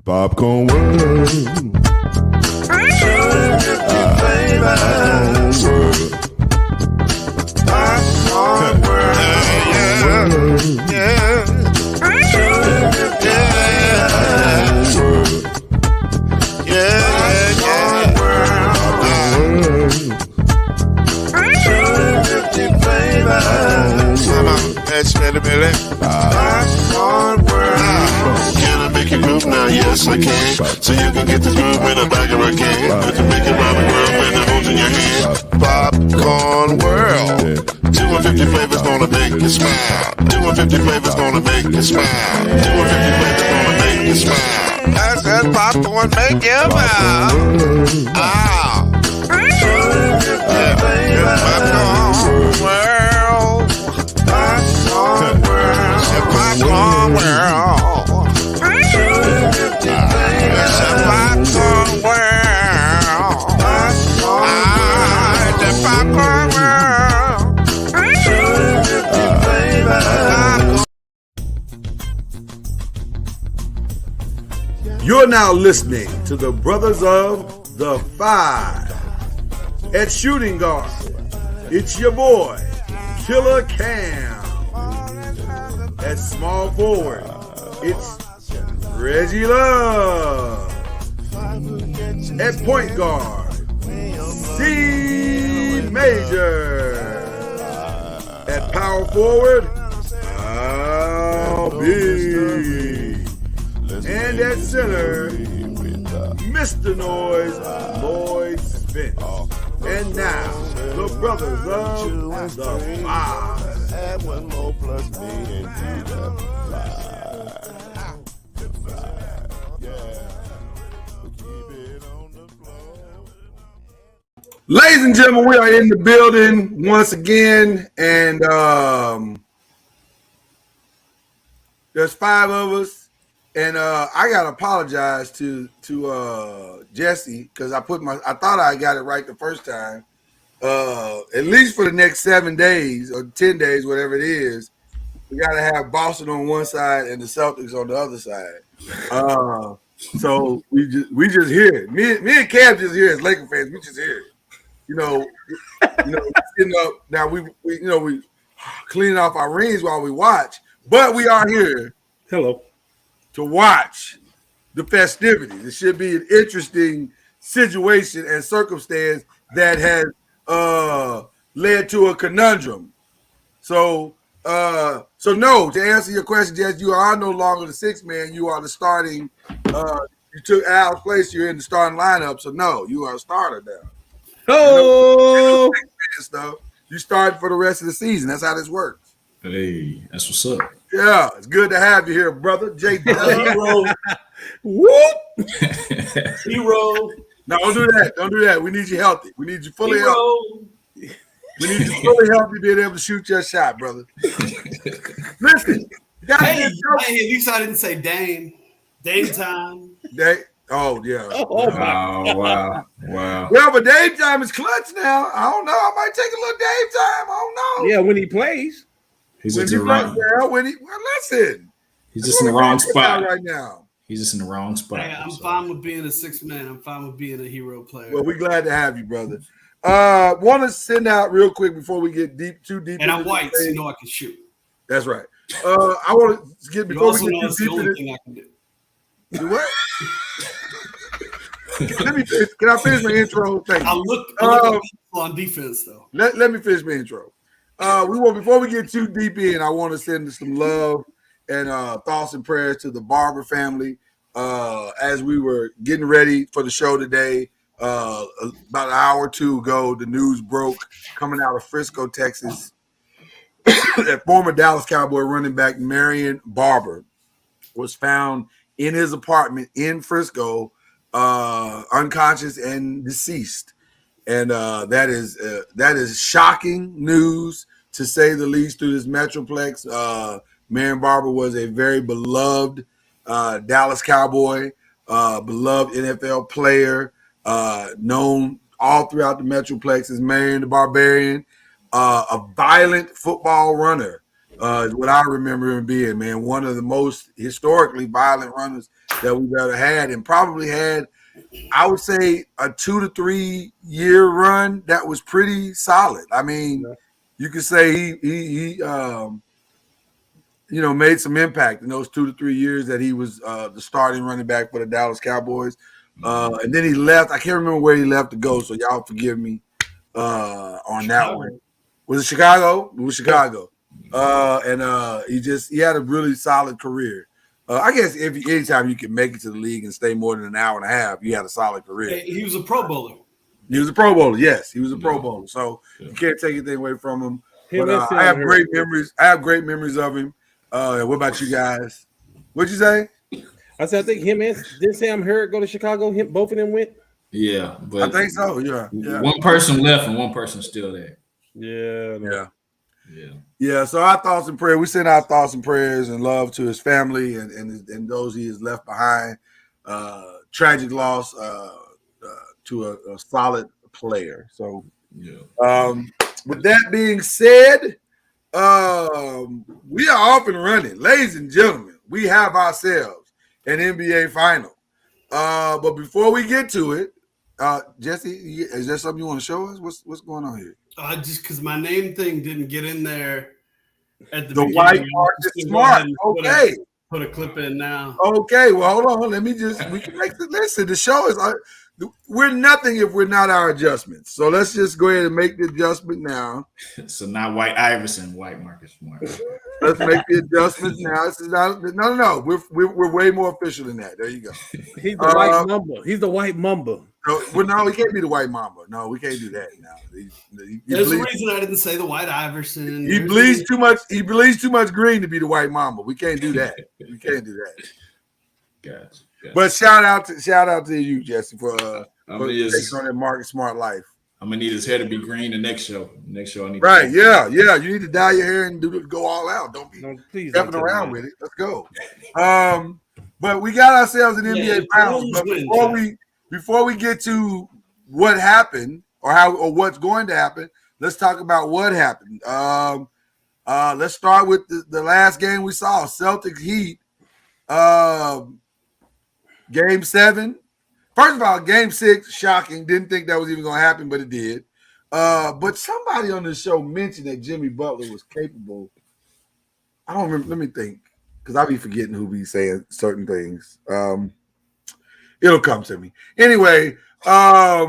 Popcorn World. Popcorn World. Yeah. Can I make you move now? Yes, I can. So you can get this move in the back of a can. Put the big around the world and the holes in your hand. Popcorn World. 250 flavors gonna make you smile. 250 flavors gonna make you smile. 250 flavors gonna make you smile. I said popcorn make you smile. Ah. Popcorn World. Popcorn World. Popcorn World. It's a popcorn world. It's a popcorn world. You're now listening to the Brothers of the Five. At shooting guard, it's your boy, Killer Cam. At small forward, it's Reggie Love. At point guard, Steve Major. At power forward, Al B. And at center, Mr. Noise, Lloyd Spence. And now, the Brothers of the Five. Add one more plus me into the five. Ladies and gentlemen, we are in the building once again, and there's five of us, and I gotta apologize to Jesse because I thought I got it right the first time. At least for the next 7 days or 10 days, whatever it is, we gotta have Boston on one side and the Celtics on the other side. So we just hear it. Me and Cam just hear it as Laker fans. We just hear it. You know, sitting up now. We cleaning off our rings while we watch, but we are here. Hello. To watch the festivities. It should be an interesting situation and circumstance that has led to a conundrum. So no, to answer your question, Jess, you are no longer the sixth man. You are the starting. You took Al's place. You're in the starting lineup. So no, you are a starter now. Oh, you start for the rest of the season. That's how this works. Hey, that's what's up. Yeah, it's good to have you here, brother. hero. Whoop. Hero. No, don't do that. Don't do that. We need you healthy. We need you fully healthy. We need you fully healthy, being able to shoot your shot, brother. Listen, hey, at least I didn't say Dame. Dame time. Oh yeah. Wow. Well, but Dame time is clutch now. I don't know. I might take a little Dame time. I don't know. Yeah, when he plays. Listen. He's just in the wrong spot right now. He's just in the wrong spot. Hey, I'm fine with being a sixth man. I'm fine with being a hero player. Well, we're glad to have you, brother. Want to send out real quick before we get too deep. And I'm white, so you know I can shoot. That's right. I want to get before we get too deep into thing I can do. Do what? Can I finish my intro? Thank you. I look on defense though. Let me finish my intro. Before we get too deep in, I want to send some love and thoughts and prayers to the Barber family. As we were getting ready for the show today, about an hour or two ago, the news broke coming out of Frisco, Texas, that former Dallas Cowboy running back Marion Barber was found in his apartment in Frisco, unconscious and deceased. And that is shocking news, to say the least, through this metroplex. Marion Barber was a very beloved Dallas Cowboy, beloved NFL player, known all throughout the metroplex as Marion the Barbarian, a violent football runner, what I remember him being, man, one of the most historically violent runners that we've ever had, and probably had, I would say, a 2 to 3 year run that was pretty solid. I mean, you could say he made some impact in those 2 to 3 years that he was the starting running back for the Dallas Cowboys. And then he left. I can't remember where he left to go, so y'all forgive me on that one. Was it Chicago? It was Chicago. And he had a really solid career. I guess anytime you can make it to the league and stay more than an hour and a half, you had a solid career. He was a Pro Bowler. He was a Pro Bowler. Yes, he was a Pro Bowler. So you can't take anything away from him. But I have great memories. I have great memories of him. What about you guys? What'd you say? I said I think him and didn't Sam Hurd go to Chicago. Both of them went. Yeah, but I think so. Yeah. One person left and one person's still there. Yeah. So our thoughts and prayers. We send our thoughts and prayers and love to his family and those he has left behind. Tragic loss to a solid player. So with that being said, we are off and running, ladies and gentlemen. We have ourselves an NBA final. But before we get to it, Jesse, is there something you want to show us? What's going on here? Just because my name thing didn't get in there at the beginning. White Marcus Smart. Okay. Put a clip in now. Okay. Well, hold on. Let me we can make the listen. The show is we're nothing if we're not our adjustments. So let's just go ahead and make the adjustment now. So not White Iverson, White Marcus Smart. Let's make the adjustments now. This is not no. We're way more official than that. There you go. He's the white mamba. He's the white mamba. No, he can't be the white mamba. No, we can't do that now. There's a reason I didn't say the White Iverson. He bleeds too much. He bleeds too much green to be the white mamba. We can't do that. We can't do that. Gotcha. But shout out to you, Jesse, for taking on that Marcus Smart life. I'm gonna need his hair to be green the next show. I need yeah. You need to dye your hair and go all out. Don't be effing around with it. Let's go. But we got ourselves an NBA Finals. But before we get to what happened or what's going to happen, let's talk about what happened. Let's start with the last game we saw, Celtics Heat. Game 7. First of all, game 6, shocking. Didn't think that was even going to happen, but it did. But somebody on the show mentioned that Jimmy Butler was capable. I don't remember. Let me think, because I'll be forgetting who be saying certain things. It'll come to me. Anyway, what?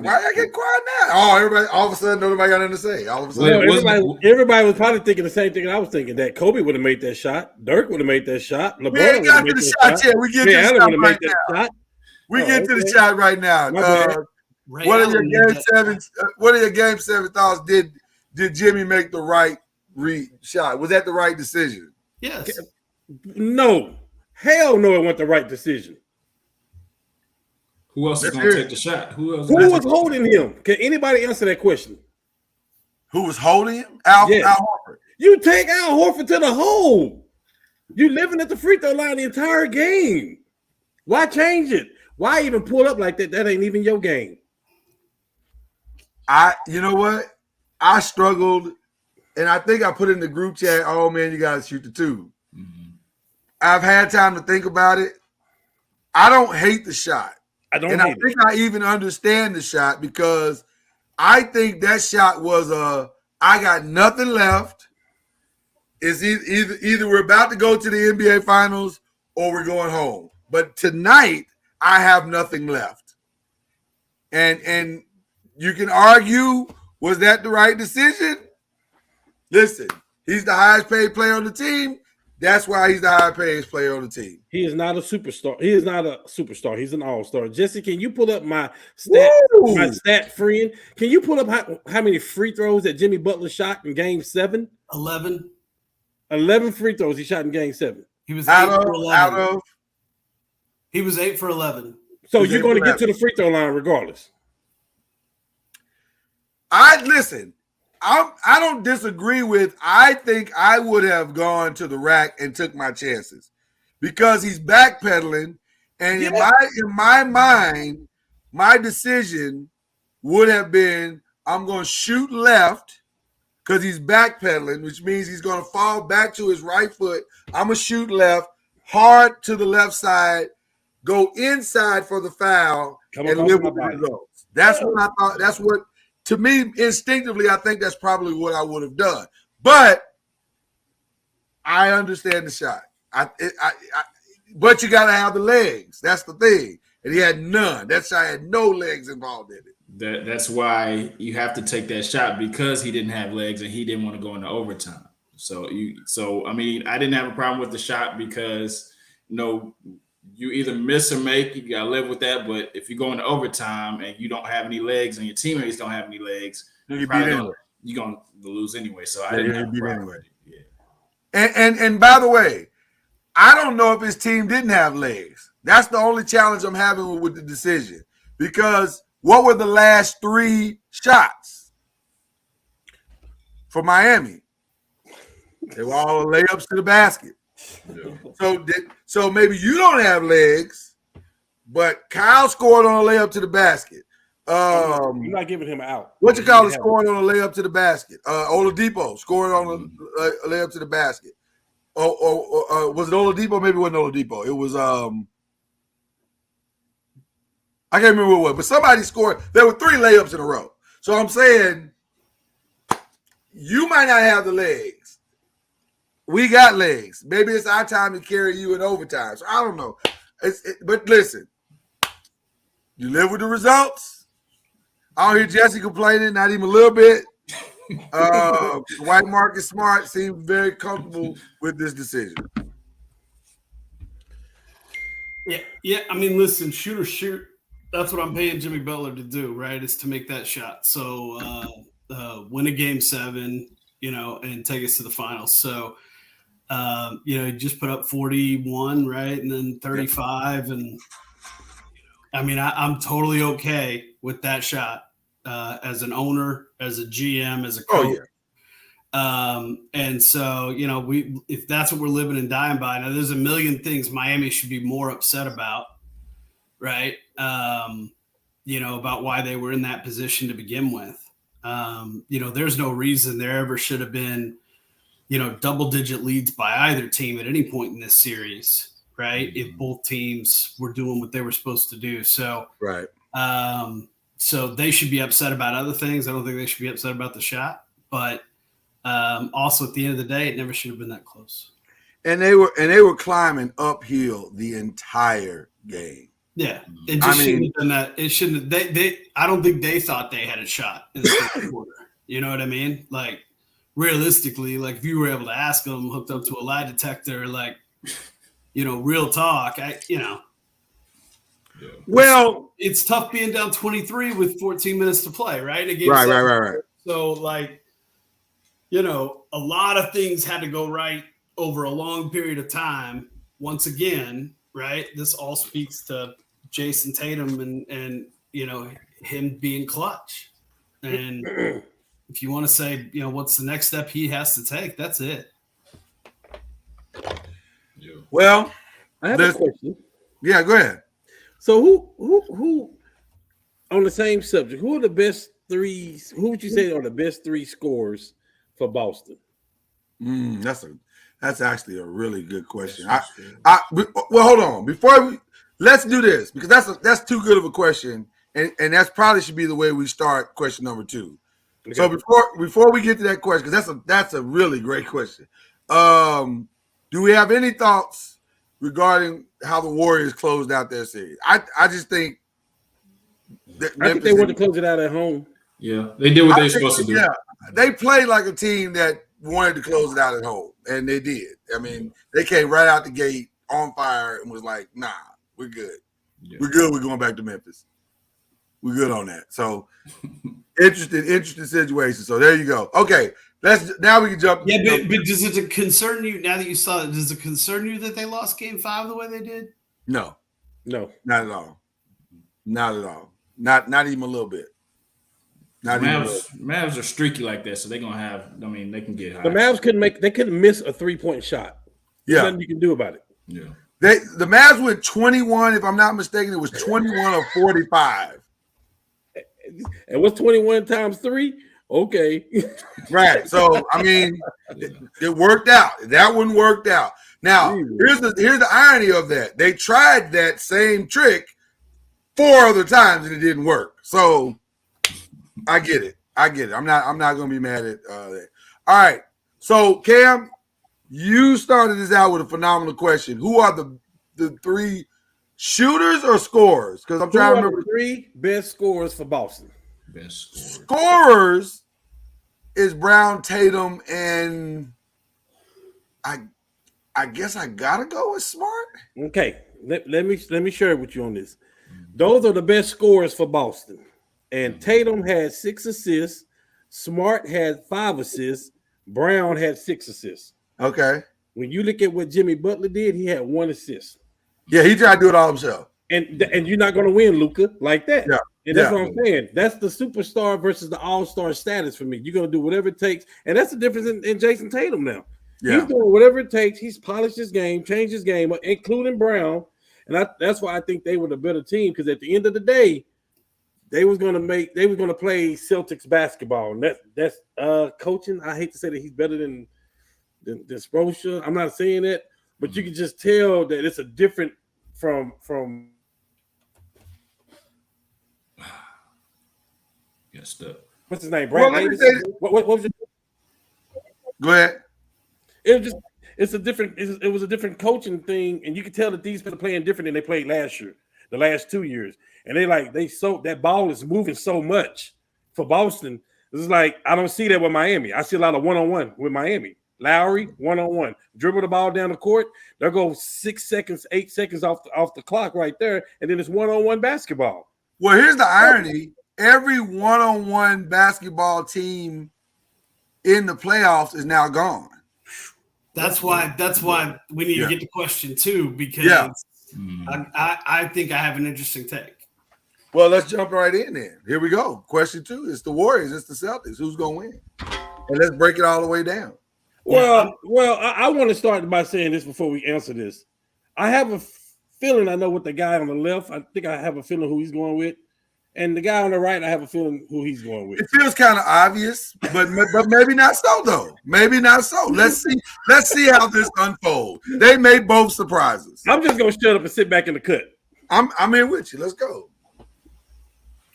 Why I get quiet now? Oh, everybody! All of a sudden, nobody got anything to say. All of a sudden, everybody was probably thinking the same thing I was thinking. That Kobe would have made that shot. Dirk would have made that shot. LeBron we ain't got to the shot yet. We get to the shot right now. We get to the shot right now. What are your game 7? What are your game 7 thoughts? Did Jimmy make the right shot? Was that the right decision? Yes. No. Hell no, it wasn't the right decision. Who else is going to take the shot? Who was holding him? Can anybody answer that question? Who was holding him? Al Horford. You take Al Horford to the hole. You living at the free throw line the entire game. Why change it? Why even pull up like that? That ain't even your game. You know what? I struggled, and I think I put in the group chat, oh man, you gotta shoot the 2. Mm-hmm. I've had time to think about it. I don't hate the shot. I think I even understand the shot because I think that shot was I got nothing left. It's either we're about to go to the NBA Finals or we're going home. But tonight, I have nothing left. And you can argue, was that the right decision? Listen, he's the highest paid player on the team. That's why he's the highest paid player on the team. He is not a superstar. He is not a superstar. He's an all-star. Jesse, can you pull up my stat friend? Can you pull up how many free throws that Jimmy Butler shot in game 7? 11. 11 free throws he shot in game 7. He was 8 for 11. He was 8 for 11. So you're going to get to the free throw line regardless. I don't disagree with. I think I would have gone to the rack and took my chances because he's backpedaling, and in my mind, my decision would have been I'm going to shoot left because he's backpedaling, which means he's going to fall back to his right foot. I'm going to shoot left, hard to the left side, go inside for the foul, and live with the results. That's what I thought. That's what, to me, instinctively, I think that's probably what I would have done. But I understand the shot. But you got to have the legs. That's the thing. And he had none. That shot had no legs involved in it. That's why you have to take that shot, because he didn't have legs and he didn't want to go into overtime. So I mean, I didn't have a problem with the shot because, you either miss or make, you got to live with that. But if you go into overtime and you don't have any legs and your teammates don't have any legs, you're going to lose anyway. So I didn't have a problem with it. Yeah. And by the way, I don't know if his team didn't have legs. That's the only challenge I'm having with the decision. Because what were the last 3 shots for Miami? They were all layups to the basket. Yeah. So maybe you don't have legs, but Kyle scored on a layup to the basket. You're not giving him out. What you call it? Scoring on a layup to the basket. Oladipo scored on a layup to the basket. Or was it Oladipo? Maybe it wasn't Oladipo. It was I can't remember what, but somebody scored. There were 3 layups in a row. So I'm saying you might not have the legs. We got legs. Maybe it's our time to carry you in overtime. So I don't know. But listen, you live with the results. I don't hear Jesse complaining, not even a little bit. White Marcus Smart seems very comfortable with this decision. Yeah. I mean, listen, shoot or shoot. That's what I'm paying Jimmy Butler to do, right? Is to make that shot. So win a game 7, and take us to the finals. So, he just put up 41, right? And then 35. And I mean, I'm totally okay with that shot as an owner, as a GM, as a coach. Oh, yeah. And so, if that's what we're living and dying by, now there's a million things Miami should be more upset about, right? About why they were in that position to begin with. There's no reason there ever should have been, double-digit leads by either team at any point in this series, right? If both teams were doing what they were supposed to do. So, right. So they should be upset about other things. I don't think they should be upset about the shot. But also at the end of the day, it never should have been that close. And they were climbing uphill the entire game. Yeah, it just shouldn't have done that. It shouldn't. I don't think they thought they had a shot in the second quarter. You know what I mean? Like realistically, like if you were able to ask them, hooked up to a lie detector, like real talk. Well, it's tough being down 23 with 14 minutes to play, right? Right. So like, a lot of things had to go right over a long period of time. Once again, right? This all speaks to Jason Tatum and him being clutch. And if you want to say, what's the next step he has to take, that's it. Well, I have a question. Yeah, go ahead. So who on the same subject, who are the best 3? Who would you say are the best 3 scorers for Boston? That's actually a really good question. Well, hold on. Let's do this because that's too good of a question, and that's probably should be the way we start question number 2. Okay. So before we get to that question, because that's a really great question. Do we have any thoughts regarding how the Warriors closed out their series? I just think I think they want to close it out at home. Yeah, they did what they were supposed to do. Yeah, they played like a team that wanted to close it out at home, and they did. I mean, they came right out the gate on fire and was like, "Nah, we're good. Yeah. We're good. We're going back to Memphis. We're good on that." So, interesting situation. So there you go. Okay, now we can jump. Yeah, but does it concern you now that you saw it? Does it concern you that they lost Game 5 the way they did? No, not at all. Not at all. Not even a little bit. Mavs are streaky like that, so they're gonna have. I mean, they can get high. The Mavs couldn't miss a 3-point shot. Yeah, nothing you can do about it. Yeah, the Mavs went 21. If I'm not mistaken, it was 21 or 45. And what's 21 times 3? Okay. Right. So I mean, it worked out. That one worked out. Now here's the irony of that. They tried that same trick 4 other times and it didn't work. So I get it. I'm not gonna be mad at that. All right. So Cam, you started this out with a phenomenal question. Who are the 3 shooters or scorers? Because I'm trying to remember the 3 best scorers for Boston. Best scorer. scorers is Brown, Tatum, and I guess I gotta go with Smart. Okay, let me share with you on this. Those are the best scorers for Boston. And Tatum had 6 assists, Smart had 5 assists, Brown had 6 assists. Okay. When you look at what Jimmy Butler did, he had 1 assist. Yeah, he tried to do it all himself. And you're not going to win, Luka, like that. Yeah. And that's what I'm saying. That's the superstar versus the all-star status for me. You're going to do whatever it takes. And that's the difference in Jason Tatum now. Yeah. He's doing whatever it takes. He's polished his game, changed his game, including Brown. And that's why I think they were the better team, because at the end of the day, they was going to play Celtics basketball. And that's coaching. I hate to say that he's better than Spoelstra. I'm not saying that, but you can just tell that it's a different from Stuff. what's his name? Well, Brad let me Davis? say- What was it? Go ahead. It was a different coaching thing, and you can tell that these people are playing different than they played last year, the last 2 years. And that ball is moving so much for Boston. It's like I don't see that with Miami. I see a lot of one-on-one with Miami. Lowry, one-on-one. Dribble the ball down the court. They'll go 6 seconds, 8 seconds off the clock right there, and then it's one-on-one basketball. Well, here's the irony. Every one-on-one basketball team in the playoffs is now gone. That's why we need to get the question too, because I think I have an interesting take. Well, let's jump right in there. Here we go. Question 2. It's the Warriors. It's the Celtics. Who's going to win? And let's break it all the way down. Well, I want to start by saying this before we answer this. I have a feeling I know what the guy on the left, I think I have a feeling who he's going with. And the guy on the right, I have a feeling who he's going with. It feels kind of obvious, but maybe not so though. Maybe not so. Let's see how this unfolds. They may both surprise us. I'm just gonna shut up and sit back in the cut. I'm in with you. Let's go.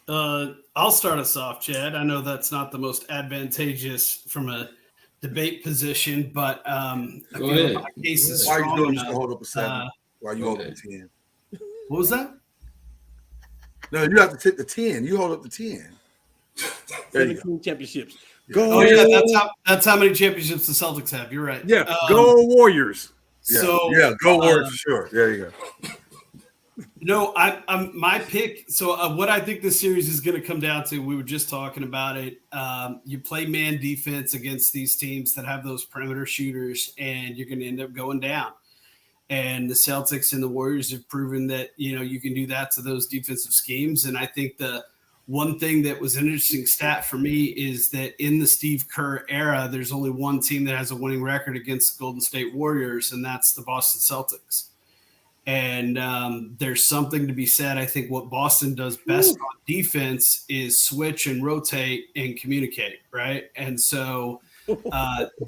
I'll start us off, Chad. I know that's not the most advantageous from a debate position, but I Go feel ahead. my case is Why are you strong doing enough. this to hold up a 7? Why you hold up a 10? What was that? No, you have to take the 10. You hold up the 10. There you go. 17 championships. Oh yeah, that's how many championships the Celtics have. You're right. Yeah, go Warriors. Yeah, go Warriors for sure. There you go. No, I'm my pick. So what I think this series is going to come down to, we were just talking about it. You play man defense against these teams that have those perimeter shooters, and you're going to end up going down. And the Celtics and the Warriors have proven that, you can do that to those defensive schemes. And I think the one thing that was an interesting stat for me is that in the Steve Kerr era, there's only one team that has a winning record against Golden State Warriors, and that's the Boston Celtics. And there's something to be said. I think what Boston does best on defense is switch and rotate and communicate, right? And so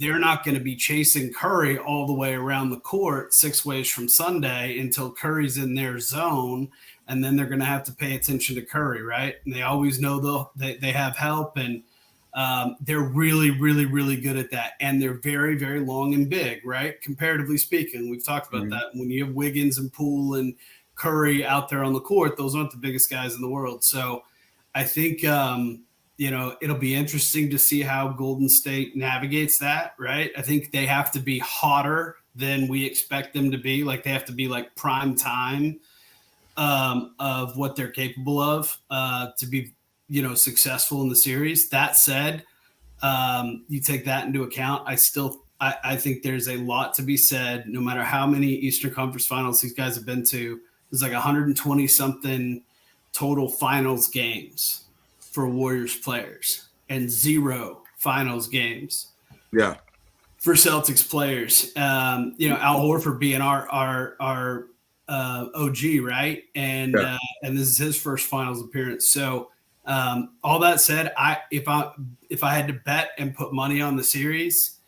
they're not going to be chasing Curry all the way around the court 6 ways from Sunday until Curry's in their zone, and then they're going to have to pay attention to Curry, right? And they always know they have help, and they're really, really, really good at that. And they're very, very long and big, right? Comparatively speaking, we've talked about that. When you have Wiggins and Poole and Curry out there on the court, those aren't the biggest guys in the world. So I think it'll be interesting to see how Golden State navigates that, right? I think they have to be hotter than we expect them to be. Like they have to be like prime time of what they're capable of to be, successful in the series. That said, you take that into account. I think there's a lot to be said, no matter how many Eastern Conference finals these guys have been to. There's like 120 something total finals games for Warriors players and 0 finals games Yeah. for Celtics players. Al Horford being our OG, right? And this is his first finals appearance. So All that said, if I had to bet and put money on the series,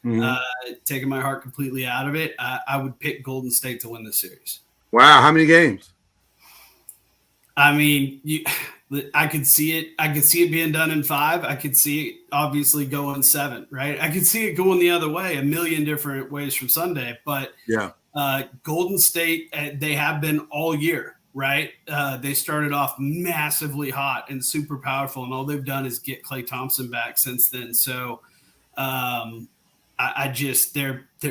taking my heart completely out of it, I would pick Golden State to win the series. Wow, how many games? I mean, I could see it. I could see it being done in 5. I could see it obviously going 7, right? I could see it going the other way, a million different ways from Sunday. But yeah, Golden State, they have been all year, right? They started off massively hot and super powerful, and all they've done is get Klay Thompson back since then. So they're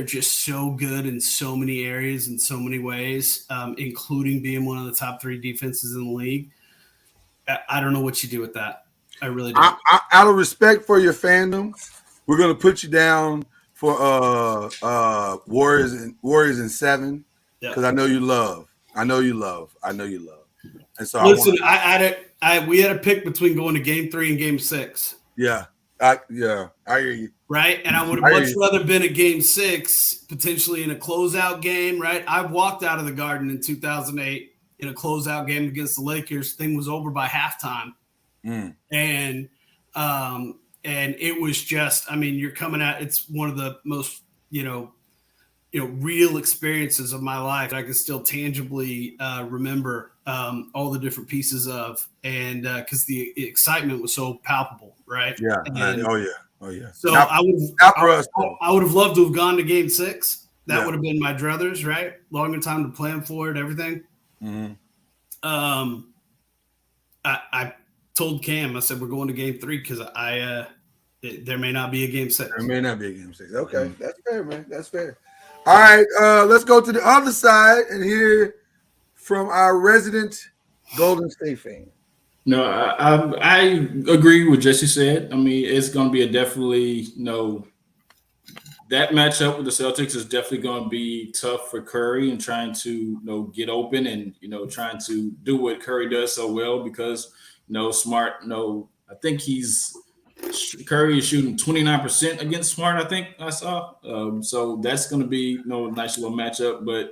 just so good in so many areas in so many ways, including being one of the top 3 defenses in the league. I don't know what you do with that. I really don't. Out of respect for your fandom, we're gonna put you down for Warriors in 7 because I know you love. And so listen, we had a pick between going to Game 3 and Game 6. Yeah, I hear you. Right, and I would have much rather been at Game 6, potentially in a closeout game. Right, I walked out of the Garden in 2008 in a closeout game against the Lakers. Thing was over by halftime, and it was just. I mean, you're coming at. It's one of the most real experiences of my life. I can still tangibly remember all the different pieces of, and because the excitement was so palpable, right? Yeah. Oh yeah. So I would have loved to have gone to Game 6. That would have been my druthers, right? Longer time to plan for it, everything. I told Cam, I said we're going to Game 3 because there may not be a Game 6. There may not be a Game 6. Okay, that's fair, man. That's fair. All right, let's go to the other side and hear from our resident Golden State fan. No, I agree with Jesse said. I mean, it's going to be definitely that matchup with the Celtics is definitely going to be tough for Curry and trying to get open and trying to do what Curry does so well because Smart. I think Curry is shooting 29% against Smart. I think I saw. So that's going to be a nice little matchup. But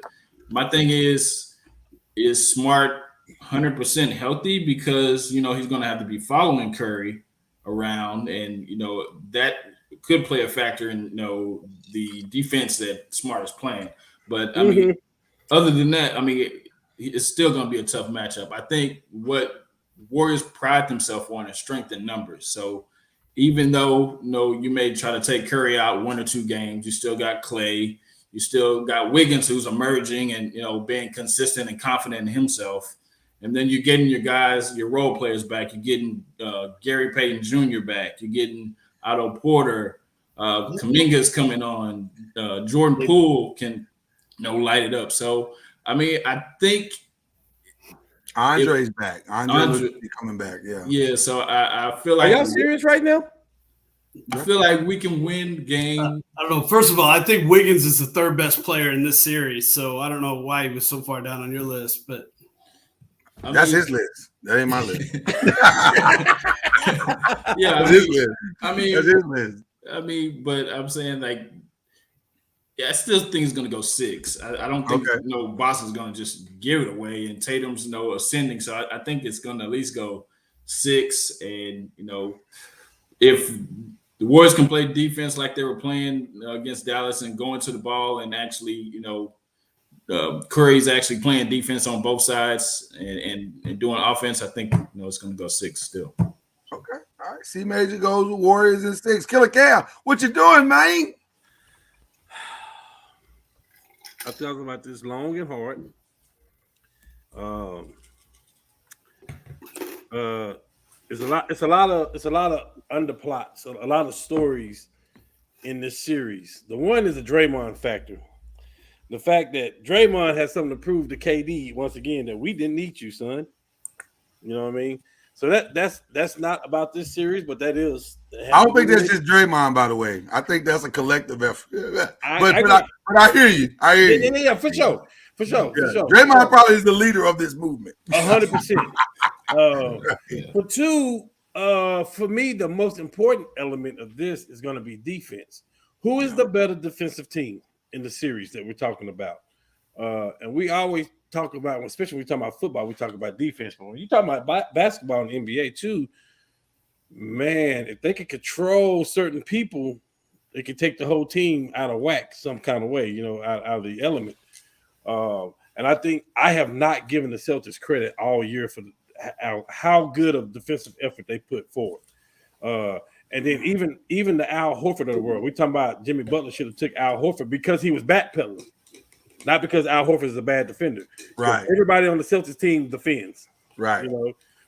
my thing is Smart 100% healthy because he's going to have to be following Curry around, and that could play a factor in the defense that Smart is playing. But I mean, other than that, I mean, it's still going to be a tough matchup. I think what Warriors pride themselves on is strength in numbers. So even though you may try to take Curry out 1 or 2 games, you still got Klay, you still got Wiggins who's emerging and being consistent and confident in himself. And then you're getting your guys, your role players back. You're getting Gary Payton Jr. back. You're getting Otto Porter. Kuminga's coming on. Jordan Poole can light it up. So, I mean, I think Andre's back. Andre will be coming back. Yeah. Yeah. So I feel like. Are y'all serious right now? I feel like we can win game. I don't know. First of all, I think Wiggins is the 3rd best player in this series. So I don't know why he was so far down on your list, but. That's his list. That ain't my list. Yeah, that's his list. I mean, that's his list. I mean, but I'm saying I still think it's gonna go 6. I don't think Boston's gonna just give it away, and Tatum's ascending. So I think it's gonna at least go 6. And if the Warriors can play defense like they were playing against Dallas and going to the ball and actually Curry's actually playing defense on both sides and doing offense, I think it's going to go 6 still. Okay, all right. C Major goes with Warriors in 6. Killer Cal, what you doing, man? I've talked about this long and hard. It's a lot of underplots, a lot of stories in this series. The one is the Draymond factor. The fact that Draymond has something to prove to KD once again that we didn't need you, son. You know what I mean? So that's not about this series, but that is. I don't think that's just Draymond, by the way. I think that's a collective effort. But I hear you. I hear you. Yeah, for sure. For sure. Draymond probably is the leader of this movement. 100%. For 2, for me, the most important element of this is going to be defense. Who is the better defensive team in the series that we're talking about? And we always talk about, especially when we talk about football, we talk about defense. But when you talk about basketball and NBA too, man, if they could control certain people, they could take the whole team out of whack some kind of way, out of the element. And I think I have not given the Celtics credit all year for how good of defensive effort they put forward. And then even the Al Horford of the world, we're talking about Jimmy Butler should have took Al Horford because he was backpedaling, not because Al Horford is a bad defender. Right. So everybody on the Celtics team defends. Right.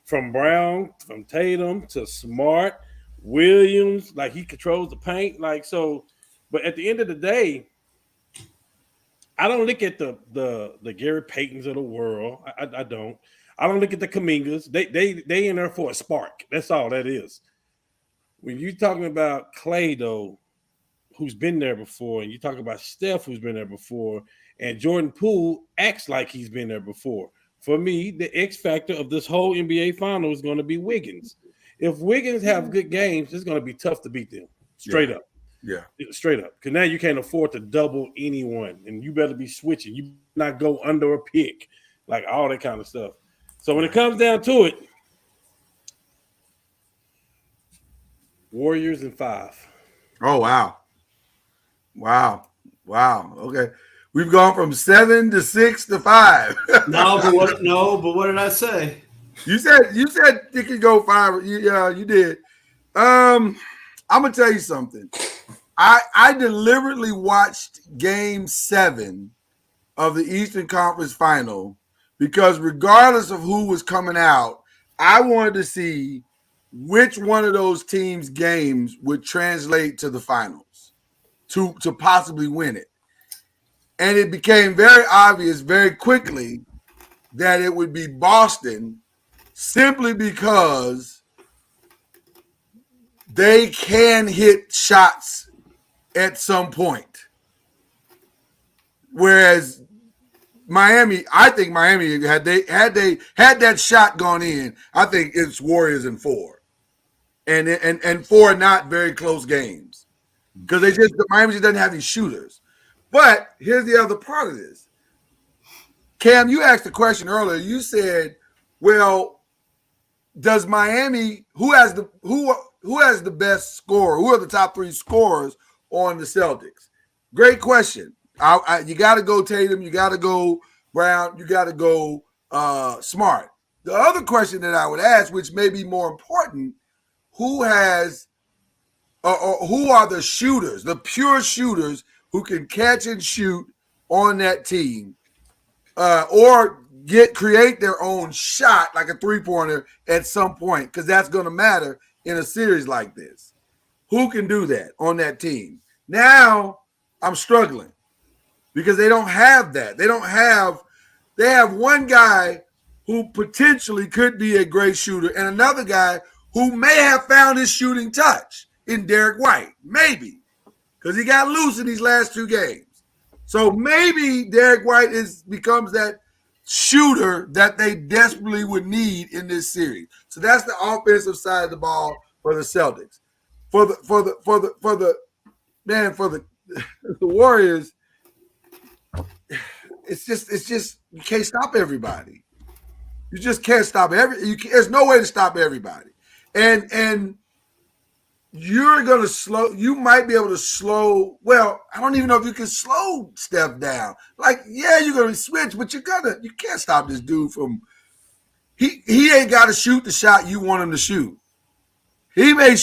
From Brown, from Tatum to Smart, Williams, like he controls the paint, like so. But at the end of the day, I don't look at the Gary Paytons of the world. I don't. I don't look at the Kumingas. They in there for a spark. That's all that is. When you're talking about Clay, though, who's been there before, and you talk about Steph, who's been there before, and Jordan Poole acts like he's been there before. For me, the X factor of this whole NBA final is going to be Wiggins. If Wiggins have good games, it's going to be tough to beat them. Straight up. Yeah. Straight up. Because now you can't afford to double anyone, and you better be switching. You not go under a pick, like all that kind of stuff. So when it comes down to it, Warriors in 5. Oh, wow. Okay. We've gone from 7 to 6 to 5. But what did I say? You said it could go 5. Yeah, you did. I'm gonna tell you something. I deliberately watched Game 7 of the Eastern Conference Final because regardless of who was coming out, I wanted to see which one of those teams' games would translate to the finals to possibly win it. And it became very obvious very quickly that it would be Boston simply because they can hit shots at some point. Whereas Miami, I think Miami had that shot gone in, I think it's Warriors in 4. And 4 not very close games. Because Miami just doesn't have these shooters. But here's the other part of this. Cam, you asked the question earlier. You said, well, does Miami, who has the best scorer? Who are the top 3 scorers on the Celtics? Great question. You got to go Tatum. You got to go Brown. You got to go Smart. The other question that I would ask, which may be more important, who are the shooters, the pure shooters who can catch and shoot on that team, or create their own shot like a 3-pointer at some point, because that's going to matter in a series like this. Who can do that on that team? Now I'm struggling because they don't have that. They have one guy who potentially could be a great shooter and another guy who may have found his shooting touch in Derek White, maybe, because he got loose in these last 2 games. So maybe Derek White becomes that shooter that they desperately would need in this series. So that's the offensive side of the ball for the Celtics. For the Warriors, it's just you can't stop everybody. You just can't stop there's no way to stop everybody. And you're going to slow, you might be able to slow, well, I don't even know if you can slow Steph down. Like, yeah, you're going to switch, but you can't stop this dude from, he ain't got to shoot the shot you want him to shoot. He may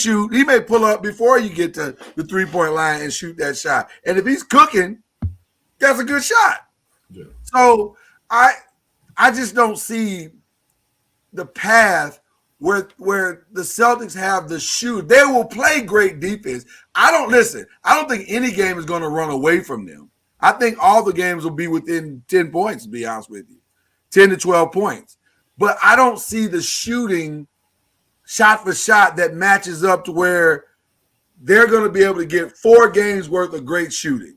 pull up before you get to the 3-point line and shoot that shot. And if he's cooking, that's a good shot. Yeah. So I just don't see the path where the Celtics have the shoot. They will play great defense. I don't think any game is going to run away from them. I think all the games will be within 10 points, to be honest with you, 10 to 12 points. But I don't see the shooting shot for shot that matches up to where they're going to be able to get 4 games worth of great shooting.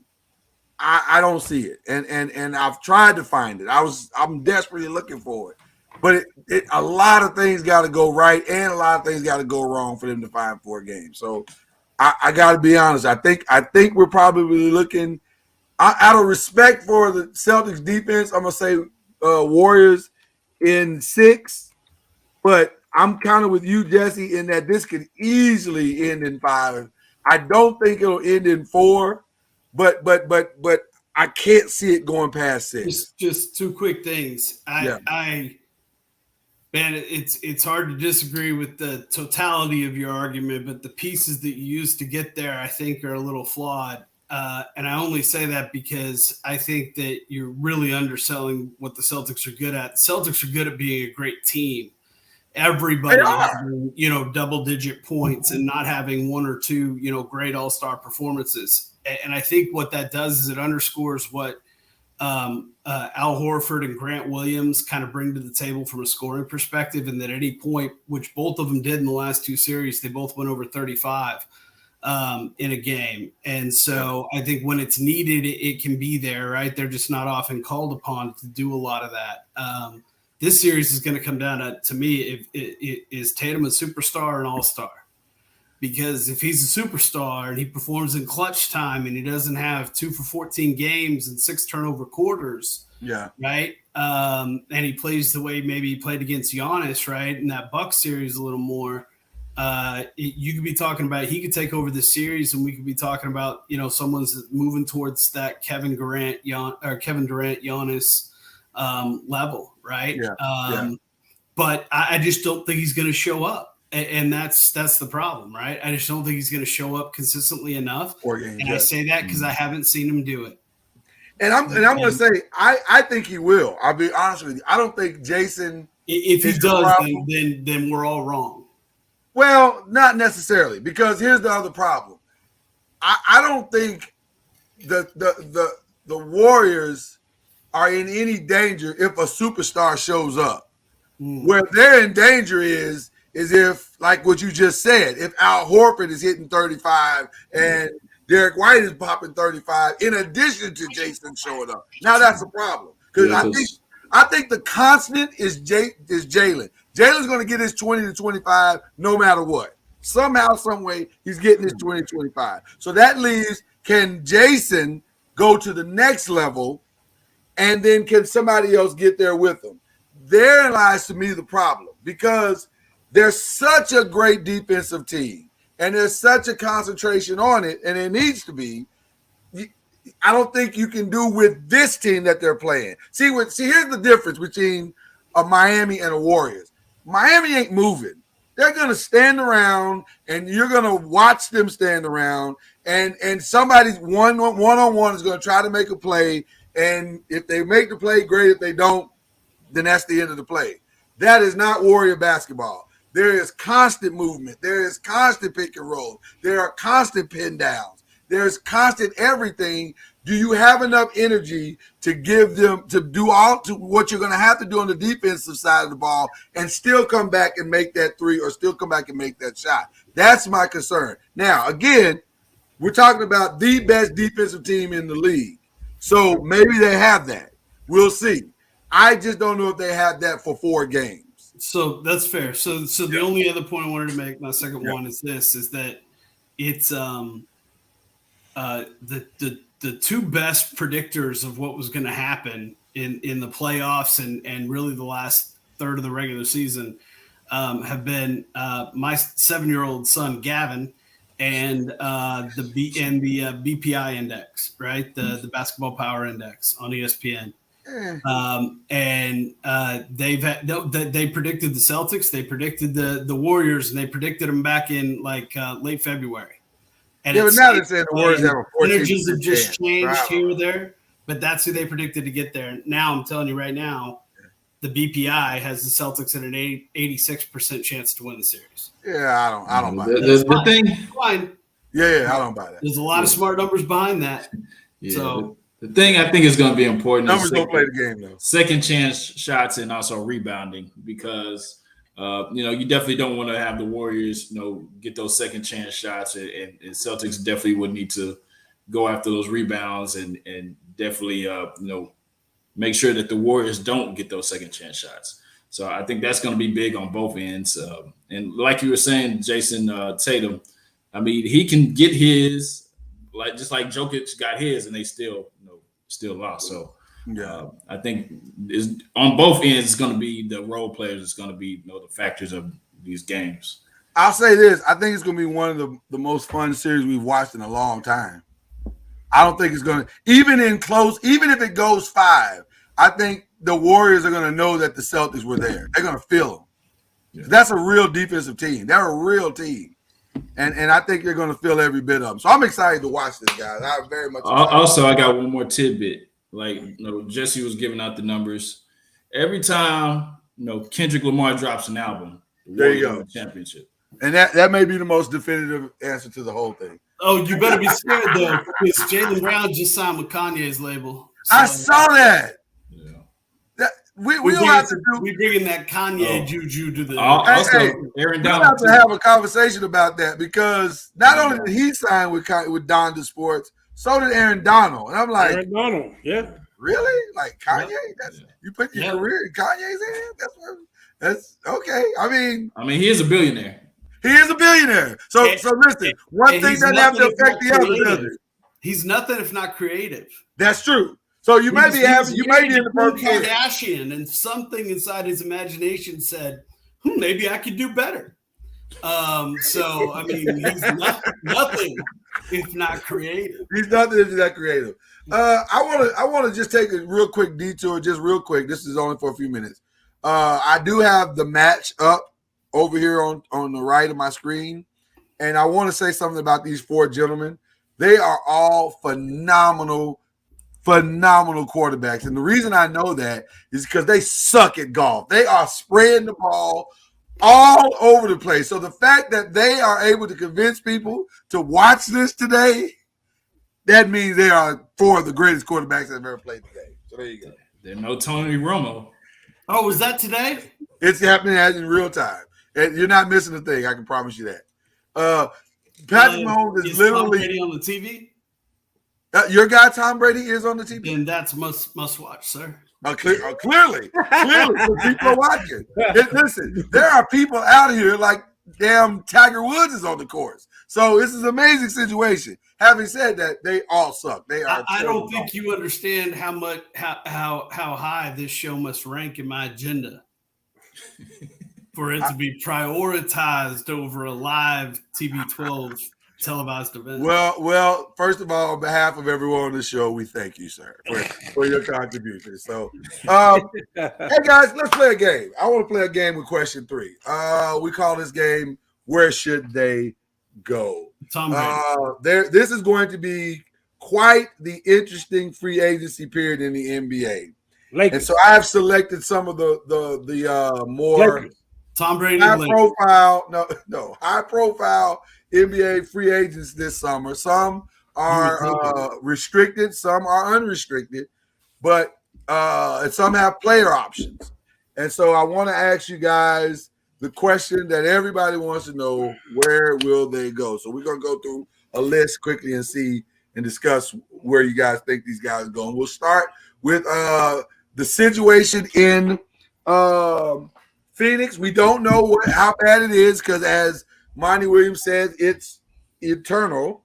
I don't see it. And I've tried to find it. I'm desperately looking for it. But a lot of things got to go right and a lot of things got to go wrong for them to find 4 games. So I got to be honest. I think we're probably looking, out of respect for the Celtics defense, I'm going to say Warriors in 6. But I'm kind of with you, Jesse, in that this could easily end in 5. I don't think it'll end in 4, but I can't see it going past 6. Just two quick things. Man, it's hard to disagree with the totality of your argument, but the pieces that you used to get there, I think, are a little flawed. And I only say that because I think that you're really underselling what the Celtics are good at. The Celtics are good at being a great team. Everybody having, double-digit points and not having one or two, great all-star performances. And I think what that does is it underscores what Al Horford and Grant Williams kind of bring to the table from a scoring perspective, and that at any point, which both of them did in the last 2 series, they both went over 35 in a game. And so I think when it's needed, it can be there, right? They're just not often called upon to do a lot of that. This series is going to come down to me, is Tatum a superstar or an all-star? Because if he's a superstar and he performs in clutch time and he doesn't have 2 for 14 games and 6 turnover quarters, right? And he plays the way maybe he played against Giannis, right? In that Bucks series a little more, you could be talking about he could take over the series, and we could be talking about someone's moving towards that Kevin Durant Giannis level, right? But I just don't think he's going to show up. And that's the problem, right? I just don't think he's going to show up consistently enough. I say that because I haven't seen him do it. And I'm going to say I think he will. I'll be honest with you. I don't think Jason. If he does, then we're all wrong. Well, not necessarily, because here's the other problem. I don't think the Warriors are in any danger if a superstar shows up. Where they're in danger is if, like what you just said, if Al Horford is hitting 35 and Derek White is popping 35, in addition to Jason showing up. Now that's a problem, because I think the constant is Jalen. Jalen's going to get his 20 to 25 no matter what. Somehow, some way, he's getting his 20 to 25. So that leaves, can Jason go to the next level, and then can somebody else get there with him? Therein lies, to me, the problem, because there's such a great defensive team, and there's such a concentration on it, and it needs to be. I don't think you can do with this team that they're playing. See, here's the difference between a Miami and a Warriors. Miami ain't moving. They're going to stand around, and you're going to watch them stand around, and somebody's one-on-one is going to try to make a play, and if they make the play, great. If they don't, then that's the end of the play. That is not Warrior basketball. There is constant movement. There is constant pick and roll. There are constant pin downs. There's constant everything. Do you have enough energy to give them to do all to what you're going to have to do on the defensive side of the ball and still come back and make that 3 or still come back and make that shot? That's my concern. Now, again, we're talking about the best defensive team in the league. So maybe they have that. We'll see. I just don't know if they have that for 4 games. So that's fair. So the only other point I wanted to make, my second one, is that it's the 2 best predictors of what was going to happen in the playoffs and really the last third of the regular season have been my 7-year-old son Gavin and the BPI index, right? The Basketball Power Index on ESPN. They predicted the Celtics, they predicted the Warriors, and they predicted them back in late February. And but now they're saying the Warriors have a 14% energies have just changed here or there, but that's who they predicted to get there. Now I'm telling you right now, the BPI has the Celtics at an 86% chance to win the series. Yeah, I don't buy that. The thing, Fine. Yeah, I don't buy that. There's a lot of smart numbers behind that. yeah, So the thing I think is going to be important Numbers is don't play the game though. second chance shots and also rebounding, because you definitely don't want to have the Warriors get those second chance shots, and Celtics definitely would need to go after those rebounds and definitely make sure that the Warriors don't get those second chance shots. So I think that's going to be big on both ends. And like you were saying, Jason Tatum, I mean, he can get his, just like Jokic got his, and they still lost. So I think on both ends, it's going to be the role players. It's going to be the factors of these games. I'll say this. I think it's going to be one of the most fun series we've watched in a long time. I don't think it's going to, even if it goes 5, I think the Warriors are going to know that the Celtics were there. They're going to feel them. Yeah. That's a real defensive team. They're a real team. And I think you're going to feel every bit of them. So I'm excited to watch this, guys. I'm very much excited. Also, I got one more tidbit. Like, Jesse was giving out the numbers. Every time, Kendrick Lamar drops an album, there you go. The championship. And that may be the most definitive answer to the whole thing. Oh, you better be scared, though, because Jaylen Brown just signed with Kanye's label. So, I saw that. Yeah. We don't have to do. We're bringing that Kanye juju to the. Also, Aaron Donald. We have to have a conversation about that because not only did he sign with Donda Sports, so did Aaron Donald. And I'm like, Aaron Donald, yeah. Really? Like Kanye? You put your career in Kanye's hands? That's okay. I mean, he is a billionaire. He is a billionaire. So listen, one thing doesn't have to affect the other, does it? He's nothing if not creative. That's true. So you may be in the first year. Kardashian, and something inside his imagination said, maybe I could do better. He's nothing if not creative. He's nothing if not creative. I want to just take a real quick detour, just real quick. This is only for a few minutes. I do have the match up over here on the right of my screen, and I want to say something about these 4 gentlemen. They are all phenomenal quarterbacks, and the reason I know that is because they suck at golf. They are spreading the ball all over the place. So the fact that they are able to convince people to watch this today, that means they are 4 of the greatest quarterbacks that have ever played today. So there you go. There's no Tony Romo. Oh, was that today? It's happening in real time. And you're not missing a thing. I can promise you that. Patrick Mahomes is literally Tom Brady on the TV. Your guy Tom Brady is on the TV. And that's must watch, sir. Clearly, so people are watching. Listen, there are people out here like damn Tiger Woods is on the course. So this is an amazing situation. Having said that, they all suck. They are. I don't think you understand how high this show must rank in my agenda for it to be prioritized over a live TB12 televised event. Well, first of all, on behalf of everyone on the show, we thank you, sir, for your contribution. So, hey guys, let's play a game. I want to play a game with question 3. We call this game "Where Should They Go?" Tom Brady. This is going to be quite the interesting free agency period in the NBA. And so I have selected some of the more Lakers. Tom Brady high profile NBA free agents this summer. Some are restricted, some are unrestricted, but some have player options. And so I want to ask you guys the question that everybody wants to know: where will they go? So we're going to go through a list quickly and discuss where you guys think these guys are going. We'll start with the situation in Phoenix. We don't know how bad it is because, as Monty Williams says, it's eternal,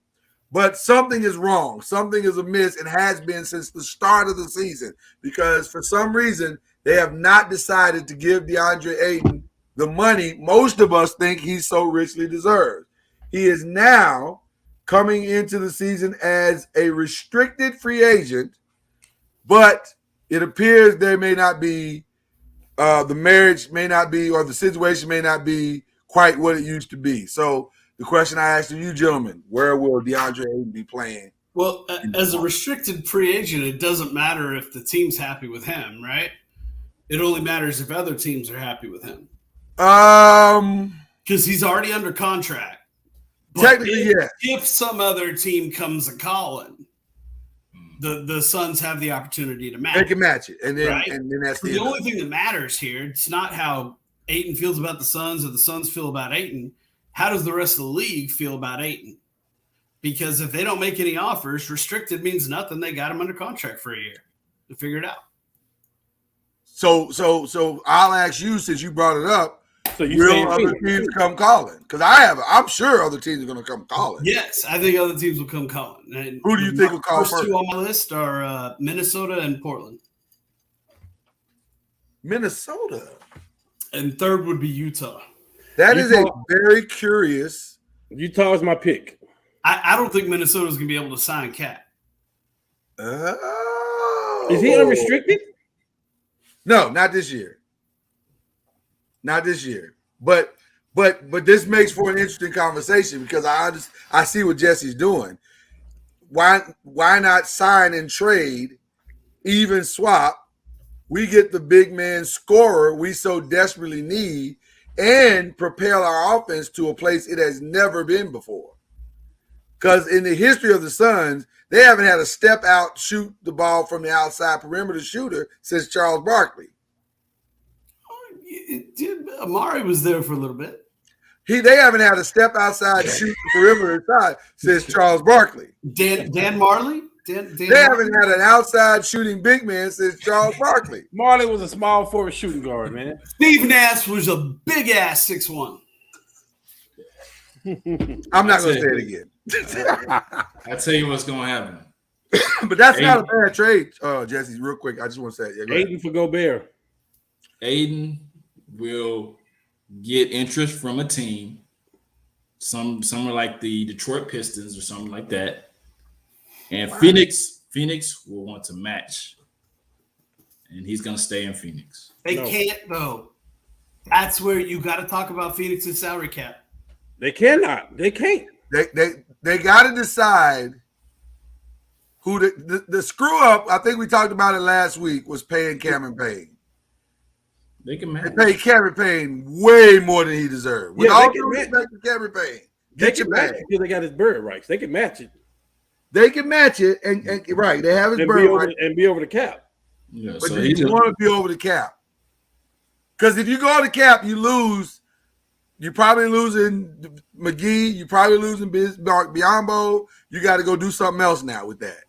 but something is wrong. Something is amiss and has been since the start of the season because for some reason they have not decided to give DeAndre Ayton the money most of us think he so richly deserves. He is now coming into the season as a restricted free agent, but it appears there may not be the marriage may not be, or the situation may not be quite what it used to be. So the question I asked you gentlemen: where will DeAndre Ayton be playing? Well, as a restricted free agent, it doesn't matter if the team's happy with him, right? It only matters if other teams are happy with him. Because he's already under contract. But technically, yeah. If some other team comes a calling, the Suns have the opportunity to match. They can match it, and then right? and then that's the only thing that matters here. It's not how Ayton feels about the Suns or the Suns feel about Ayton. How does the rest of the league feel about Ayton? Because if they don't make any offers, restricted means nothing. They got him under contract for a year to figure it out. So I'll ask you, since you brought it up. So will other teams come calling? Because I'm sure other teams are going to come calling. Yes, I think other teams will come calling. And who do you think will call first? 2 on my list are Minnesota and Portland. Minnesota. And third would be Utah. That is a Utah- very curious. Utah is my pick. I don't think Minnesota's gonna be able to sign Cat. Is he unrestricted? No, not this year. Not this year. But this makes for an interesting conversation because I see what Jesse's doing. Why not sign and trade, even swap? We get the big man scorer we so desperately need and propel our offense to a place it has never been before. Because in the history of the Suns, they haven't had a step out, shoot the ball from the outside perimeter shooter since Charles Barkley. Amari was there for a little bit. They haven't had a step outside, shoot the perimeter side since Charles Barkley. Dan Marley? They haven't had an outside shooting big man since Charles Barkley. Marley was a small forward shooting guard, man. Steve Nash was a big ass 6'1". I'm not going to say it again. I tell you what's gonna happen. But that's not a bad trade, Jesse. Real quick, I just want to say it. Yeah, go ahead. Aiden for Gobert. Aiden will get interest from a team, somewhere like the Detroit Pistons or something like that. And Phoenix will want to match. And he's gonna stay in Phoenix. They can't though. That's where you got to talk about Phoenix's salary cap. They cannot. They can't. They got to decide who the screw up. I think we talked about it last week. Was paying Cameron Payne. They can match. They paid Cameron Payne way more than he deserved. With Yeah, all they due can respect to Cameron Payne, They get can your match bag. it because they got his bird rights. They can match it They can match it, and right, they have his and bird right. be over the cap. Yeah, But so do he's you want to be over the cap? Because if you go on the cap, you lose. You're probably losing McGee. You're probably losing Biombo. You got to go do something else now with that.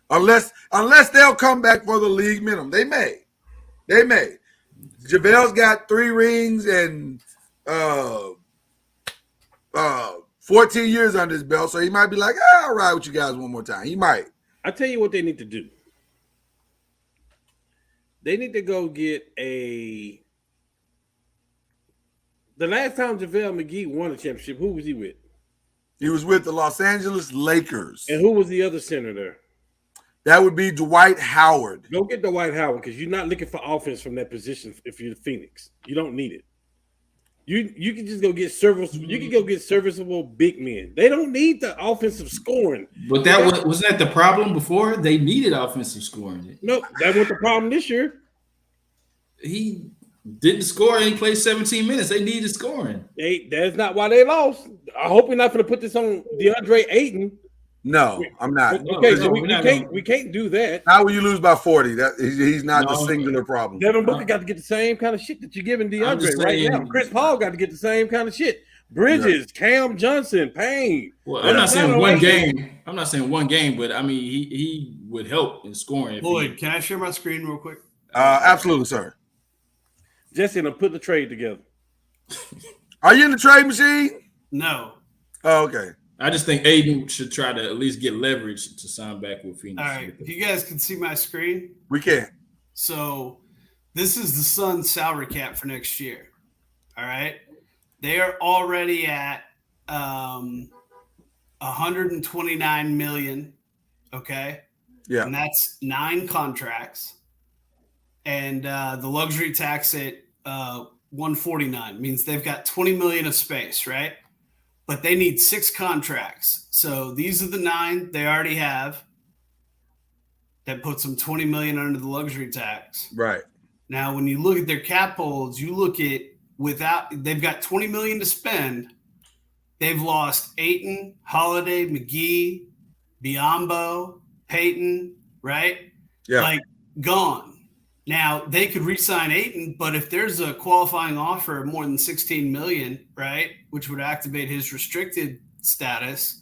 Unless they'll come back for the league minimum. They may. JaVale's got 3 rings and 14 years under his belt, so he might be like, I'll ride with you guys one more time. He might. I tell you what they need to do. They need to go get the last time JaVale McGee won a championship, who was he with? He was with the Los Angeles Lakers. And who was the other center there? That would be Dwight Howard. Go get Dwight Howard because you're not looking for offense from that position if you're the Phoenix. You don't need it. You can just go get serviceable. You can go get serviceable big men. They don't need the offensive scoring. But wasn't that the problem before? They needed offensive scoring. No, that was the problem this year. He didn't score and he played 17 minutes. They needed scoring. That's not why they lost. I hope we're not going to put this on DeAndre Ayton. No, I'm not. Okay, so we're not gonna- we can't do that. How will you lose by 40? That he's not the No. singular problem. Devin Booker got to get the same kind of shit that you're giving I'm DeAndre just right saying- now. Chris Paul got to get the same kind of shit. Bridges, Cam Johnson, Payne. Well, They're I'm not saying one like- game. I'm not saying one game, but I mean he would help in scoring. if he- Lloyd, can I share my screen real quick? Absolutely, sir. Jesse, I'm putting the trade together. Are you in the trade machine? No. Oh, okay. I just think Aiden should try to at least get leverage to sign back with Phoenix. All right. If you guys can see my screen. We can't. So this is the Suns salary cap for next year. All right. They are already at 129 million. Okay. Yeah. And that's 9 contracts. And the luxury tax at 149 means they've got 20 million of space, right? But they need 6 contracts. So these are the 9 they already have. That puts them 20 million under the luxury tax. Right. Now, when you look at their cap holds, you look at they've got 20 million to spend. They've lost Ayton, Holiday, McGee, Biombo, Payton, right? Yeah. Like gone. Now they could re-sign Ayton, but if there's a qualifying offer of more than 16 million, right, which would activate his restricted status,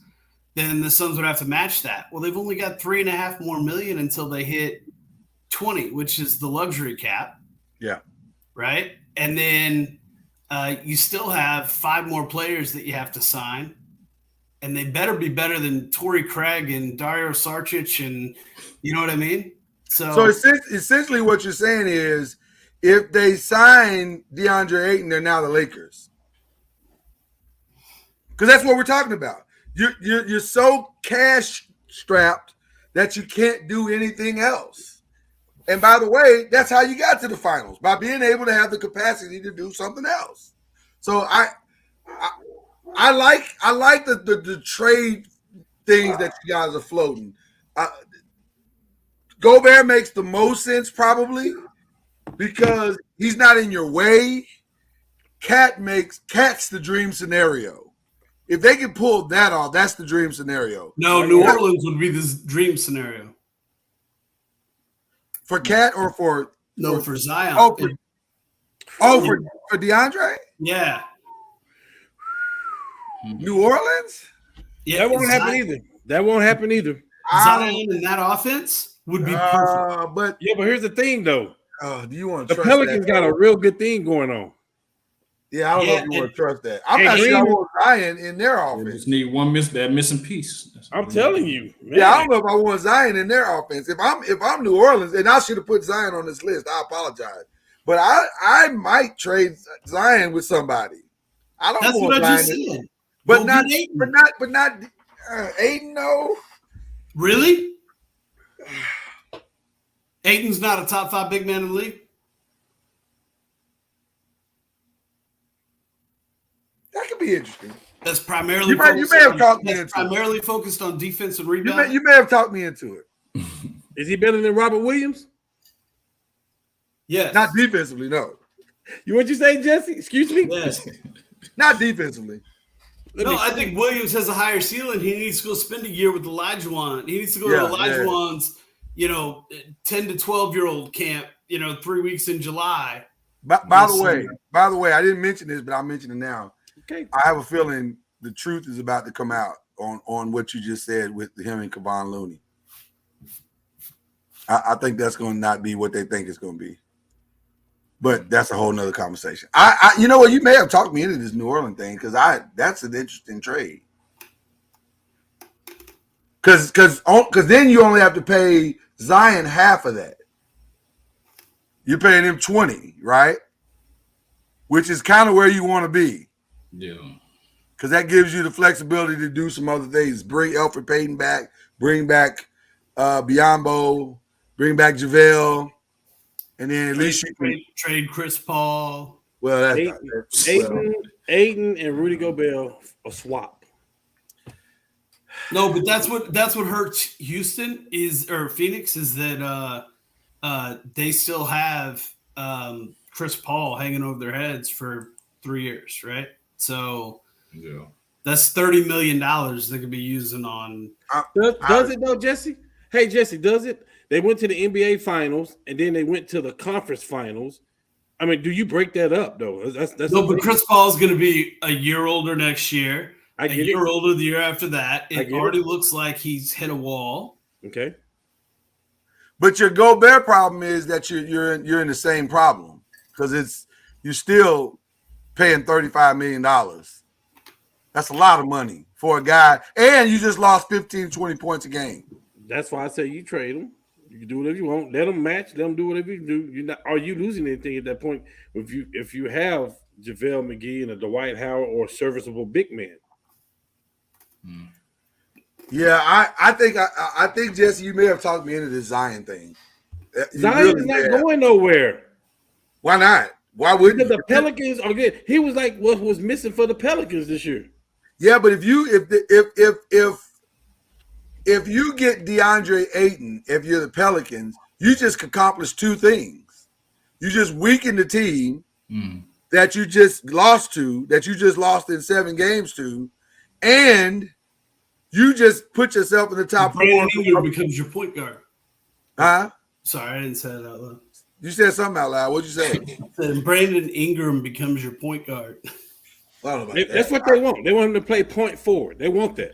then the Suns would have to match that. Well, they've only got 3.5 more million until they hit 20, which is the luxury cap. Yeah. Right. And then you still have 5 more players that you have to sign. And they better be better than Torrey Craig and Dario Saric, and you know what I mean? So essentially what you're saying is if they sign DeAndre Ayton, they're now the Lakers. because that's what we're talking about. You're so cash strapped that you can't do anything else. And by the way, that's how you got to the finals, by being able to have the capacity to do something else. So I like the trade things that you guys are floating. Gobert makes the most sense probably because he's not in your way. Cat's the dream scenario. If they can pull that off, that's the dream scenario. No, New Orleans would be this dream scenario. For Cat or for Zion. For DeAndre? Yeah. New Orleans? Yeah, That won't happen either. That won't happen either. Zion in that offense would be perfect. But here's the thing, though. do you want to The trust Pelicans that? got a real good thing going on. Yeah, I don't know if you want to trust that. I'm Hey, not sure I Green- want Zion in their They offense. just need that missing piece. That's I'm what telling they you, man. Yeah, I don't know if I want Zion in their offense. If I'm New Orleans, and I should have put Zion on this list, I apologize. But I might trade Zion with somebody. I don't That's want what I just Zion, said. but Go not, get Ayton. but not Aiden. No, Really? Aiton's not a top 5 big man in the league? that could be interesting. That's primarily You may have talked me into it. primarily focused on defense and You rebound. may have talked me into it. Is he better than Robert Williams? Yes. Not defensively, no. What you say, Jesse? Excuse me? Yes. Not defensively. No, I think Williams has a higher ceiling. He needs to go spend a year with Olajuwon. He needs to go Yeah, to Olajuwon's, 10 to 12-year-old camp, 3 weeks in July. By the way, I didn't mention this, but I'll mention it now. Okay. I have a feeling the truth is about to come out on what you just said with him and Kevon Looney. I think that's going to not be what they think it's going to be. But that's a whole nother conversation. You know what? You may have talked me into this New Orleans thing because that's an interesting trade. Because then you only have to pay Zion half of that. You're paying him 20, right? Which is kind of where you want to be. Yeah. Because that gives you the flexibility to do some other things. Bring Elfrid Payton back. Bring back Biyombo. Bring back JaVale. And then at least you can Trade Chris Paul. well, that's Aiden and Rudy Gobert a swap. No, but that's what hurts Houston or Phoenix is that they still have Chris Paul hanging over their heads for 3 years, right? So Yeah. that's $30 million they could be using on. Does it though, Jesse? Hey, Jesse, does it? They went to the NBA finals and then they went to the conference finals. I mean, do you break that up though? That's No, but Chris Paul is going to be a year older next year. I A get year it. older the year after that. I It get already it. looks like he's hit a wall. Okay. But your Gobert problem is that you're in the same problem because you're still paying $35 million. That's a lot of money for a guy, and you just lost 15, 20 points a game. That's why I say you trade them. You can do whatever you want. Let them match. Let them do whatever you do. Are you losing anything at that point? If you have JaVale McGee and a Dwight Howard or a serviceable big man. Yeah, I think Jesse, you may have talked me into this Zion thing. You Zion really is not have. going nowhere. Why not? Why wouldn't Because you? the Pelicans are good. He was like what was missing for the Pelicans this year. Yeah, but if you get DeAndre Ayton, if you're the Pelicans, you just accomplish two things. You just weaken the team that you just lost in 7 games to, and you just put yourself in the top 4. Brandon Ingram becomes your point guard. Huh? Sorry, I didn't say it out loud. You said something out loud. What'd you say? Then Brandon Ingram becomes your point guard. I don't know about That's what they want. They want him to play point forward. They want that.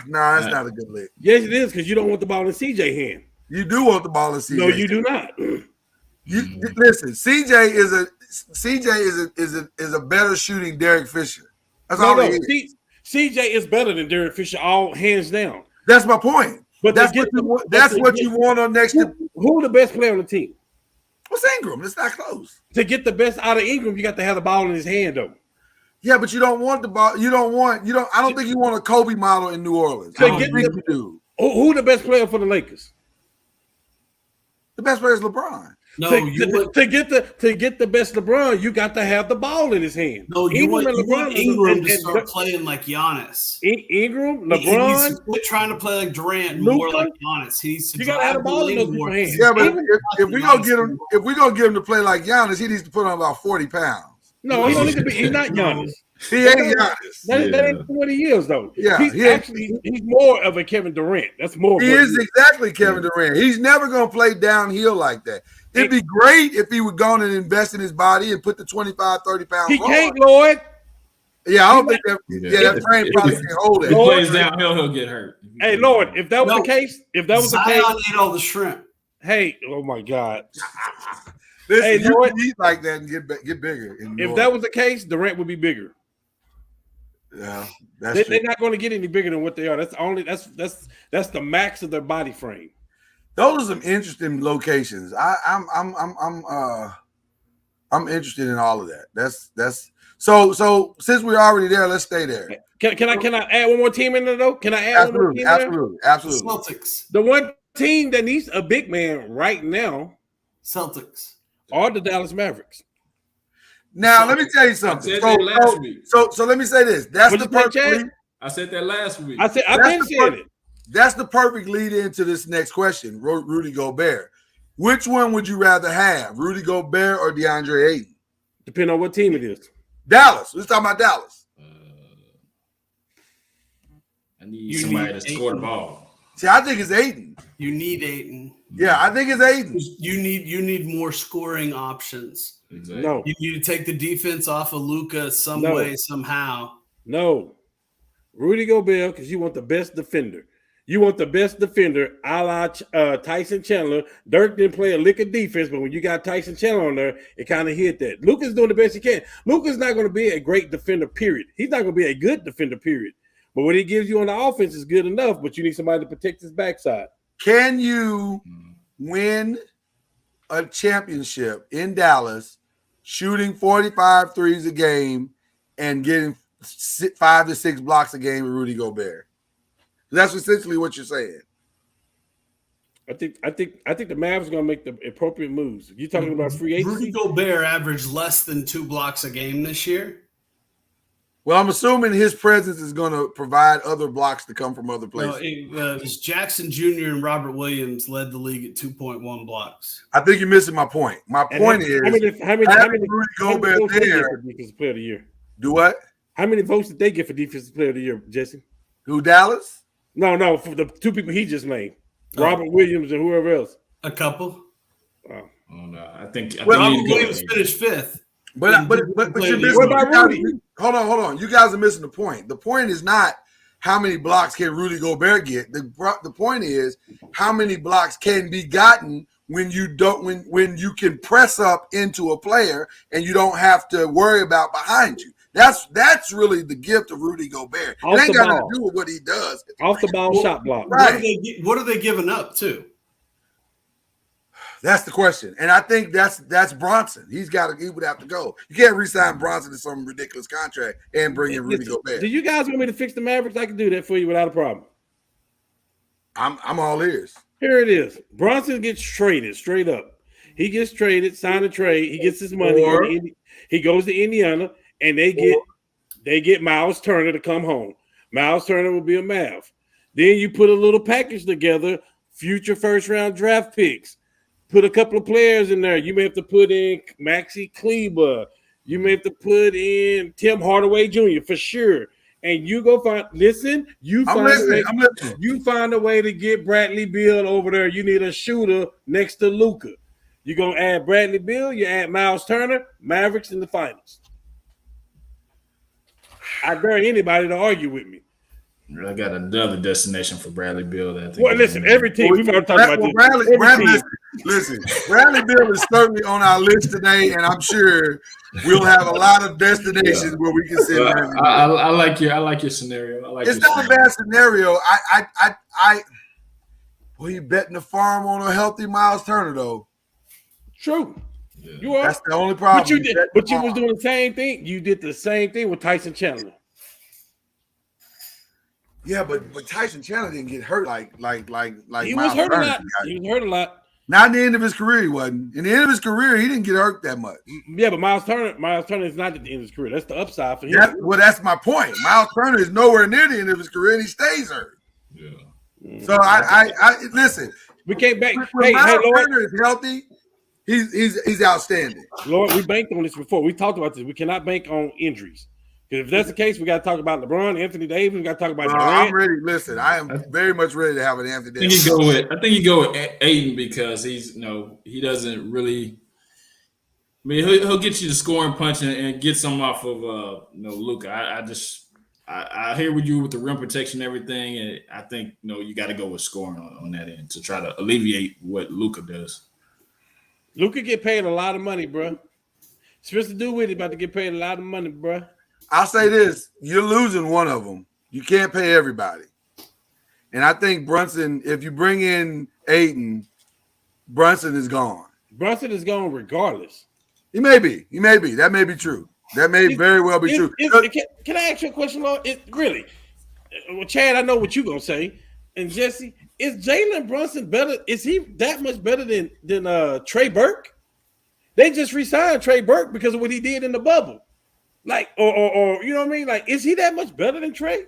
No, that's not a good lick. Yes, it is because you don't want the ball in CJ hand. You do want the ball in CJ. No, you do not. Listen, CJ is a better shooting Derek Fisher. That's all he is. CJ is better than Derek Fisher, all hands down. That's my point. But That's what you want on next to. Who the best player on the team? What's Ingram? It's not close. To get the best out of Ingram, you got to have the ball in his hand, though. Yeah, but you don't want the ball. I don't think you want a Kobe model in New Orleans. So I don't get think the- you do. Who the best player for the Lakers? The best player is LeBron. No, to, you to- want, to get the best LeBron, you got to have the ball in his hand. no, you want, and you want Ingram to start and playing like Giannis. Ingram, He needs LeBron. to quit trying to play like Durant, Luka? more like Giannis. He needs to You gotta have the ball in those people's hands. Yeah, but Even- if we gonna get him to play like Giannis, he needs to put on about 40 pounds. No, he's not Giannis. He ain't Giannis. That ain't what he is, though. Yeah, he's more of a Kevin Durant. That's more. He what is exactly Kevin Durant. He's never gonna play downhill like that. It'd be great if he would go on and invest in his body and put the 25, 30 pounds. He can't, Lloyd. Yeah, I don't think that. Yeah, that frame probably can't hold If he it. plays downhill, he'll get hurt. Hey, Lord, if that was the case, Zion ate all the shrimp. hey, oh my God, Listen, Hey, you Lord. can eat like that and get bigger. if that was the case, Durant would be bigger. yeah, that's They're true. not going to get any bigger than what they are. That's the max of their body frame. Those are some interesting locations. I'm interested in all of that. That's so since we're already there, let's stay there. Can I add one more team in there though? Can I add one more team in there? Absolutely. Celtics. The one team that needs a big man right now Celtics. are the Dallas Mavericks. Now let me tell you I something. said that last week. So let me say this. That's What'd the you say, perfect. Chad? I said that last week. I've That's been the saying per- it. That's the perfect lead into this next question, Rudy Gobert. Which one would you rather have, Rudy Gobert or DeAndre Ayton? Depending on what team it is. Dallas. Let's talk about Dallas. I need You somebody need to score the Ayton. ball. See, I think it's Ayton. You need Ayton. Yeah, I think it's Ayton. You need more scoring options. Exactly. No, You need to take the defense off of Luka some No. way, somehow. no. Rudy Gobert, because you want the best defender. You want the best defender, a la Tyson Chandler. Dirk didn't play a lick of defense, but when you got Tyson Chandler on there, it kind of hit that. Luka's doing the best he can. Luka's not going to be a great defender, period. He's not going to be a good defender, period. But what he gives you on the offense is good enough, but you need somebody to protect his backside. Can you win a championship in Dallas shooting 45 threes a game and getting 5 to 6 blocks a game with Rudy Gobert? That's essentially what you're saying. I think the Mavs are going to make the appropriate moves. You're talking about free Rudy agency? Gobert averaged less than 2 blocks a game this year. Well, I'm assuming his presence is going to provide other blocks to come from other No, places. it was Jackson Jr. and Robert Williams led the league at 2.1 blocks. I think you're missing my point. My And point how is, many having Rudy Gobert votes did they get there, for defensive player of the year? do what? How many votes did they get for defensive player of the year, Jesse? Who, Dallas? No, for the two people he just named, Robert Williams and whoever else. A couple. Oh no, I think Well, Robert he's good. Williams finished 5th. But you're missing. What about Rudy? Hold on. You guys are missing the point. The point is not how many blocks can Rudy Gobert get. The point is how many blocks can be gotten when you don't when you can press up into a player and you don't have to worry about behind you. That's really the gift of Rudy Gobert. Off It ain't the got nothing ball. to do with what he does. Off the ball shot block. Right. What are they giving up to? That's the question, and I think that's Bronson. He would have to go. You can't re-sign Bronson to some ridiculous contract and bring in Rudy Gobert. Do you guys want me to fix the Mavericks? I can do that for you without a problem. I'm all ears. Here it is. Bronson gets traded straight up. He gets traded, sign a trade. He gets his money. Or- He goes to Indiana, and they get Miles Turner to come home. Miles Turner will be a Mav. Then you put a little package together, future first-round draft picks. Put a couple of players in there. You may have to put in Maxi Kleber. You may have to put in Tim Hardaway Jr. for sure. And you go find. Listen, I'm listening. you find a way to get Bradley Beal over there. You need a shooter next to Luka. You're gonna add Bradley Beal. You add Miles Turner. Mavericks in the finals. I dare anybody to argue with me. I got another destination for Bradley Beal. That I think Well, listen, every team we've already talked about this. Listen, Bradley Beal is certainly on our list today, and I'm sure we'll have a lot of destinations where we can send Bradley Beal. I like your scenario. I like It's your not a scenario. bad scenario. Well, you betting the farm on a healthy Miles Turner, though. True. You are. That's the only problem. But you did. But you was doing the same thing. You did the same thing with Tyson Chandler. Yeah, but Tyson Chandler didn't get hurt like He Miles was hurt a Turner lot. got. He was hurt a lot. Not in the end of his career, he wasn't. In the end of his career, he didn't get hurt that much. Yeah, but Miles Turner is not at the end of his career. That's the upside for him. That's my point. Miles Turner is nowhere near the end of his career, and he stays hurt. Yeah. So I listen. We can't bank. When Miles Lord, Turner is healthy, he's outstanding. Lord, we banked on this before. We talked about this. We cannot bank on injuries. Because if that's the case, we got to talk about LeBron, Anthony Davis. We got to talk about Durant. I'm ready. Listen, I am very much ready to have an Anthony Davis. I think you go with Ayton because he's he doesn't really. I mean, he'll get you the scoring punch and get some off of Luka. I hear with you with the rim protection and everything, and I think you got to go with scoring on that end to try to alleviate what Luka does. Luka get paid a lot of money, bro. Spencer Dinwiddie about to get paid a lot of money, bro. I'll say this: you're losing one of them. You can't pay everybody, and I think Brunson. If you bring in Ayton, Brunson is gone. Brunson is gone regardless. He may be. That may be true. That may very well be true. Can I ask you a question, Lord? Really? Well, Chad, I know what you're gonna say, and Jesse, is Jalen Brunson better? Is he that much better than Trey Burke? They just re-signed Trey Burke because of what he did in the bubble. Like, or you know what I mean? Like, is he that much better than Trey?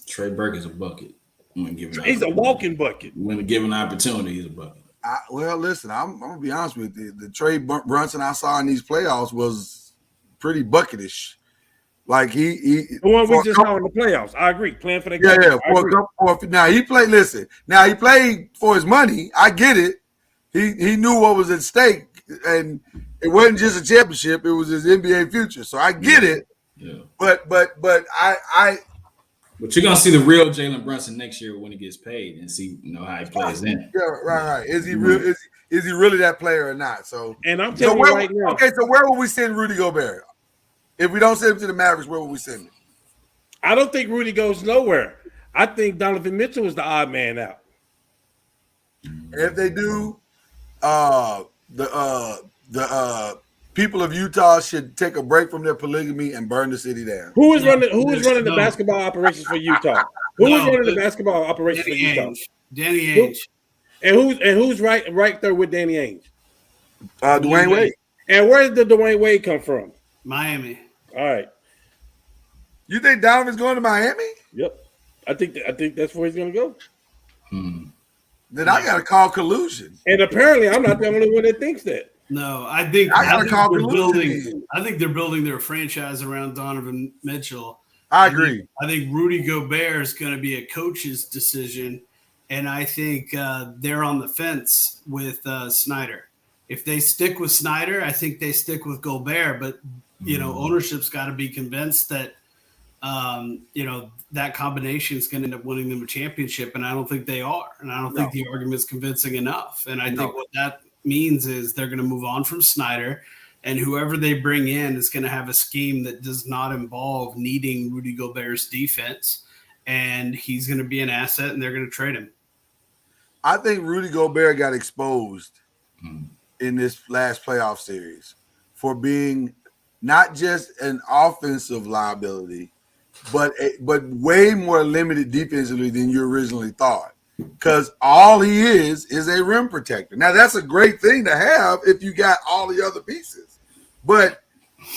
Trey Burke is a bucket. He's a walking bucket. When given an opportunity, he's a bucket. Well, listen, I'm gonna be honest with you. The Trey Brunson I saw in these playoffs was pretty bucketish. Like the one we just saw in the playoffs. I agree. Playing for the game. Now he played. Listen, now he played for his money. I get it. He knew what was at stake, and it wasn't just a championship. It was his NBA future. So I get it. Yeah. But I. But you're gonna see the real Jalen Brunson next year when he gets paid and see how he plays in. Yeah, right. Is he real? Is he really that player or not? So, and I'm telling you right now. Okay, so where will we send Rudy Gobert? If we don't send him to the Mavericks, where will we send him? I don't think Rudy goes nowhere. I think Donovan Mitchell is the odd man out. And if they do, the people of Utah should take a break from their polygamy and burn the city down. Who is running the basketball operations for Utah? Who is running the basketball operations for Utah? Danny Ainge. And who's right there with Danny Ainge? Dwayne Wade. And where did Dwayne Wade come from? Miami. All right. You think Donovan's going to Miami? Yep. I think that's where he's going to go. Then I got to call collusion. And apparently, I'm not the only one that thinks that. No, I think they're building their franchise around Donovan Mitchell. I agree. I think Rudy Gobert is going to be a coach's decision, and I think they're on the fence with Snyder. If they stick with Snyder, I think they stick with Gobert. But ownership's got to be convinced that that combination is going to end up winning them a championship, and I don't think they are. And I don't think the argument's convincing enough. And I think what that means is they're going to move on from Snyder, and whoever they bring in is going to have a scheme that does not involve needing Rudy Gobert's defense, and he's going to be an asset, and they're going to trade him. I think Rudy Gobert got exposed in this last playoff series for being not just an offensive liability, but way more limited defensively than you originally thought. Because all he is a rim protector. Now that's a great thing to have if you got all the other pieces. But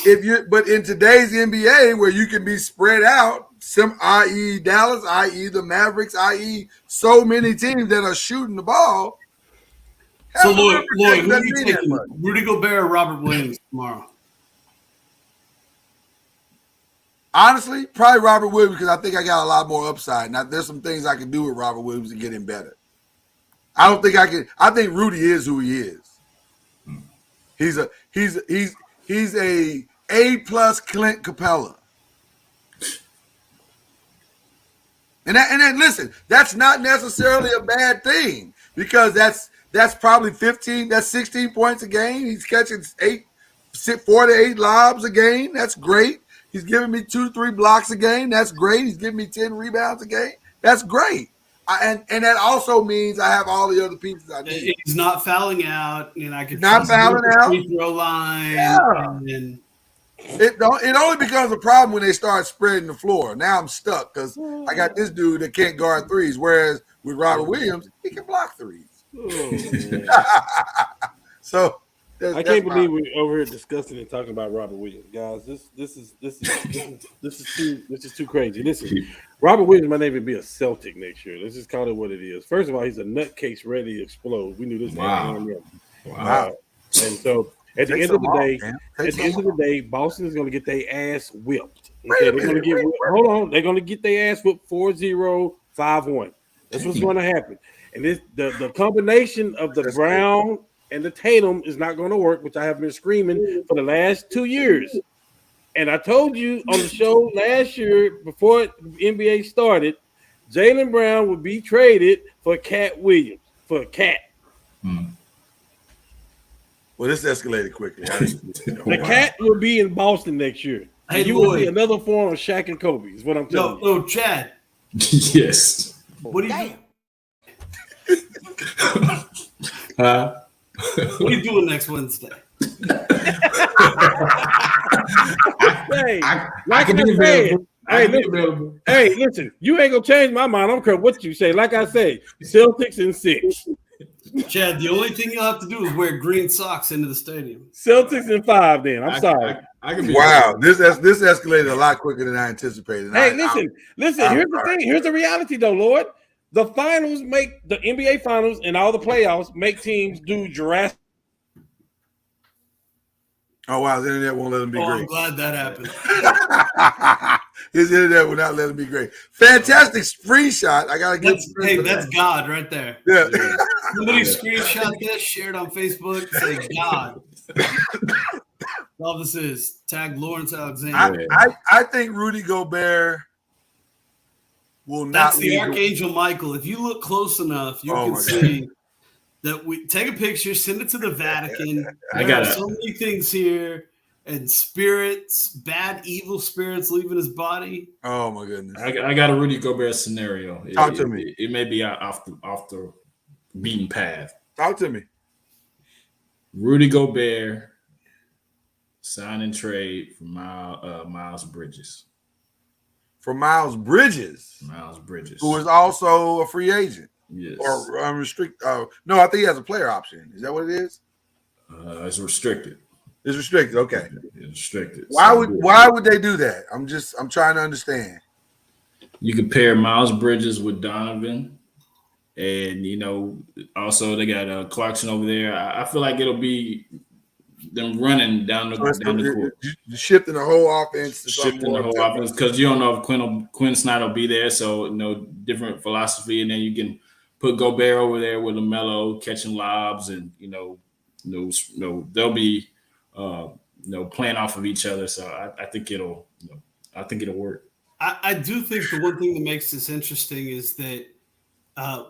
in today's NBA where you can be spread out, i.e. Dallas, i.e. the Mavericks, i.e. so many teams that are shooting the ball. So Lloyd, who are you taking? Rudy Gobert or Robert Williams tomorrow? Honestly, probably Robert Williams because I think I got a lot more upside. Now, there's some things I can do with Robert Williams to get him better. I don't think I can. I think Rudy is who he is. He's a A+ Clint Capella. And listen, that's not necessarily a bad thing because that's probably 16 points a game. He's catching 4 to 8 lobs a game. That's great. He's giving me 2-3 blocks a game. That's great. He's giving me 10 rebounds a game. That's great. And that also means I have all the other pieces I need. He's not fouling out, and I can Not fouling out. free throw line. Yeah. And It only becomes a problem when they start spreading the floor. Now I'm stuck because I got this dude that can't guard threes, whereas with Robert Williams, he can block threes. So I can't believe we're over here discussing and talking about Robert Williams, guys. This is too crazy. Listen, Robert Williams might not even be a Celtic next year. Let's just call it what it is. First of all, he's a nutcase ready to explode. We knew this. Wow. And so at the end of the day, Boston is going to get their ass whipped. Okay, they're going to get hold on. They're going to get their ass whipped 4-0, 5-1. That's what's going to happen. And this the combination of the Brown and the Tatum is not going to work, which I have been screaming for the last 2 years. And I told you on the show last year before the NBA started, Jaylen Brown would be traded for Cat Williams, for Cat. Well, this escalated quickly. The Cat will be in Boston next year. Hey, you will be another form of Shaq and Kobe, is what I'm telling you. No, Chad. Yes. What do you What are you doing next Wednesday? Hey, listen, you ain't gonna change my mind. I don't care what you say. Like I say, Celtics in 6. Chad, the only thing you'll have to do is wear green socks into the stadium. Celtics in 5. Then I'm sorry. I can be Wow, this escalated a lot quicker than I anticipated. Hey, listen. Here's the thing. Here's the reality, though, Lord. The finals make the NBA finals and all the playoffs make teams do Jurassic. Oh wow, his internet won't let him be great. I'm glad that happened. His internet will not let him be great. Fantastic screenshot. I gotta get. That's God right there. Yeah. Somebody screenshot that, shared on Facebook, say God. All this is tag Lawrence Alexander. I think Rudy Gobert will not. That's the Archangel Michael. If you look close enough, you can see that we take a picture, send it to the Vatican. I got so many things here, and spirits, bad, evil spirits leaving his body. Oh my goodness! I got a Rudy Gobert scenario. Talk to me. It may be off the beaten path. Talk to me. Rudy Gobert sign and trade for Miles Bridges. For Miles Bridges. Miles Bridges, who is also a free agent. Yes. Or unrestricted. No, I think he has a player option. Is that what it is? It's restricted. It's restricted. Okay. It's restricted. Why would they do that? I'm trying to understand. You can pair Miles Bridges with Donovan, and also they got Clarkson over there. I feel like it'll be them running down the court, shifting the whole offense. Because you don't know if Quinn Snyder will be there, so different philosophy, and then you can put Gobert over there with LaMelo catching lobs, and they'll be playing off of each other. So I think it'll work. I do think the one thing that makes this interesting is that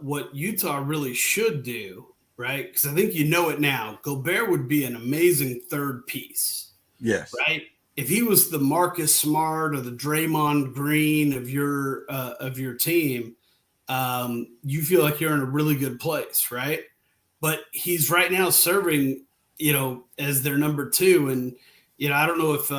what Utah really should do, right? Because I think it now. Gobert would be an amazing third piece. Yes. Right. If he was the Marcus Smart or the Draymond Green of your team, you feel like you're in a really good place, right? But he's right now serving, as their number 2, and I don't know if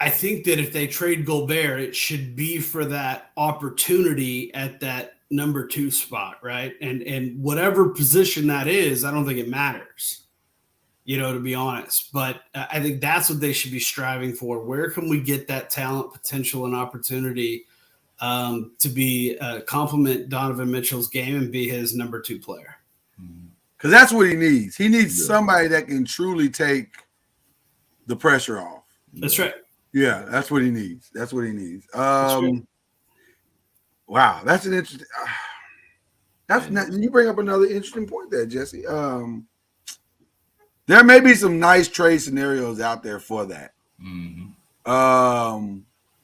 I think that if they trade Gobert, it should be for that opportunity at that number 2 spot, right? And whatever position that is, I don't think it matters, to be honest. But I think that's what they should be striving for. Where can we get that talent, potential, and opportunity to be complement Donovan Mitchell's game and be his number 2 player? Because that's what he needs. He needs somebody that can truly take the pressure off. That's right. Yeah, that's what he needs. Wow, that's an interesting. You bring up another interesting point there, Jesse. There may be some nice trade scenarios out there for that.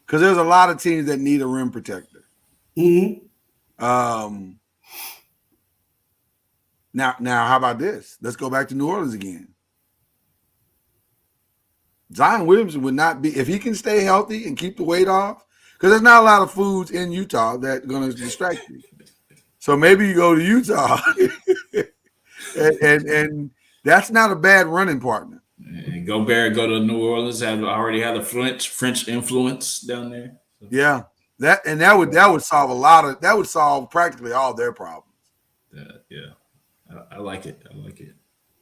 Because there's a lot of teams that need a rim protector. Now, how about this? Let's go back to New Orleans again. Zion Williamson would not be, if he can stay healthy and keep the weight off, because there's not a lot of foods in Utah that are going to distract you. So maybe you go to Utah, and that's not a bad running partner. And Gobert go to New Orleans. Already had a French influence down there. Yeah, that would solve practically all their problems. I like it.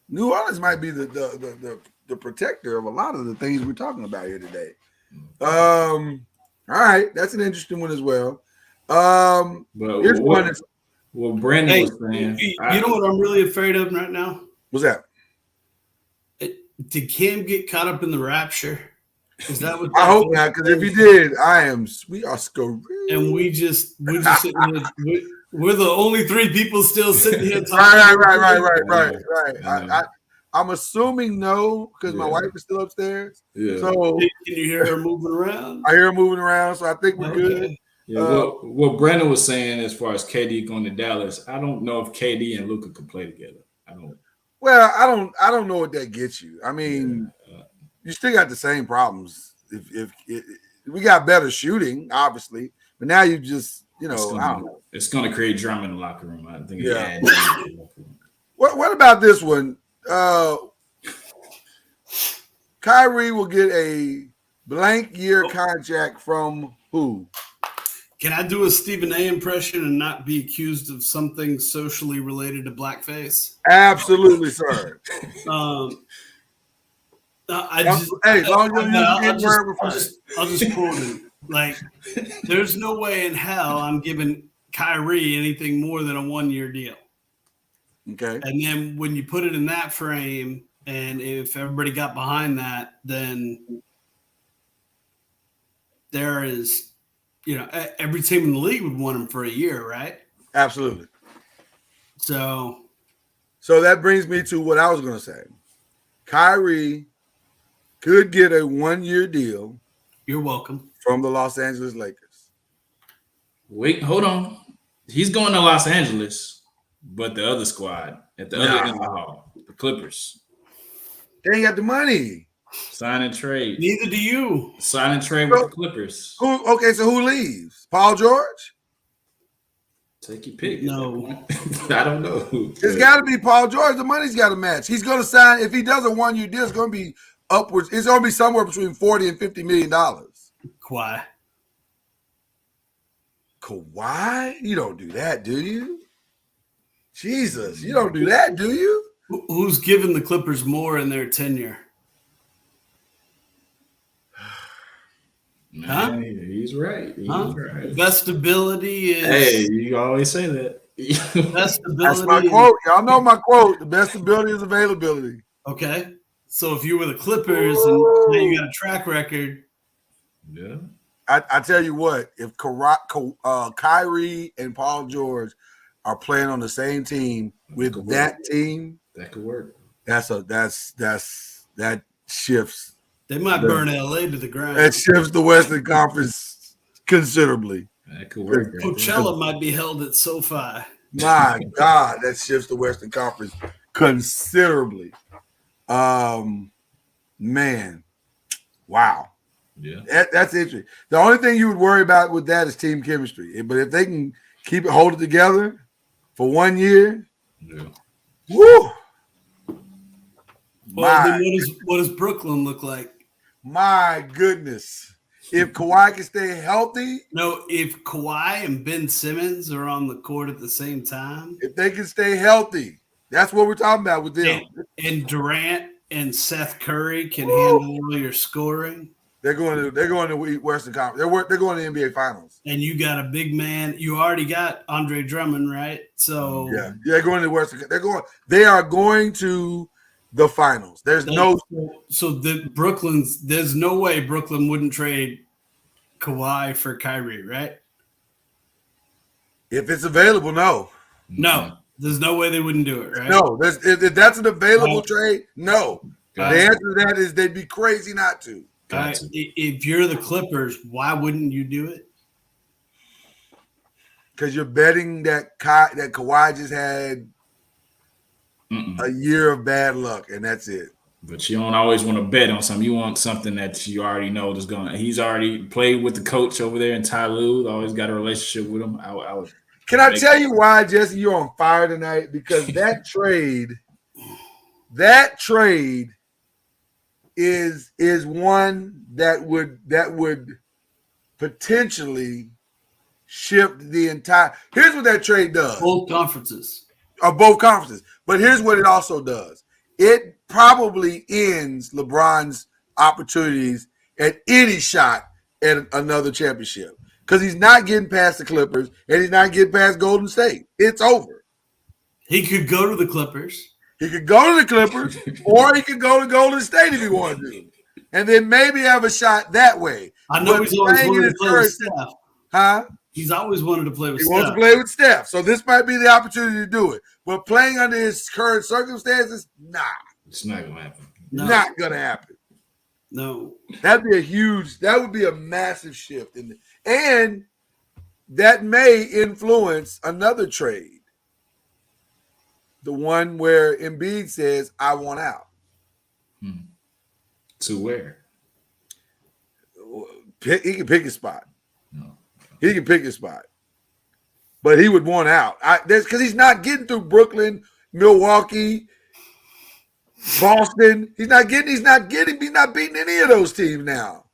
New Orleans might be the protector of a lot of the things we're talking about here today. All right, that's an interesting one as well. But Here's one. What Brandon Hey, was saying. you know what I'm really afraid of right now? What's that? Did Cam get caught up in the rapture? Is that what? I hope not, because if he did, we are screwed. And we're just sitting here. We're the only three people still sitting here talking. Right. I'm assuming no, because my wife is still upstairs. Yeah. So Can you hear her moving around? I hear her moving around, so I think we're good. Yeah, what Brandon was saying as far as KD going to Dallas, I don't know if KD and Luka could play together. Well, I don't know what that gets you. I mean, you still got the same problems. If we got better shooting, obviously, but now you just I don't know. It's going to create drama in the locker room. I think. Yeah. What about this one? Kyrie will get a blank year contract from who? Can I do a Stephen A. impression and not be accused of something socially related to blackface? Absolutely, sir. I'll just quote him. Like, there's no way in hell I'm giving Kyrie anything more than a 1-year deal. Okay. And then when you put it in that frame, and if everybody got behind that, then there is, every team in the league would want him for a year, right? Absolutely. So that brings me to what I was going to say. Kyrie could get a 1-year deal. You're welcome. From the Los Angeles Lakers. Wait, hold on. He's going to Los Angeles, but the other squad at the other end of the hall, the Clippers. They ain't got the money. Sign and trade. Neither do you. Sign and trade with the Clippers. So who leaves? Paul George? Take your pick. No. I don't know. It's got to be Paul George. The money's got to match. He's going to sign. If he does a 1-year deal, it's going to be upwards. It's going to be somewhere between $40 and $50 million. Kawhi? You don't do that, do you? Jesus, you don't do that, do you? Who's giving the Clippers more in their tenure? Huh? He's right. Right. Best ability is. Hey, you always say that. Best ability. That's my quote. Y'all know my quote. The best ability is availability. Okay. So if you were the Clippers and now you got a track record. Yeah. I tell you what, if Kyrie and Paul George are playing on the same team with that team, that could work. That shifts. They might burn LA to the ground. That shifts the Western Conference considerably. That could work. Coachella might be held at SoFi. My God, that shifts the Western Conference considerably. Man, wow. Yeah, that's interesting. The only thing you would worry about with that is team chemistry. But if they can hold it together for 1 year, woo! Well, then what does Brooklyn look like? My goodness. If Kawhi can stay healthy. No, if Kawhi and Ben Simmons are on the court at the same time. If they can stay healthy. That's what we're talking about with them. And Durant and Seth Curry can handle all your scoring. They're going to Western Conference. They're going to the NBA Finals. And you got a big man. You already got Andre Drummond, right? So yeah, they're going to Western. They are going to the finals. There's no. So there's no way Brooklyn wouldn't trade Kawhi for Kyrie, right? If it's available, no. No, there's no way they wouldn't do it, right? No, if that's an available trade, no. The answer to that is they'd be crazy not to. If you're the Clippers, why wouldn't you do it? Because you're betting that Kawhi just had a year of bad luck, and that's it. But you don't always want to bet on something. You want something that you already know is going. He's already played with the coach over there in Ty Lue. Always got a relationship with him. I would. Can I tell you why, Jesse, you're on fire tonight? Because that trade is one that would potentially shift the entire. Here's what that trade does. Both conferences. Both conferences. But here's what it also does. It probably ends LeBron's opportunities at any shot at another championship because he's not getting past the Clippers and he's not getting past Golden State. It's over. He could go to the Clippers. He could go to the Clippers or he could go to Golden State if he wanted to. And then maybe have a shot that way. I know But he's always playing in wanted to his play with current- Steph. Huh? He's always wanted to play with He Steph. wants to play with Steph. So this might be the opportunity to do it. But playing under his current circumstances, nah. It's not gonna happen. No. Not gonna happen. No. That would be a massive shift and that may influence another trade. The one where Embiid says, I want out. To where? He can pick his spot. No. He can pick his spot. But he would want out. Because he's not getting through Brooklyn, Milwaukee, Boston. He's not beating any of those teams now.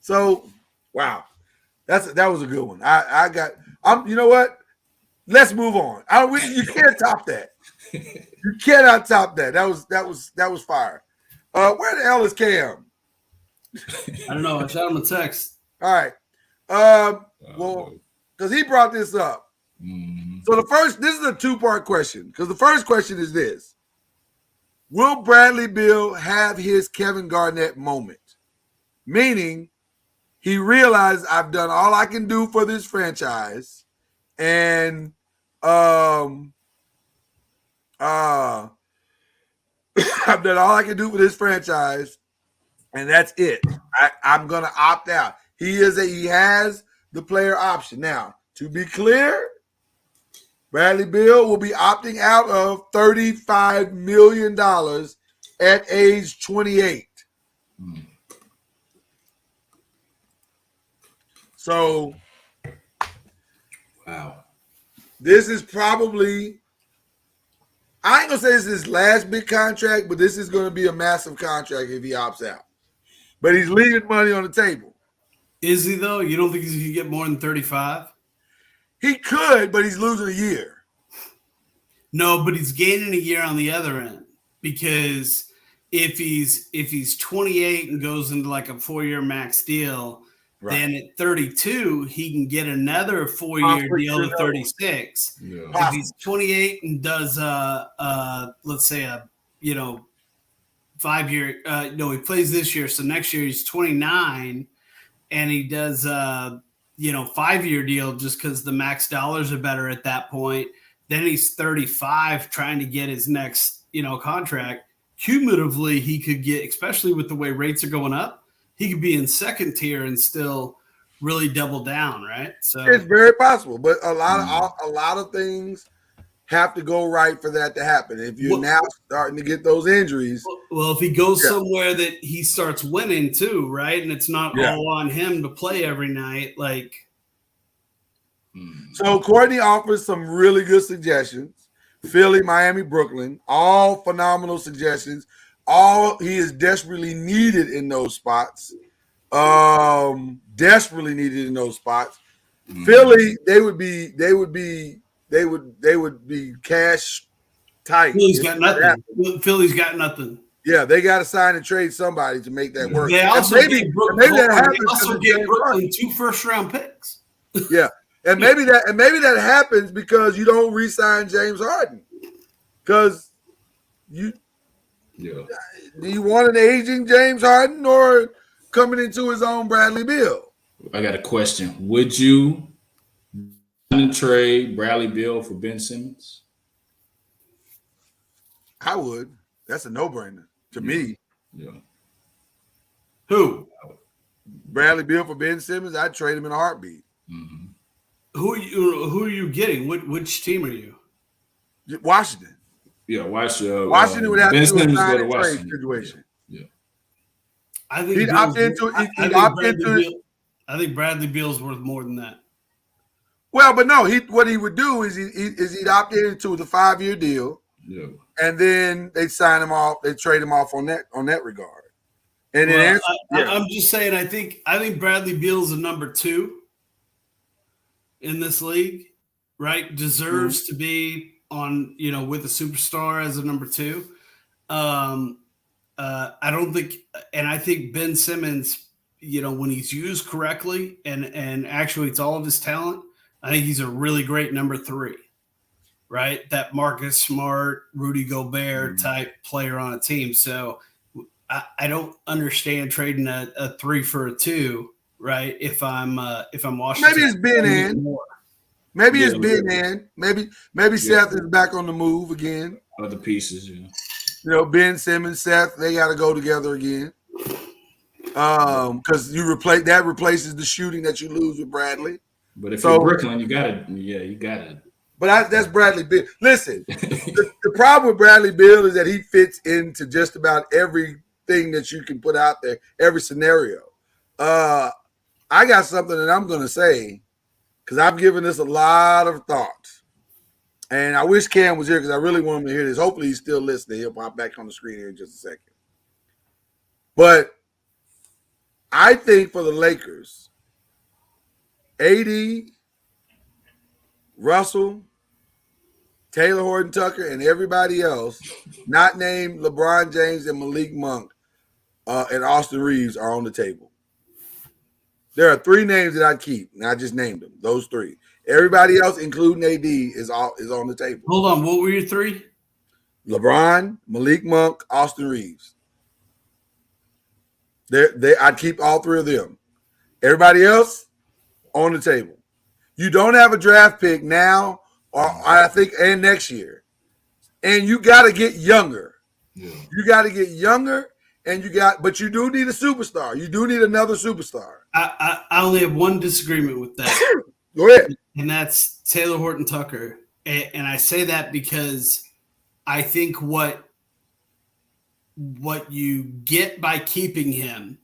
So, wow. That was a good one. You know what? Let's move on. You can't top that. You cannot top that. That was fire. Where the hell is Cam? I don't know. I shot him a text. All right. Well, because he brought this up. Mm-hmm. So this is a two-part question. Because the first question is this: will Bradley Beal have his Kevin Garnett moment? Meaning, he realized I've done all I can do for this franchise, and I've done all I can do for this franchise, and that's it. I'm gonna opt out. He has the player option. Now, to be clear, Bradley Beal will be opting out of $35 million at age 28. So, Wow. this is probably, I ain't gonna say this is his last big contract, but this is gonna be a massive contract if he opts out. But he's leaving money on the table. Is he, though? You don't think he could get more than 35? He could, but he's losing a year. No, but he's gaining a year on the other end because if he's 28 and goes into like a 4-year max deal, then at 32 he can get another 4-year deal to 36. Yeah. If he's 28 and does let's say a 5-year he plays this year, so next year he's 29 and he does 5-year deal just because the max dollars are better at that point. Then he's 35 trying to get his next, contract. Cumulatively, he could get, especially with the way rates are going up, he could be in second tier and still really double down, right? So It's very possible, but a lot of things have to go right for that to happen. If you're now starting to get those injuries, well, if he goes somewhere that he starts winning too, right? And it's not all on him to play every night, like. So Courtney offers some really good suggestions. Philly, Miami, Brooklyn, all phenomenal suggestions. He is desperately needed in those spots. Philly, they would be cash tight. Philly's got nothing. Yeah, they got to sign and trade somebody to make that work. They also gave Brooklyn 2 first-round picks. Yeah. And maybe that happens because you don't re-sign James Harden. Because do you want an aging James Harden or coming into his own Bradley Beal? I got a question. Would you trade Bradley Beal for Ben Simmons? I would. That's a no-brainer to me. Yeah. Who? Bradley Beal for Ben Simmons, I'd trade him in a heartbeat. Mm-hmm. Who are you getting? Which team are you? Washington. Washington would have Ben to do a Simmons sign go to and trade Washington. situation. I think He'd Beal's- opt into it. I He'd think opt Bradley into it. Beal- I think Bradley Beal's worth more than that. Well, but no, what he would do is he'd opt into the 5-year deal, Yeah. and then they'd sign him off. They'd trade him off on that regard. And then I'm just saying, I think Bradley Beal's a number 2 in this league, right? Deserves to be on, with a superstar as a number 2. I don't think, and I think Ben Simmons, when he's used correctly and actuates all of his talent, I think he's a really great number 3, right? That Marcus Smart, Rudy Gobert type player on a team. So I don't understand trading a 3 for a 2, right? If I'm Washington, maybe it's Ben and maybe it's Ben and maybe Seth is back on the move again. Other pieces, Ben Simmons, Seth, they got to go together again. Because that replaces the shooting that you lose with Bradley. But if you're Brooklyn, you gotta. But that's Bradley Beal. Listen, the problem with Bradley Beal is that he fits into just about everything that you can put out there, every scenario. I got something that I'm going to say because I've given this a lot of thought. And I wish Cam was here because I really want him to hear this. Hopefully he's still listening. He'll pop back on the screen here in just a second. But I think for the Lakers, AD, Russell, Taylor Horton-Tucker, and everybody else, not named LeBron James and Malik Monk and Austin Reeves, are on the table. There are 3 names that I'd keep, and I just named them. Those 3. Everybody else, including AD, is on the table. Hold on, what were your 3? LeBron, Malik Monk, Austin Reeves. I'd keep all 3 of them. Everybody else on the table. You don't have a draft pick now, or I think, and next year. And you got to get younger. Yeah. You got to get younger, but you do need a superstar. You do need another superstar. I only have one disagreement with that. Go ahead. And that's Taylor Horton-Tucker. And I say that because I think what you get by keeping him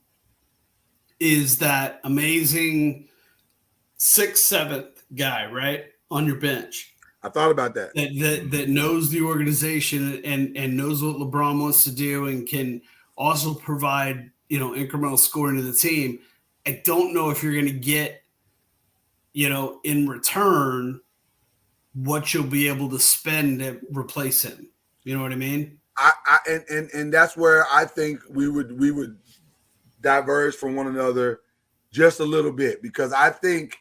is that amazing 6th, 7th guy, right, on your bench. I thought about that. That knows the organization and knows what LeBron wants to do and can also provide, incremental scoring to the team. I don't know if you're going to get, in return, what you'll be able to spend to replace him. You know what I mean? And that's where I think we would diverge from one another just a little bit, because I think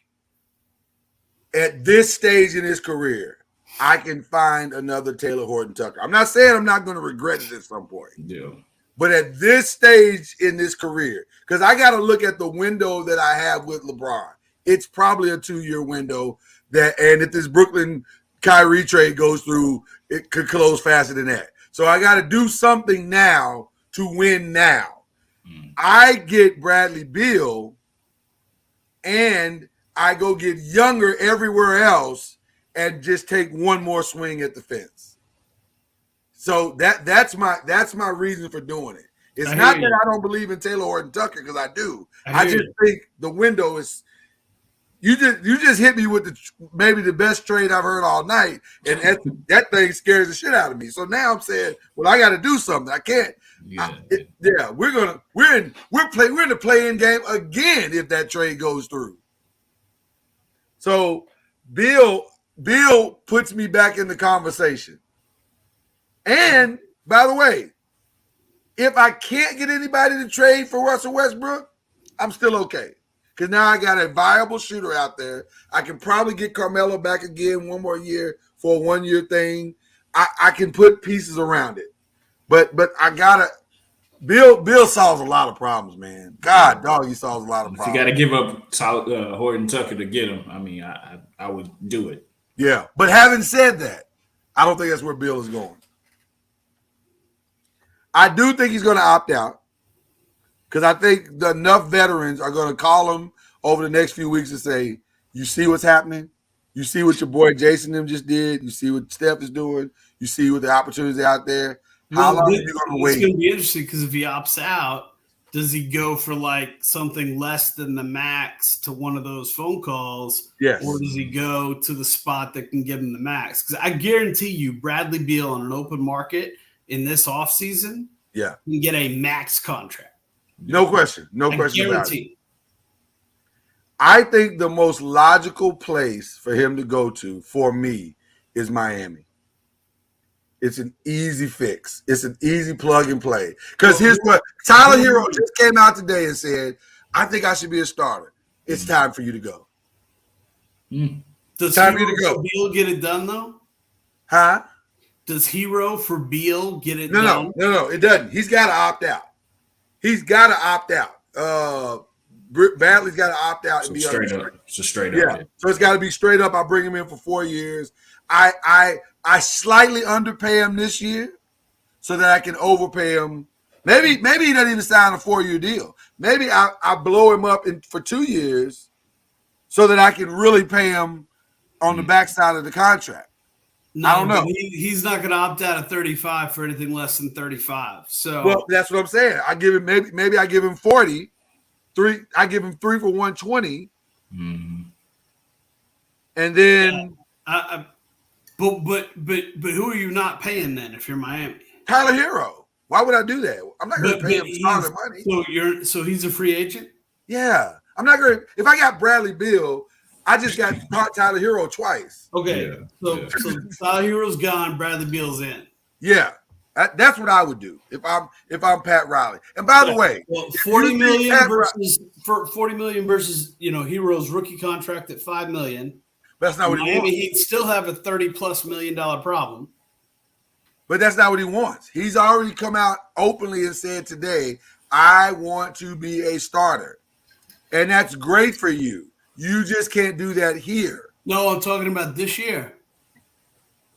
at this stage in his career, I can find another Taylor Horton-Tucker. I'm not saying I'm not going to regret it at some point. Yeah. But at this stage in this career, because I got to look at the window that I have with LeBron. It's probably a 2-year window and if this Brooklyn Kyrie trade goes through, it could close faster than that. So I got to do something now to win now. I get Bradley Beal and I go get younger everywhere else and just take one more swing at the fence. So that's my reason for doing it. It's not that I don't believe in Taylor Horton-Tucker, because I do. I just think the window is. You just hit me with maybe the best trade I've heard all night, and that thing scares the shit out of me. So now I'm saying, well, I got to do something. I can't. We're in the play-in game again if that trade goes through. So Bill puts me back in the conversation. And by the way, if I can't get anybody to trade for Russell Westbrook, I'm still okay. Because now I got a viable shooter out there. I can probably get Carmelo back again one more year for a 1-year thing. I can put pieces around it. But I gotta Bill solves a lot of problems, man. God, dog, he solves a lot of problems. If you got to give up Horton-Tucker to get him, I mean, I would do it. Yeah, but having said that, I don't think that's where Bill is going. I do think he's going to opt out, because I think enough veterans are going to call him over the next few weeks and say, you see what's happening? You see what your boy Jason them just did. You see what Steph is doing. You see what the opportunities out there. How long are you going to wait? It's going to be interesting because if he opts out, does he go for like something less than the max to one of those phone calls? Yes. Or does he go to the spot that can give him the max? Because I guarantee you, Bradley Beal on an open market in this offseason can get a max contract. No question. No question about it. Guarantee. I think the most logical place for him to go to, for me, is Miami. It's an easy fix. It's an easy plug and play. Because here's what Tyler Hero just came out today and said, I think I should be a starter. It's time for you to go. Does Time for Hero you to go. for Beal get it done, though? Huh? Does Hero for Beal get it done? No, it doesn't. He's got to opt out. He's got to opt out. Bradley's got to opt out and be straight up. So straight up. Yeah. So it's got to be straight up. I bring him in for 4 years. I slightly underpay him this year so that I can overpay him. Maybe he doesn't even sign a 4-year deal. Maybe I blow him up for 2 years so that I can really pay him on the backside of the contract. No, I don't know. He's not going to opt out at 35 for anything less than 35. So Well, that's what I'm saying. I give him maybe I give him 40. I give him 3 for 120. Mm-hmm. And then But who are you not paying then if you're Miami? Tyler Hero. Why would I do that? I'm not going to pay him starter money. So he's a free agent? Yeah. I'm not going to. If I got Bradley Beal, I just got Tyler Hero twice. Okay. So Tyler Hero's gone, Bradley Beal's in. Yeah. That's what I would do if I'm Pat Riley. And by the way, $40 million versus Hero's rookie contract at $5 million. That's not what he Miami wants. He'd still have a $30+ million problem. But that's not what he wants. He's already come out openly and said today, I want to be a starter. And that's great for you. You just can't do that here. No, I'm talking about this year.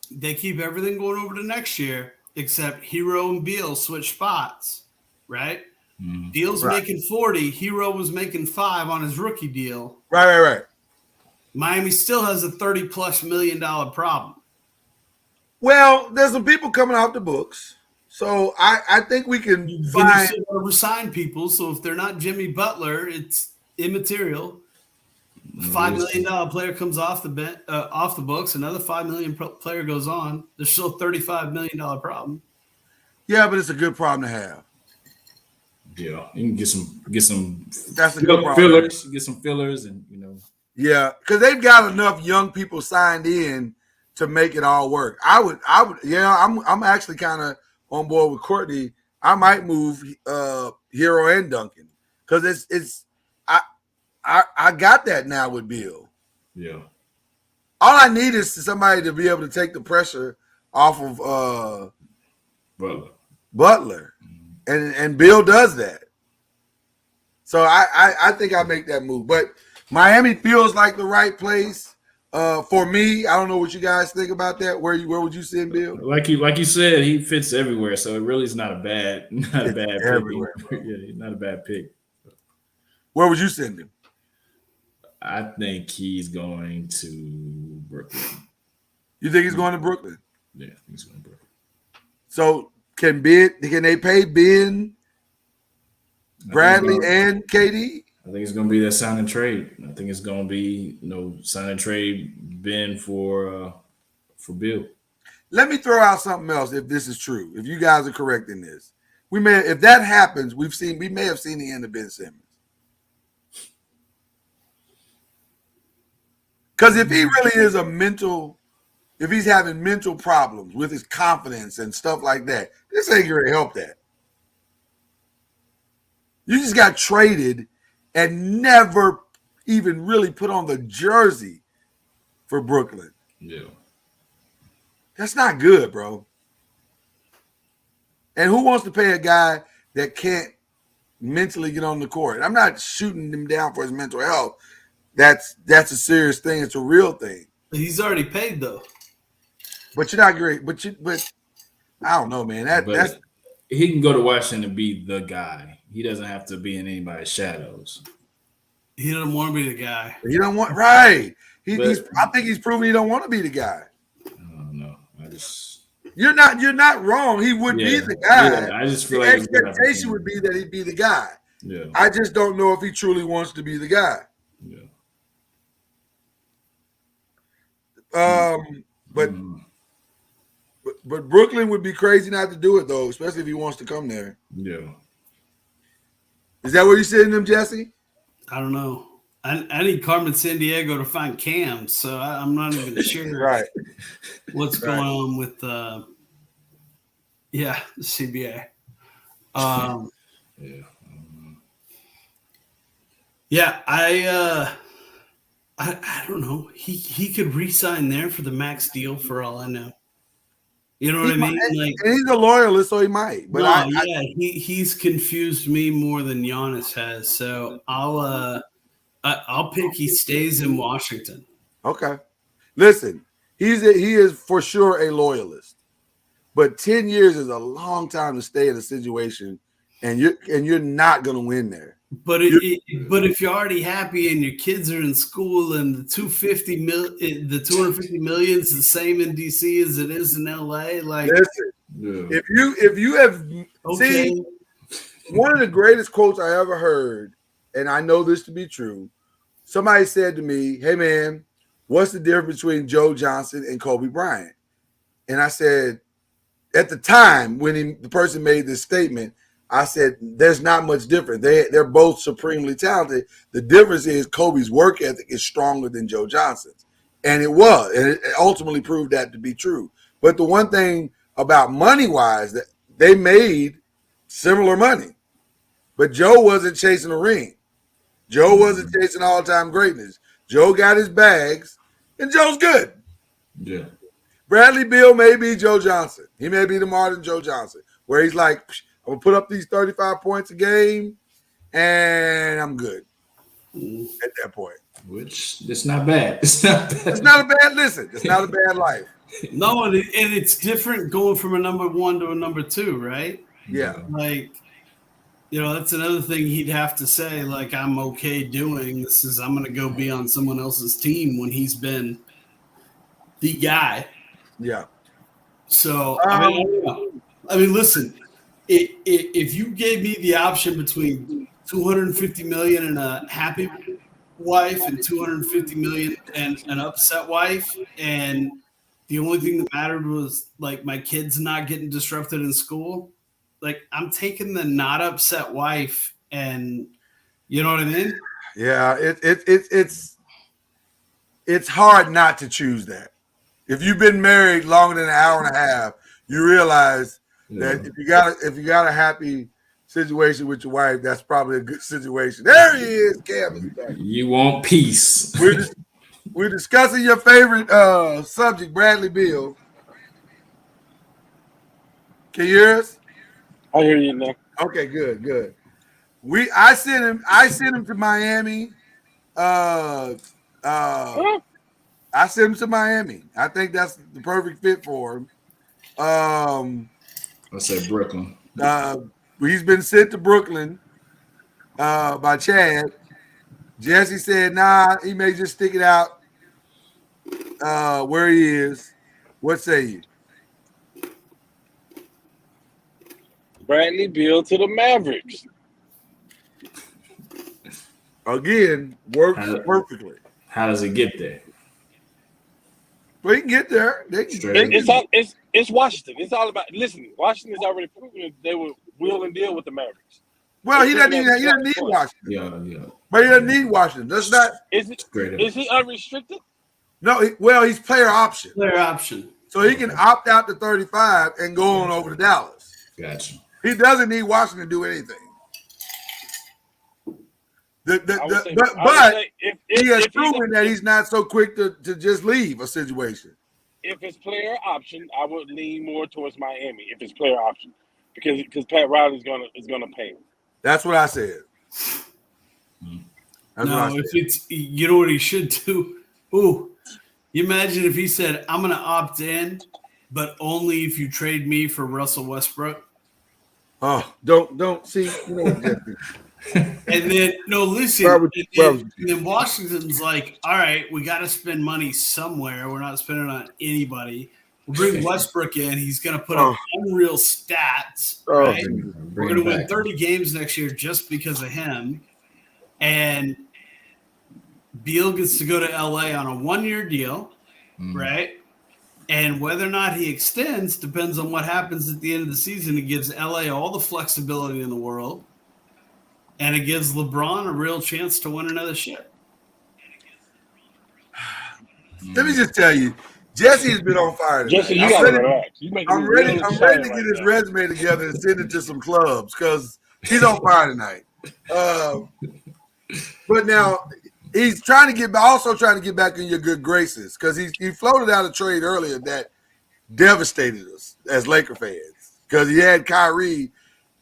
They keep everything going over to next year, except Hero and Beal switch spots, right? Mm-hmm. Beal's making 40. Hero was making 5 on his rookie deal. Right. Miami still has a $30+ million problem. Well, there's some people coming off the books. So I think we can find – resign people, so if they're not Jimmy Butler, it's immaterial. $5 million player comes off the books. Another $5 million player goes on. There's still a $35 million problem. Yeah, but it's a good problem to have. Yeah, you can get some. That's a good problem. Fillers. Get some fillers, and Yeah, because they've got enough young people signed in to make it all work. I would. Yeah, I'm actually kind of on board with Courtney. I might move Hero and Duncan because I got that now with Beal. Yeah. All I need is somebody to be able to take the pressure off of Butler. And Beal does that. So I think I make that move. But Miami feels like the right place for me. I don't know what you guys think about that. Where would you send Beal? Like you said, he fits everywhere. So it really is not a bad everywhere. pick. Yeah, not a bad pick. Where would you send him? I think he's going to Brooklyn. You think he's going to Brooklyn? Yeah, I think he's going to Brooklyn. So can they pay Ben, Bradley, and KD? I think it's going to be that sign and trade. I think it's going to be sign and trade Ben for Beal. Let me throw out something else if this is true. If you guys are correct in this, if that happens, we may have seen the end of Ben Simmons. Because if he really is if he's having mental problems with his confidence and stuff like that, this ain't going to help that. You just got traded and never even really put on the jersey for Brooklyn. Yeah. That's not good, bro. And who wants to pay a guy that can't mentally get on the court? I'm not shooting him down for his mental health. That's a serious thing. It's a real thing. He's already paid though. But you're not great. But I don't know, man. That's he can go to Washington and be the guy. He doesn't have to be in anybody's shadows. He doesn't want to be the guy. He don't want right. But- I think he's proven he don't want to be the guy. I don't know. I just You're not wrong. He would be the guy. Yeah, I just feel The like it's gonna expectation happen. would be that he'd be the guy. Yeah. I just don't know if he truly wants to be the guy. Yeah. But Brooklyn would be crazy not to do it though, especially if he wants to come there. Yeah. Is that where you're sitting him, Jesse? I don't know. I need Carmen Sandiego to find Cam, so I'm not even sure Right. what's going on with the CBA. I don't know. He could re-sign there for the max deal for all I know. You know what I mean? Like, And he's a loyalist, so he might. But he's confused me more than Giannis has. So I'll pick he stays in Washington. okay. Listen, he is for sure a loyalist, but 10 years is a long time to stay in a situation, and you're not going to win there. But but if you're already happy and your kids are in school and the 250 million is the same in DC as it is in LA, like Listen, Yeah. if you have okay, seen one of the greatest quotes I ever heard, and I know this to be true, somebody said to me, "Hey man, what's the difference between Joe Johnson and Kobe Bryant?" And I said, at the time when the person made this statement, I said, there's not much difference. They're both supremely talented. The difference is Kobe's work ethic is stronger than Joe Johnson's. And it was. And it ultimately proved that to be true. But the one thing about money-wise, that they made similar money. But Joe wasn't chasing a ring. Joe wasn't chasing all-time greatness. Joe got his bags, and Joe's good. Yeah. Bradley Beal may be Joe Johnson. He may be the modern Joe Johnson, where he's like, I'm going to put up these 35 points a game, and I'm good at that point. Which it's not bad. It's not bad. It's not a bad listen. It's not a bad life. no, and it's different going from a number one to a number two, right? Yeah. Like, that's another thing he'd have to say, like, I'm okay doing this is I'm going to go be on someone else's team when he's been the guy. Yeah. So, I mean, listen, if you gave me the option between $250 million and a happy wife and $250 million and an upset wife, and the only thing that mattered was like my kids not getting disrupted in school, like I'm taking the not upset wife, and you know what I mean? Yeah. It's hard not to choose that. If you've been married longer than an hour and a half, you realize that if you got a happy situation with your wife, that's probably a good situation. There he is, Cam is back. You want peace. We're discussing your favorite subject, Bradley Beal. Can you hear us? I hear you now. Okay, good. I sent him to Miami. I sent him to Miami. I think that's the perfect fit for him. I said Brooklyn. He's been sent to Brooklyn by Chad. Jesse said, nah, he may just stick it out where he is. What say you? Bradley Beal to the Mavericks. Again, works perfectly. How does it get there? But he can get there. It's Washington. It's all about. Listen, Washington has already proven that they were will and deal with the Mavericks. Well, he doesn't need Washington. Yeah. But he doesn't need Washington. That's not. Is he unrestricted? No, he's player option. Player option. So he can opt out to 35 and go on over to Dallas. Gotcha. He doesn't need Washington to do anything. But he has proven that he's not so quick to just leave a situation. If it's player option, I would lean more towards Miami. If it's player option, because Pat Riley is gonna pay him. That's what I said. If it's you know what he should do. Ooh, you imagine if he said, "I'm gonna opt in, but only if you trade me for Russell Westbrook." Oh, don't see. You know what, Jesse? And then listen. And then Washington's like, all right, we got to spend money somewhere. We're not spending on anybody. We'll bring Westbrook in. He's going to put up unreal stats. Right? We're going to win 30 games next year just because of him. And Beal gets to go to LA on a 1-year deal, right? And whether or not he extends depends on what happens at the end of the season. It gives LA all the flexibility in the world, and it gives LeBron a real chance to win another ship. Let me just tell you, Jesse has been on fire tonight. Jesse, you gotta relax. I'm ready to get his resume together and send it to some clubs because he's on fire tonight. But now he's trying to get back in your good graces because he floated out a trade earlier that devastated us as Laker fans because he had Kyrie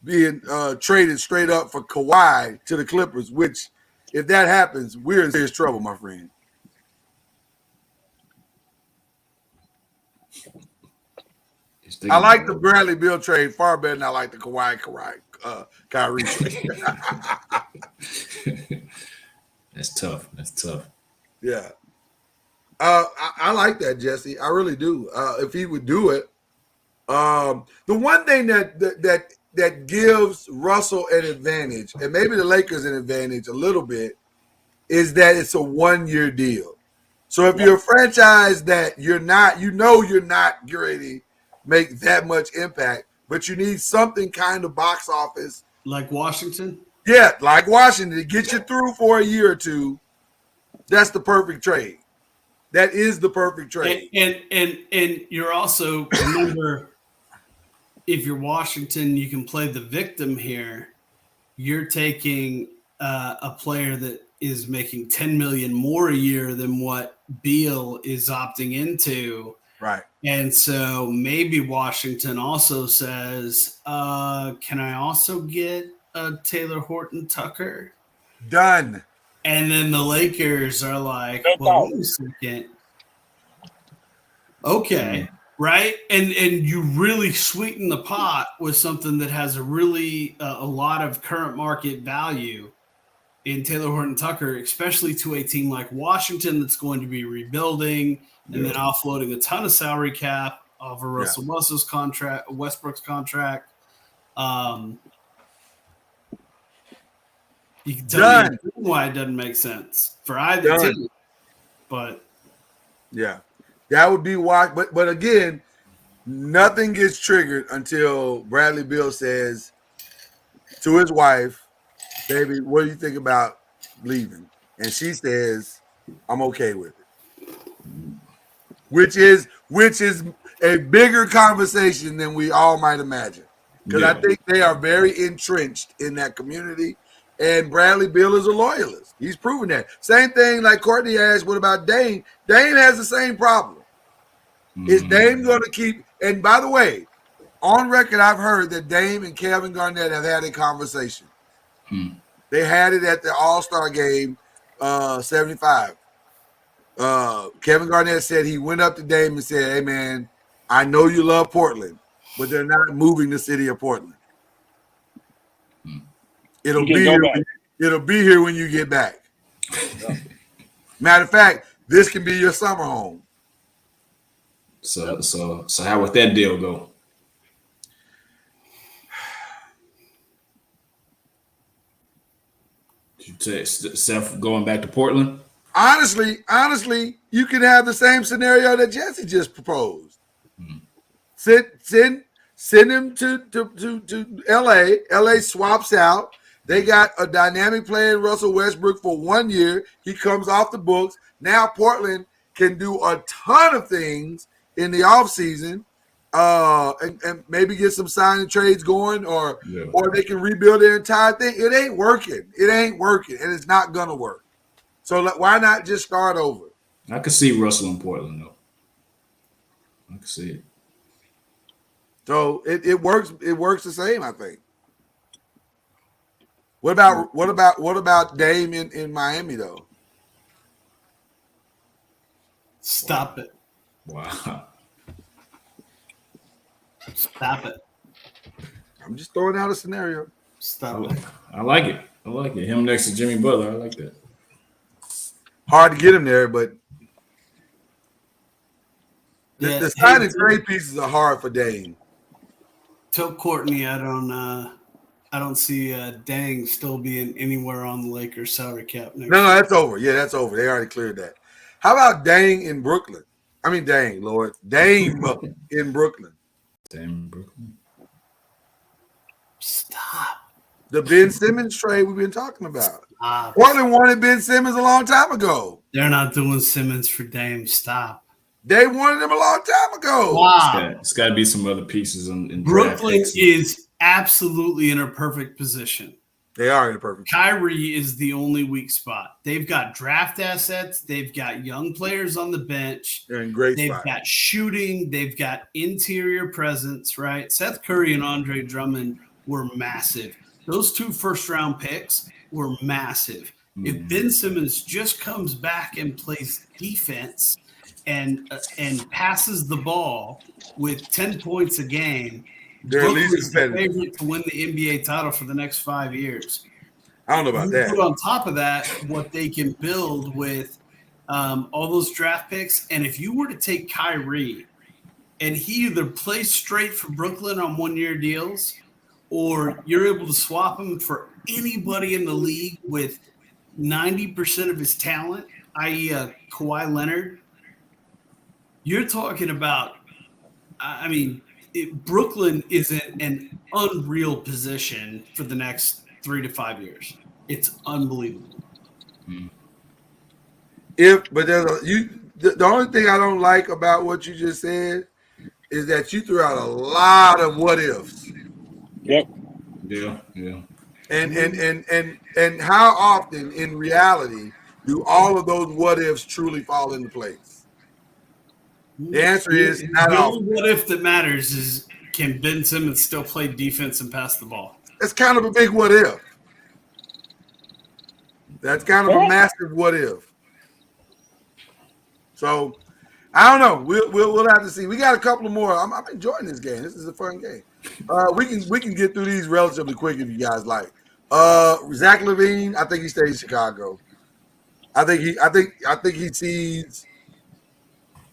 being traded straight up for Kawhi to the Clippers, which if that happens, we're in serious trouble, my friend. I like the Bradley Beal trade far better than I like the Kyrie trade. That's tough. Yeah. I like that, Jesse. I really do. If he would do it. The one thing that gives Russell an advantage, and maybe the Lakers an advantage a little bit, is that it's a 1-year deal. So if you're a franchise that you're not ready to make that much impact, but you need something kind of box office. Like Washington? Yeah, like Washington to get you through for a year or two. That's the perfect trade. That is the perfect trade. And you're also, remember, if you're Washington, you can play the victim here. You're taking a player that is making $10 million more a year than what Beal is opting into. Right. And so maybe Washington also says, can I also get a Taylor Horton Tucker? Done. And then the Lakers are like, well, wait a second. Okay. Right. And you really sweeten the pot with something that has a really a lot of current market value in Taylor Horton Tucker, especially to a team like Washington that's going to be rebuilding and then offloading a ton of salary cap off of Russell Westbrook's contract. You can tell me why it doesn't make sense for either team. But yeah, that would be why. But again, nothing gets triggered until Bradley Beal says to his wife, "Baby, what do you think about leaving?" And she says, "I'm okay with it." Which is a bigger conversation than we all might imagine. Because I think they are very entrenched in that community. And Bradley Beal is a loyalist. He's proven that. Same thing like Courtney asked, what about Dame? Dame has the same problem. Is Dame going to keep – and by the way, on record, I've heard that Dame and Kevin Garnett have had a conversation. They had it at the All-Star game 75. Kevin Garnett said he went up to Dame and said, "Hey, man, I know you love Portland, but they're not moving the city of Portland. It'll be here when you get back. Matter of fact, this can be your summer home." So how would that deal go? You text Seth going back to Portland? Honestly, you can have the same scenario that Jesse just proposed. Send him to LA. LA swaps out. They got a dynamic player in Russell Westbrook for 1 year. He comes off the books. Now Portland can do a ton of things in the offseason and maybe get some signing trades going or they can rebuild their entire thing. It ain't working. And it's not going to work. So why not just start over? I could see Russell in Portland, though. I could see it. So it works. It works the same, I think. What about Dame in Miami though? Stop it. Wow. Stop it. I'm just throwing out a scenario. Stop it. I like it. I like it. Him next to Jimmy Butler. I like that. Hard to get him there, but Yeah, the signing hey, trade pieces are hard for Dame. Tell Courtney I don't see Dang still being anywhere on the Lakers salary cap next No, year. that's over. Yeah, that's over. They already cleared that. How about Dang in Brooklyn? I mean, Dang, Lord. Dame in Brooklyn. Damn, Brooklyn. Stop. The Ben Simmons trade we've been talking about. Stop. Portland wanted Ben Simmons a long time ago. They're not doing Simmons for Dame. Stop. They wanted him a long time ago. Wow. It's got to be some other pieces in Brooklyn draft picks. is absolutely in a perfect position. They are in a perfect. Kyrie is the only weak spot. They've got draft assets. They've got young players on the bench. They're in great They've spot. got shooting. They've got interior presence, right? Seth Curry and Andre Drummond were massive. Those 2 first-round picks were massive. If Ben Simmons just comes back and plays defense and passes the ball with 10 points a game, They're at least Brooklyn's the competitive. favorite to win the NBA title for the next 5 years. I don't know about You that. put on top of that what they can build with all those draft picks, and if you were to take Kyrie and he either plays straight for Brooklyn on 1-year deals, or you're able to swap him for anybody in the league with 90% of his talent, i.e. Kawhi Leonard, you're talking about, I mean, Brooklyn is in an unreal position for the next 3 to 5 years. It's unbelievable. The only thing I don't like about what you just said is that you threw out a lot of what ifs. Yep. Yeah. And how often in reality do all of those what ifs truly fall into place? The answer is not The often. only what if that matters is, can Ben Simmons still play defense and pass the ball? That's kind of a big what if. That's kind of a massive what if. So I don't know. We'll have to see. We got a couple of more. I'm enjoying this game. This is a fun game. We can get through these relatively quick if you guys like. Zach LaVine, I think he stays in Chicago. I think he sees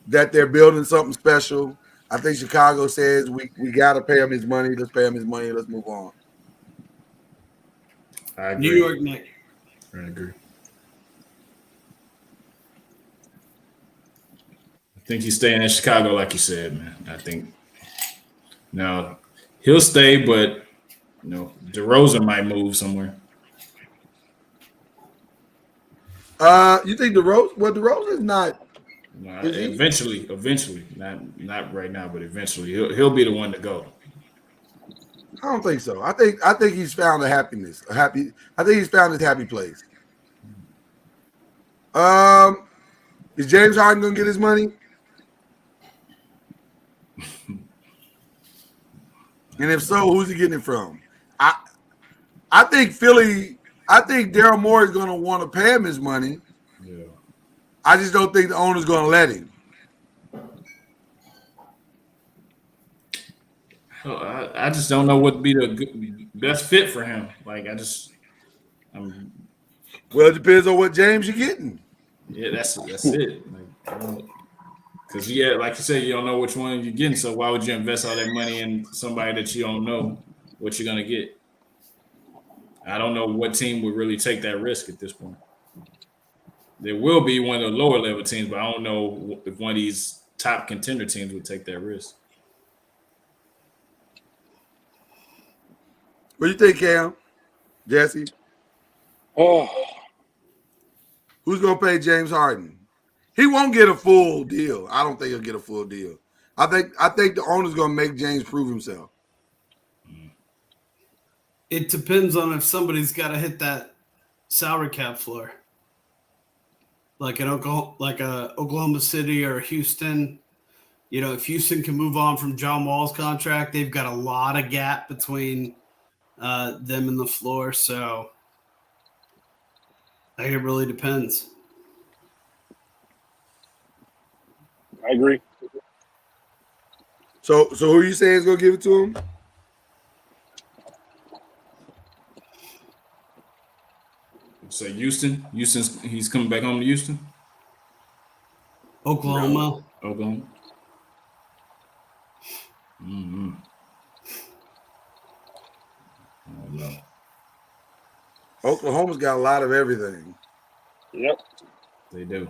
that they're building something special. I think Chicago says we got to pay him his money. Let's pay him his money. Let's move on. I agree. New York Knicks. I agree. I think he's staying in Chicago, like you said, man. I think now he'll stay, but DeRozan might move somewhere. You think DeRozan? Well, DeRozan is not. Eventually, not right now, but eventually he'll be the one to go. I don't think so. I think he's found I think he's found his happy place. Is James Harden gonna get his money? And if so, who's he getting it from? I think Philly. I think Daryl Morey is gonna want to pay him his money. Yeah. I just don't think the owner's gonna let him. I just don't know what would be the best fit for him. Like Well, it depends on what James you're getting. yeah, that's it. Because like you said, you don't know which one you're getting. So why would you invest all that money in somebody that you don't know what you're gonna get? I don't know what team would really take that risk at this point. There will be one of the lower level teams, but I don't know if one of these top contender teams would take that risk. What do you think, Cam? Jesse? Oh, Who's gonna pay James Harden? He won't get a full deal. I don't think he'll get a full deal. I think the owner's gonna make James prove himself. It depends on if somebody's got to hit that salary cap floor, like Oklahoma City or Houston. If Houston can move on from John Wall's contract, they've got a lot of gap between them and the floor. So I think it really depends. I agree. So who you saying is gonna give it to him? So Houston, he's coming back home to Houston, Oklahoma. Oklahoma. Mm-hmm. I don't know. Oklahoma's got a lot of everything. Yep. They do.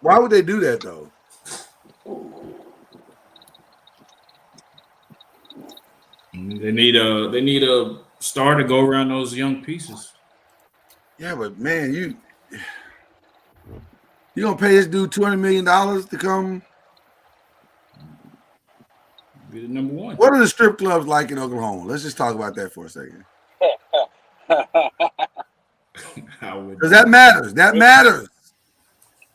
Why would they do that though? They need a star to go around those young pieces. Yeah, but man, you gonna pay this dude $200 million to come? Be the number one. What are the strip clubs like in Oklahoma? Let's just talk about that for a second. Because that matters. That matters.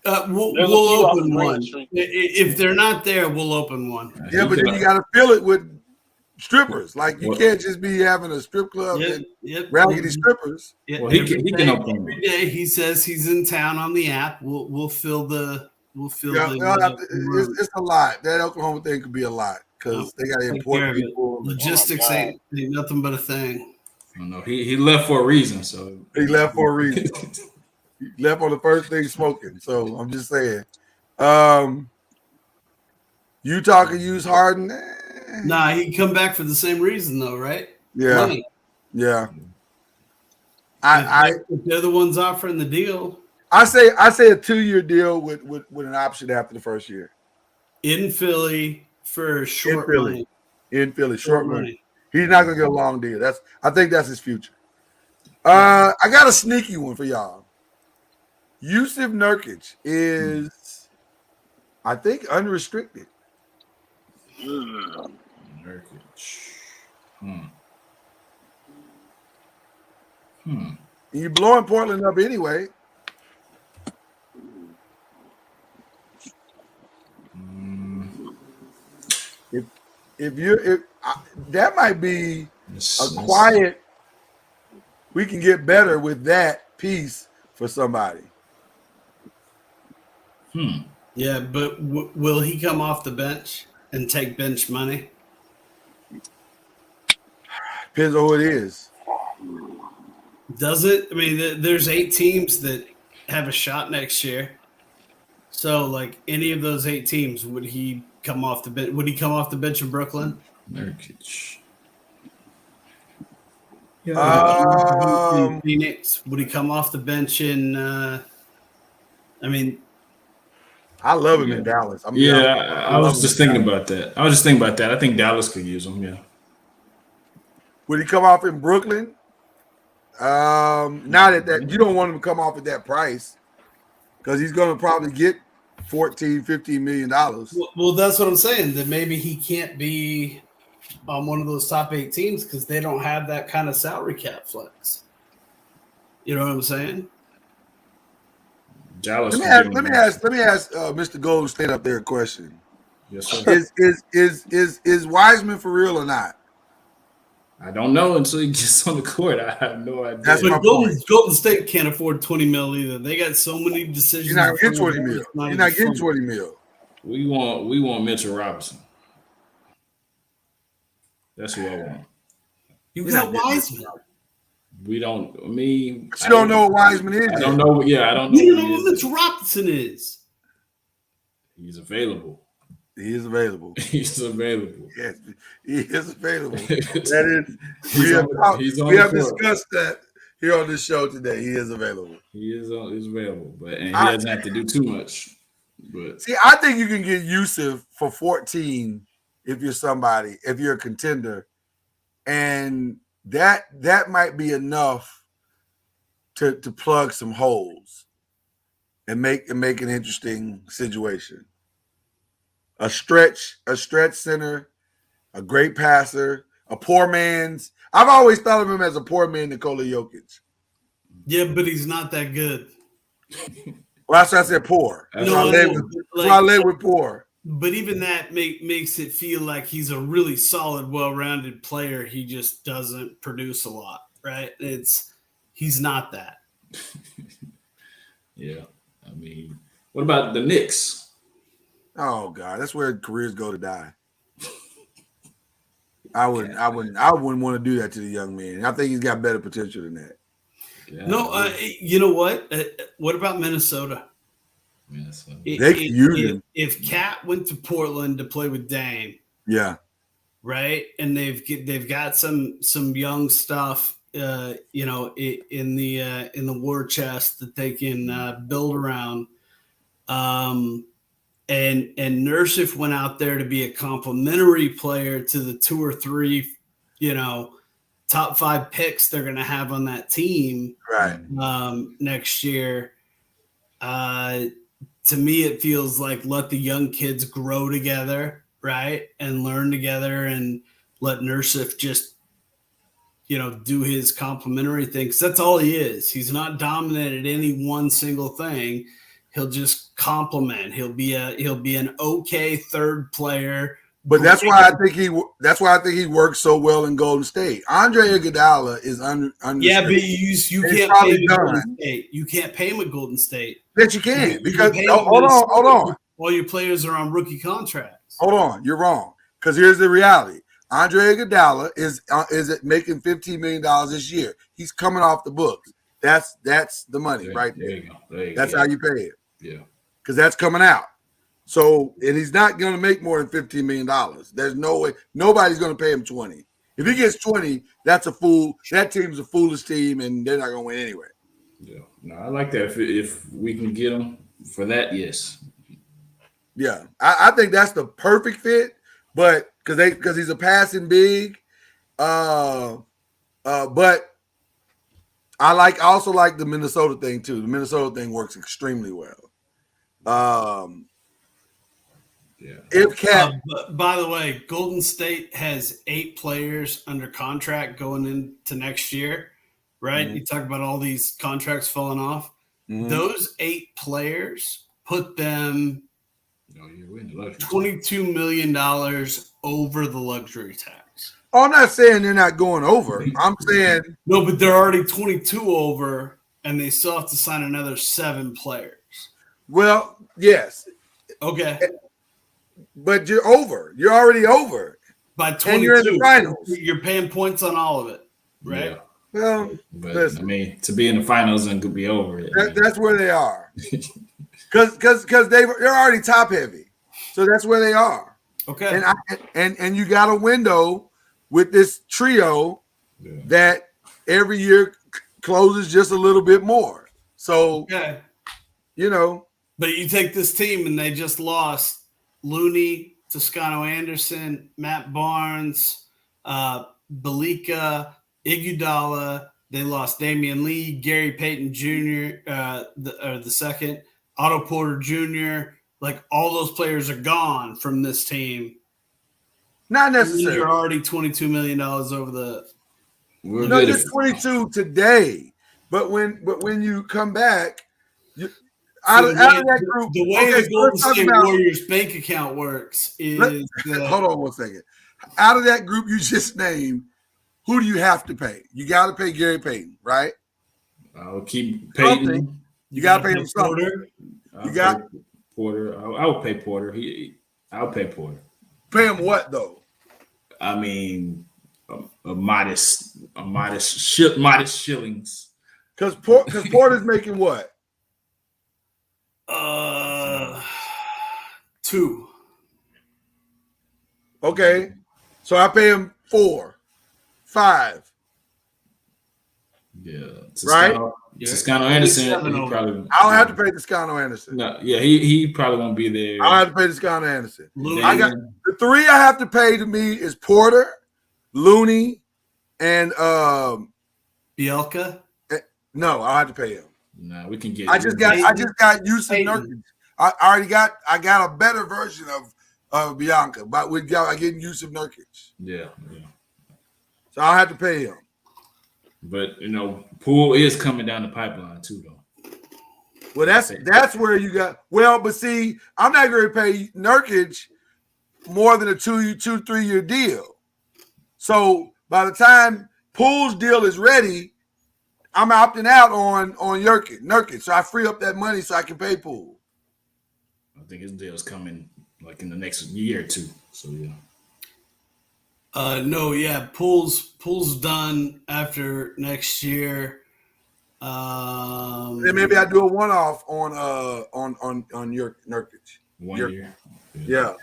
We'll There's a few off open Green one. Street. If they're not there, we'll open one. Yeah, but then you got to fill it with strippers. Like you Well- can't just be having a strip club and Yep. raggedy strippers. Yeah, Well, he every can day- open one. every day he says he's in town on the app. We'll fill the Yeah, room. it's a lot. That Oklahoma thing could be a lot because they got to Take import care of it. people. Logistics Oh, my ain't nothing but a thing. I don't know. He left for a reason. So He left for a reason. He left on the first thing smoking. So I'm just saying. Utah could use Harden. Nah, he'd come back for the same reason though, right? Yeah, Money. yeah. If they're the ones offering the deal I say a 2-year deal with an option after the first year in Philly for short Philly. money. in Philly. Short money. He's not gonna get a long deal. I think that's his future. I got a sneaky one for y'all. Yusuf Nurkic is, I think, unrestricted. Mm. Nurkic. You're blowing Portland up anyway. If that might be a quiet, we can get better with that piece for somebody. Yeah, but will he come off the bench and take bench money? Depends on who it is. Does it? I mean, there's 8 teams that have a shot next year. So, like any of those 8 teams, would he come off the bench? Would he come off the bench in Brooklyn? Nurkic. In Phoenix? Would he come off the bench in? I mean, I love him in Dallas. I was just thinking about that. I think Dallas could use him. Yeah. Would he come off in Brooklyn? Not at that. You don't want him to come off at that price because he's going to probably get $14-15 million. well, that's what I'm saying. That maybe he can't be on one of those top 8 teams because they don't have that kind of salary cap flex. You know what I'm saying? Dallas. Let me ask Mr. Golden State up there a question. Yes, sir. Is Wiseman for real or not? I don't know until he gets on the court. I have no idea. That's my But Golden State can't afford $20 million either. They got so many decisions. You're not getting before $20 million. it's not You're even not getting funny. $20 million. We want Mitchell Robinson. That's who I want. You You're got not getting Wiseman. We don't. I mean, But you don't know what Wiseman is. I yet. don't know. Yeah, I don't know. You don't know who what he is. Mitchell Robinson is. He's available. He is available. He's available. Yes, he is available. That is, He's on we the have court. discussed that here on this show today. He is available. He is available, and he doesn't have to do too much. But See, I think you can get Yusuf for 14 if you're somebody, if you're a contender, and that might be enough to plug some holes and make an interesting situation. A stretch center, a great passer, a poor man's. I've always thought of him as a poor man Nikola Jokic. Yeah, but he's not that good. Well, that's why I said poor. That's why I led with poor. But even that makes it feel like he's a really solid, well-rounded player. He just doesn't produce a lot, right? He's not that. yeah, I mean, what about the Knicks? Oh God, that's where careers go to die. I wouldn't want to do that to the young man. I think he's got better potential than that. Yeah, No, you know what? What about Minnesota? Minnesota. They could use him. If Cat went to Portland to play with Dame, Yeah. right, and they've got some young stuff, you know, in the war chest that they can build around. And Nurkic went out there to be a complimentary player to the 2 or 3, you know, top 5 picks they're going to have on that team Right. next year. To me, it feels like let the young kids grow together, right, and learn together, and let Nurkic just, you know, do his complimentary thing, because that's all he is. He's not dominant at any one single thing. He'll just complement. He'll be an okay third player. But that's why I think he works so well in Golden State. Andre Iguodala is under. Yeah, but you can't pay him at Golden State. You can't pay him at Golden State. That you can, because hold on. All your players are on rookie contracts. Hold on, you're wrong. Because here's the reality: Andre Iguodala is making $15 million this year. He's coming off the books. That's the money right there. There you go. That's how you pay it. Yeah. Because that's coming out. So, and he's not going to make more than $15 million. There's no way. Nobody's going to pay him 20. If he gets 20, that's a fool. That team's a foolish team, and they're not going to win anyway. Yeah. No, I like that. If we can get him for that, yes. Yeah, I think that's the perfect fit. But because he's a passing big, but I also like the Minnesota thing too. The Minnesota thing works extremely well. Yeah. If Cat, by the way, Golden State has 8 players under contract going into next year, right? Mm-hmm. You talk about all these contracts falling off. Mm-hmm. Those 8 players put them you're in the luxury $22 million over the luxury tax. I'm not saying they're not going over. I'm saying No, but they're already 22 over, and they still have to sign another 7 players. well, yes, Okay. but you're over. You're already over. By 22, And you're in the finals. You're paying points on all of it, right? Yeah. Well, But listen. I mean, to be in the finals and could be over it. that's where they are. Because they're already top heavy, so that's where they are. Okay. And you got a window with this trio that every year closes just a little bit more. So Okay. you know, But you take this team and they just lost Looney, Toscano Anderson, Matt Barnes, Belika, Iguodala. They lost Damian Lee, Gary Payton Jr., the second, Otto Porter Jr. Like all those players are gone from this team. not necessarily. You're already $22 million over the. We're No, good you're if- 22 today, but when you come back, out of that group, The way okay, the Golden let's talk State about- Warriors bank account works is hold on 1 second. Out of that group you just named, who do you have to pay? You got to pay Gary Payton, right? I'll keep Peyton. Something. You got to pay him something. Porter. You got- pay Porter. I would pay Porter. I'll pay Porter. Pay him what though? I mean, a modest shillings. Because Porter's making what? 2. Okay, so I pay him 4, 5. Yeah, Right? Toscano Anderson. He 7 over. probably. I don't have to pay Toscano Anderson. No, yeah, he probably won't be there. I don't have to pay Toscano Anderson. Looney. I got the 3 I have to pay to me is Porter, Looney, and Bielka. no, I have to pay him. Nah, we can get. I just got Yusuf Payton. Nurkic. I got a better version of Bianca, but I getting Yusuf Nurkic. Yeah. So I'll have to pay him. But Poole is coming down the pipeline too, though. Well, that's where you got. Well, but see, I'm not going to pay Nurkic more than a 2-3 year deal. So by the time Poole's deal is ready, I'm opting out on Nurkic. So I free up that money so I can pay Poole. I think his deal's coming like in the next year or two. So yeah. No, yeah, Poole's done after next year. Then maybe I do a one-off on your Nurkic. 1 year. Yeah.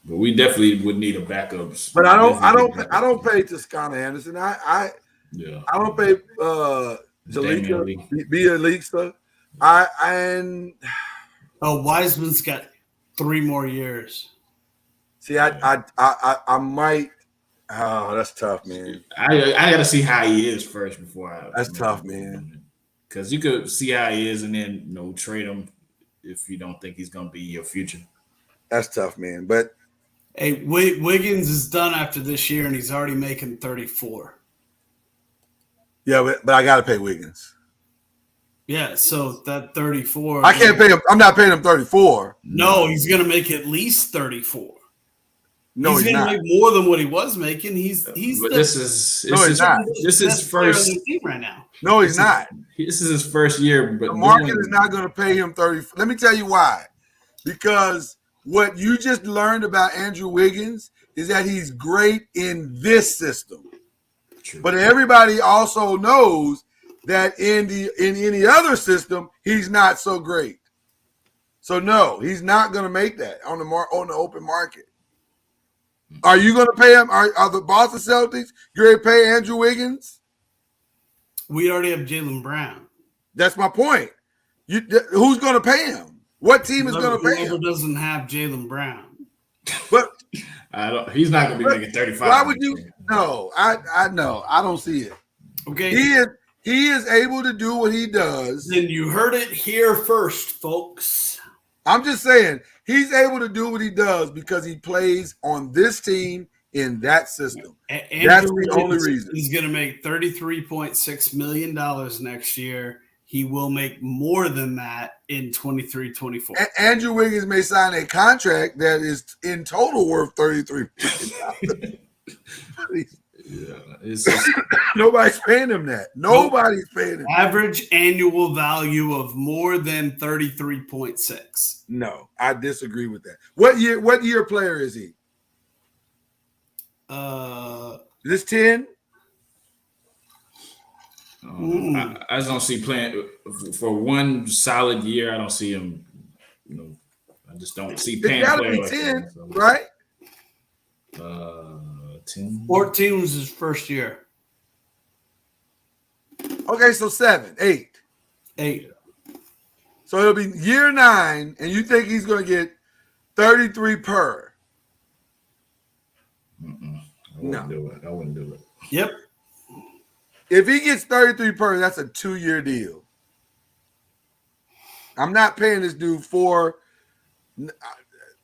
But we definitely would need a backup. But I don't pay Toscana Anderson. I don't pay Damian Jalika. Wiseman's got 3 more years. See, I might. Oh, that's tough, man. I got to see how he is first before I. That's tough, man. Because you could see how he is and then trade him if you don't think he's going to be your future. That's tough, man. But hey, Wiggins is done after this year, and he's already making 34. Yeah, but I got to pay Wiggins. Yeah, so that 34. I can't pay him. I'm not paying him 34. No, he's going to make at least 34. No, he's he's going not. to make more than what he was making. He's But the this is best player first. on the team right now. No, he's not. This is his first year. But The market is not going to pay him 30. Let me tell you why. Because what you just learned about Andrew Wiggins is that he's great in this system. True. But everybody also knows that in any other system, he's not so great. So no, he's not going to make that on the open market. Are you going to pay him? Are the Boston Celtics going to pay Andrew Wiggins? We already have Jaylen Brown. That's my point. Who's going to pay him? What team is going to pay Whoever him? doesn't have Jaylen Brown. But he's not going to be making 35. why would you? No, I know. I don't see it. Okay. He is able to do what he does. Then you heard it here first, folks. I'm just saying he's able to do what he does because he plays on this team in that system. That's the only reason. He's going to make $33.6 million next year. He will make more than that in 23-24. Andrew Wiggins may sign a contract that is in total worth $33 million. Nobody's paying him that. Nobody's paying him. Average annual value of more than 33.6. No, I disagree with that. What year player is he? Is this 10? I just don't see playing for one solid year. I don't see him. I just don't see It's paying. got to be like 10, that, so. right? 10. 14 was his first year. Okay, so 7, 8. 8. So it'll be year 9, and you think he's going to get 33 per? I wouldn't do it. I wouldn't do it. Yep. If he gets 33 per, that's a 2-year deal. I'm not paying this dude for.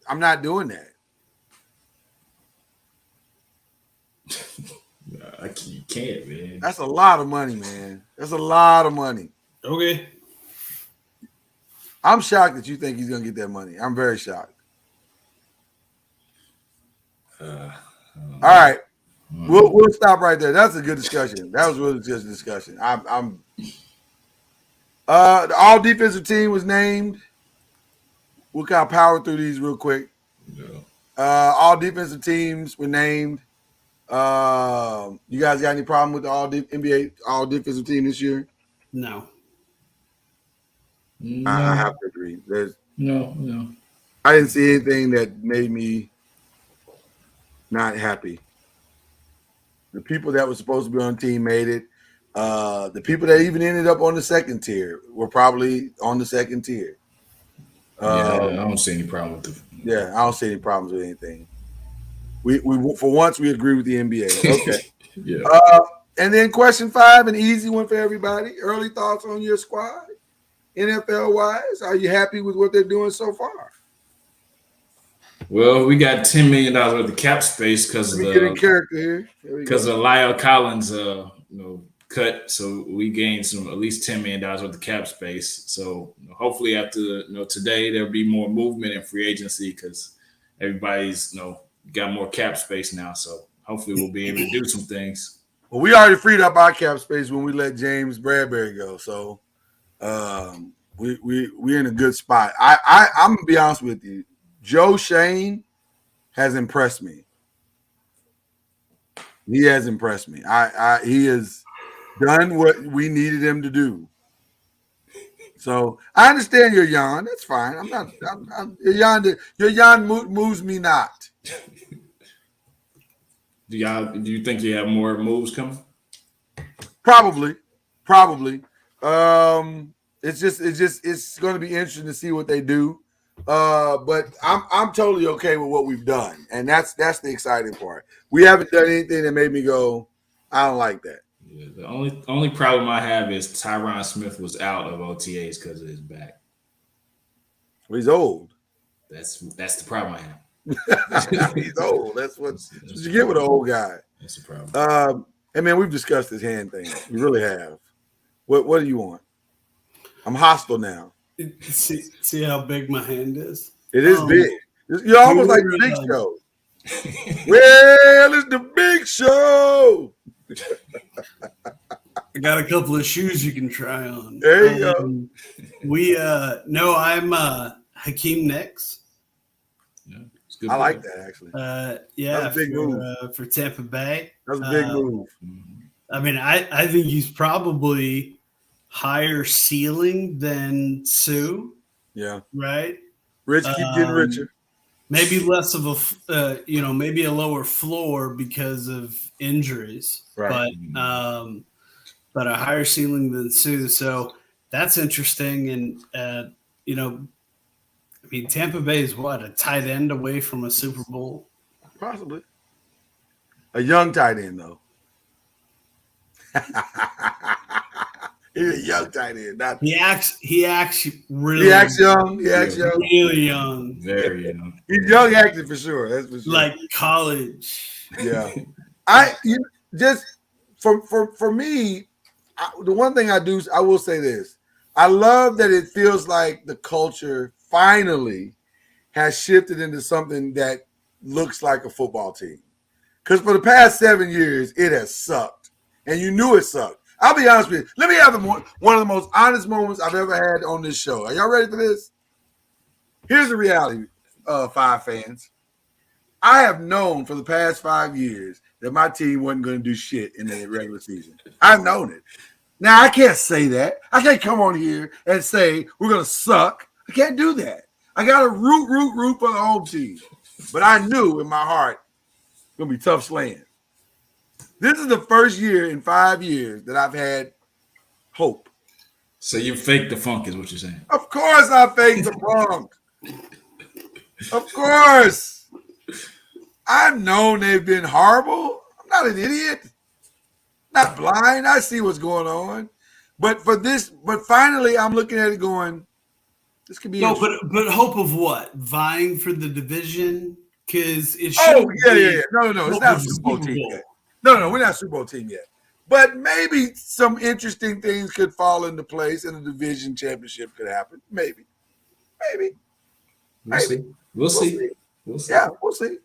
I'm not doing that. You can't, man. That's a lot of money, man. That's a lot of money. Okay. I'm shocked that you think he's going to get that money. I'm very shocked. All right. We'll stop right there. That's a good discussion. That was really just a discussion. The all defensive team was named. We'll kind of power through these real quick. Yeah. All defensive teams were named. You guys got any problem with the NBA all defensive team this year? No. I have to agree. No. I didn't see anything that made me not happy. The people that were supposed to be on the team made it. The people that even ended up on the second tier were probably on the second tier. I don't see any problem with it. Yeah, I don't see any problems with anything. We for once we agree with the NBA. Okay. Yeah. And then question 5, an easy one for everybody. Early thoughts on your squad, NFL wise. Are you happy with what they're doing so far? Well, we got $10 million worth of cap space because of Get in character here. because of Lyle Collins, cut. So we gained at least $10 million worth of cap space. So hopefully after today there'll be more movement in free agency because everybody's got more cap space now. So hopefully we'll be able to do some things. Well, we already freed up our cap space when we let James Bradbury go. So we're in a good spot. I'm gonna be honest with you. Joe Shane has impressed me. He has impressed me. He is done what we needed him to do. So I understand your yawn. That's fine. I'm not. Your yawn. Your yawn moves me not. Do you think you have more moves coming? Probably. It's going to be interesting to see what they do. But I'm totally okay with what we've done, and that's the exciting part. We haven't done anything that made me go, I don't like that. Yeah, the only problem I have is Tyron Smith was out of OTAs because of his back. Well, he's old. That's the problem I have. He's old. That's what you get with an old guy. That's the problem. And man, we've discussed this hand thing. We really have. What do you want? I'm hostile now. See how big my hand is? It is big. You're almost like the Big Show. Well, it's the Big Show. I got a couple of shoes you can try on. There you go. I'm Hakeem Nicks. Yeah, it's good. I like that actually. Yeah, That's a big move. For Tampa Bay. That's a big move. I mean, I think he's probably higher ceiling than Sue, Yeah. right? Rich keep getting richer. Maybe less of a, maybe a lower floor because of injuries, Right. but a higher ceiling than Sue. So that's interesting. And, I mean, Tampa Bay is what, a tight end away from a Super Bowl? Possibly. A young tight end, though. He's a young tight end. He acts really. He acts young. He acts young. Really young. Very young. He's young acting for sure. That's for sure. Like college. Yeah. For me, the one thing I will say this. I love that it feels like the culture finally has shifted into something that looks like a football team. Because for the past 7 years, it has sucked. And you knew it sucked. I'll be honest with you. Let me have one of the most honest moments I've ever had on this show. Are y'all ready for this? Here's the reality, Five fans. I have known for the past 5 years that my team wasn't going to do shit in the regular season. I've known it. Now, I can't say that. I can't come on here and say we're going to suck. I can't do that. I got to root for the home team. But I knew in my heart it's going to be tough slaying. This is the first year in 5 years that I've had hope. So you faked the funk is what you're saying. Of course I faked the funk. Of course. I've known they've been horrible. I'm not an idiot. Not blind. I see what's going on. But finally I'm looking at it going, this could be No, but hope of what? Vying for the division? Because it should. Oh, yeah. No. It's not a Super Bowl team yet. No, we're not a Super Bowl team yet. But maybe some interesting things could fall into place and a division championship could happen. Maybe. We'll see. We'll see. Yeah, we'll see.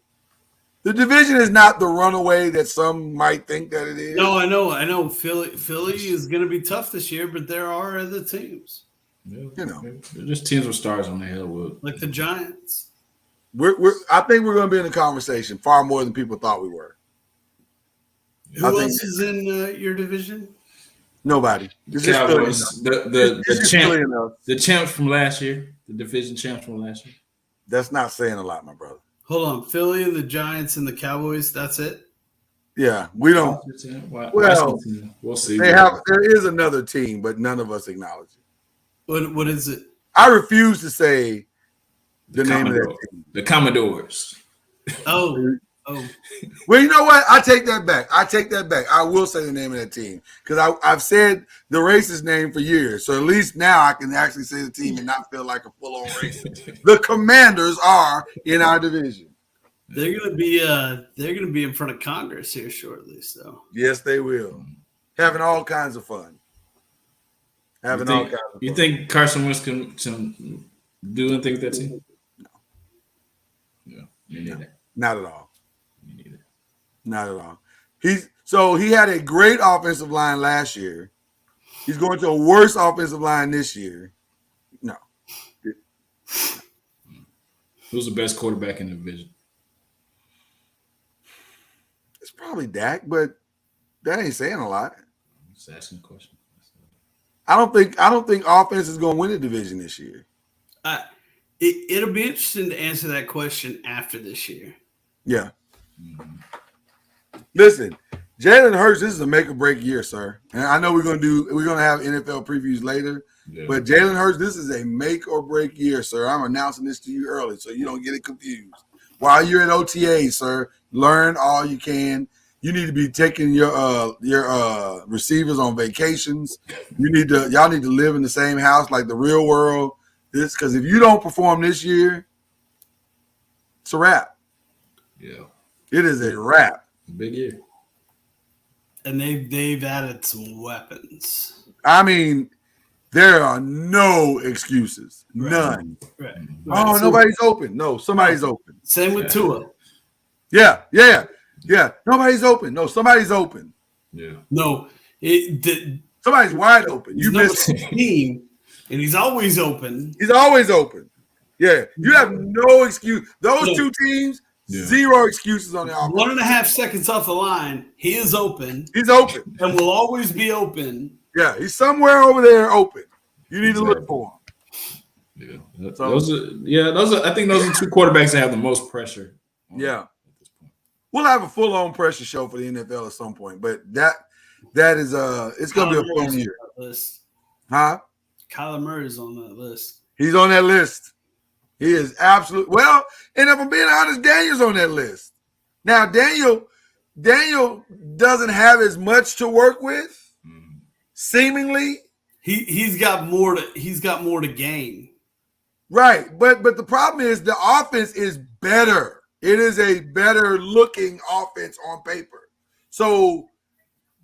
The division is not the runaway that some might think that it is. No, I know. Philly is going to be tough this year, but there are other teams. Yeah, You know. they're just teams with stars on their head. Like the Giants. I think we're going to be in a conversation far more than people thought we were. Who else is in your division? Nobody. It's just Cowboys, Philly enough. the champs from last year, the division champs from last year. That's not saying a lot, my brother. Hold on. Philly, the Giants, and the Cowboys. That's it? Yeah, we don't. Well, We'll see. There is another team, but none of us acknowledge it. What is it? I refuse to say the name of that team. The Commodores. Oh. Well, you know what? I take that back. I will say the name of that team because I've said the racist name for years. So at least now I can actually say the team and not feel like a full-on racist. The Commanders are in our division. They're gonna be in front of Congress here shortly. So Yes, they will. Having all kinds of fun. You think Carson Wentz can do anything with that team? No. Me neither. Not at all. Me neither. Not at all. He had a great offensive line last year. He's going to a worse offensive line this year. No. Who's the best quarterback in the division? It's probably Dak, but that ain't saying a lot. Just asking a question. I don't think offense is going to win the division this year. It'll be interesting to answer that question after this year. Yeah. Listen, Jalen Hurts, this is a make or break year, sir. And I know we're gonna have NFL previews later, but Jalen Hurts, this is a make or break year, sir. I'm announcing this to you early so you don't get it confused. While you're at OTA, sir, learn all you can. You need to be taking your receivers on vacations. Y'all need to live in the same house like the real world. Because if you don't perform this year, it's a wrap. Yeah. It is a wrap. Big year. And they've added some weapons. I mean, there are no excuses. None. Right. Oh, nobody's open. No, somebody's open. Same with Tua. Yeah. Nobody's open. No, somebody's open. Yeah. No, Somebody's wide open. You missed it. 16, and he's always open. He's always open. Yeah. You have no excuse. Those two teams, zero excuses on the offense. 1.5 seconds off the line, he is open. He's open. And will always be open. Yeah, he's somewhere over there open. You need to look for him. Yeah. Those are. I think those are two quarterbacks that have the most pressure. Yeah. We'll have a full-on pressure show for the NFL at some point, but that is it's gonna be a fun year. Huh? Kyler Murray's on that list. He's on that list. He is absolutely well, and if I'm being honest, Daniel's on that list. Now, Daniel doesn't have as much to work with, seemingly. He's got more to gain. Right, but the problem is the offense is better. It is a better looking offense on paper. So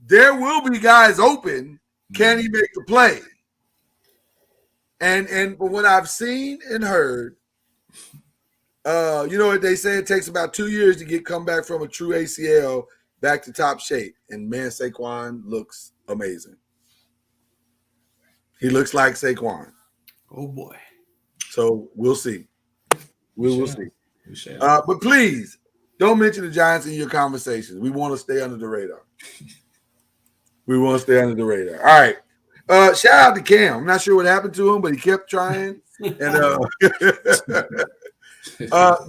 there will be guys open. Can he make the play? And from what I've seen and heard, you know what they say? It takes about 2 years to come back from a true ACL back to top shape. And man, Saquon looks amazing. He looks like Saquon. Oh boy. So we'll see. We will see. But please don't mention the Giants in your conversations. We want to stay under the radar. All right. Shout out to Cam. I'm not sure what happened to him, but he kept trying. And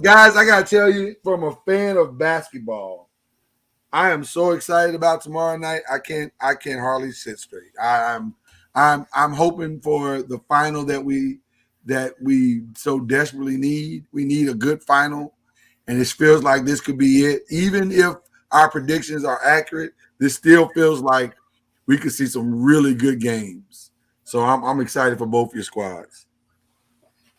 guys, I gotta tell you, from a fan of basketball, I am so excited about tomorrow night. I can't hardly sit straight. I'm hoping for the final that we so desperately need. We need a good final, and it feels like this could be it. Even if our predictions are accurate, this still feels like we could see some really good games. So I'm excited for both your squads.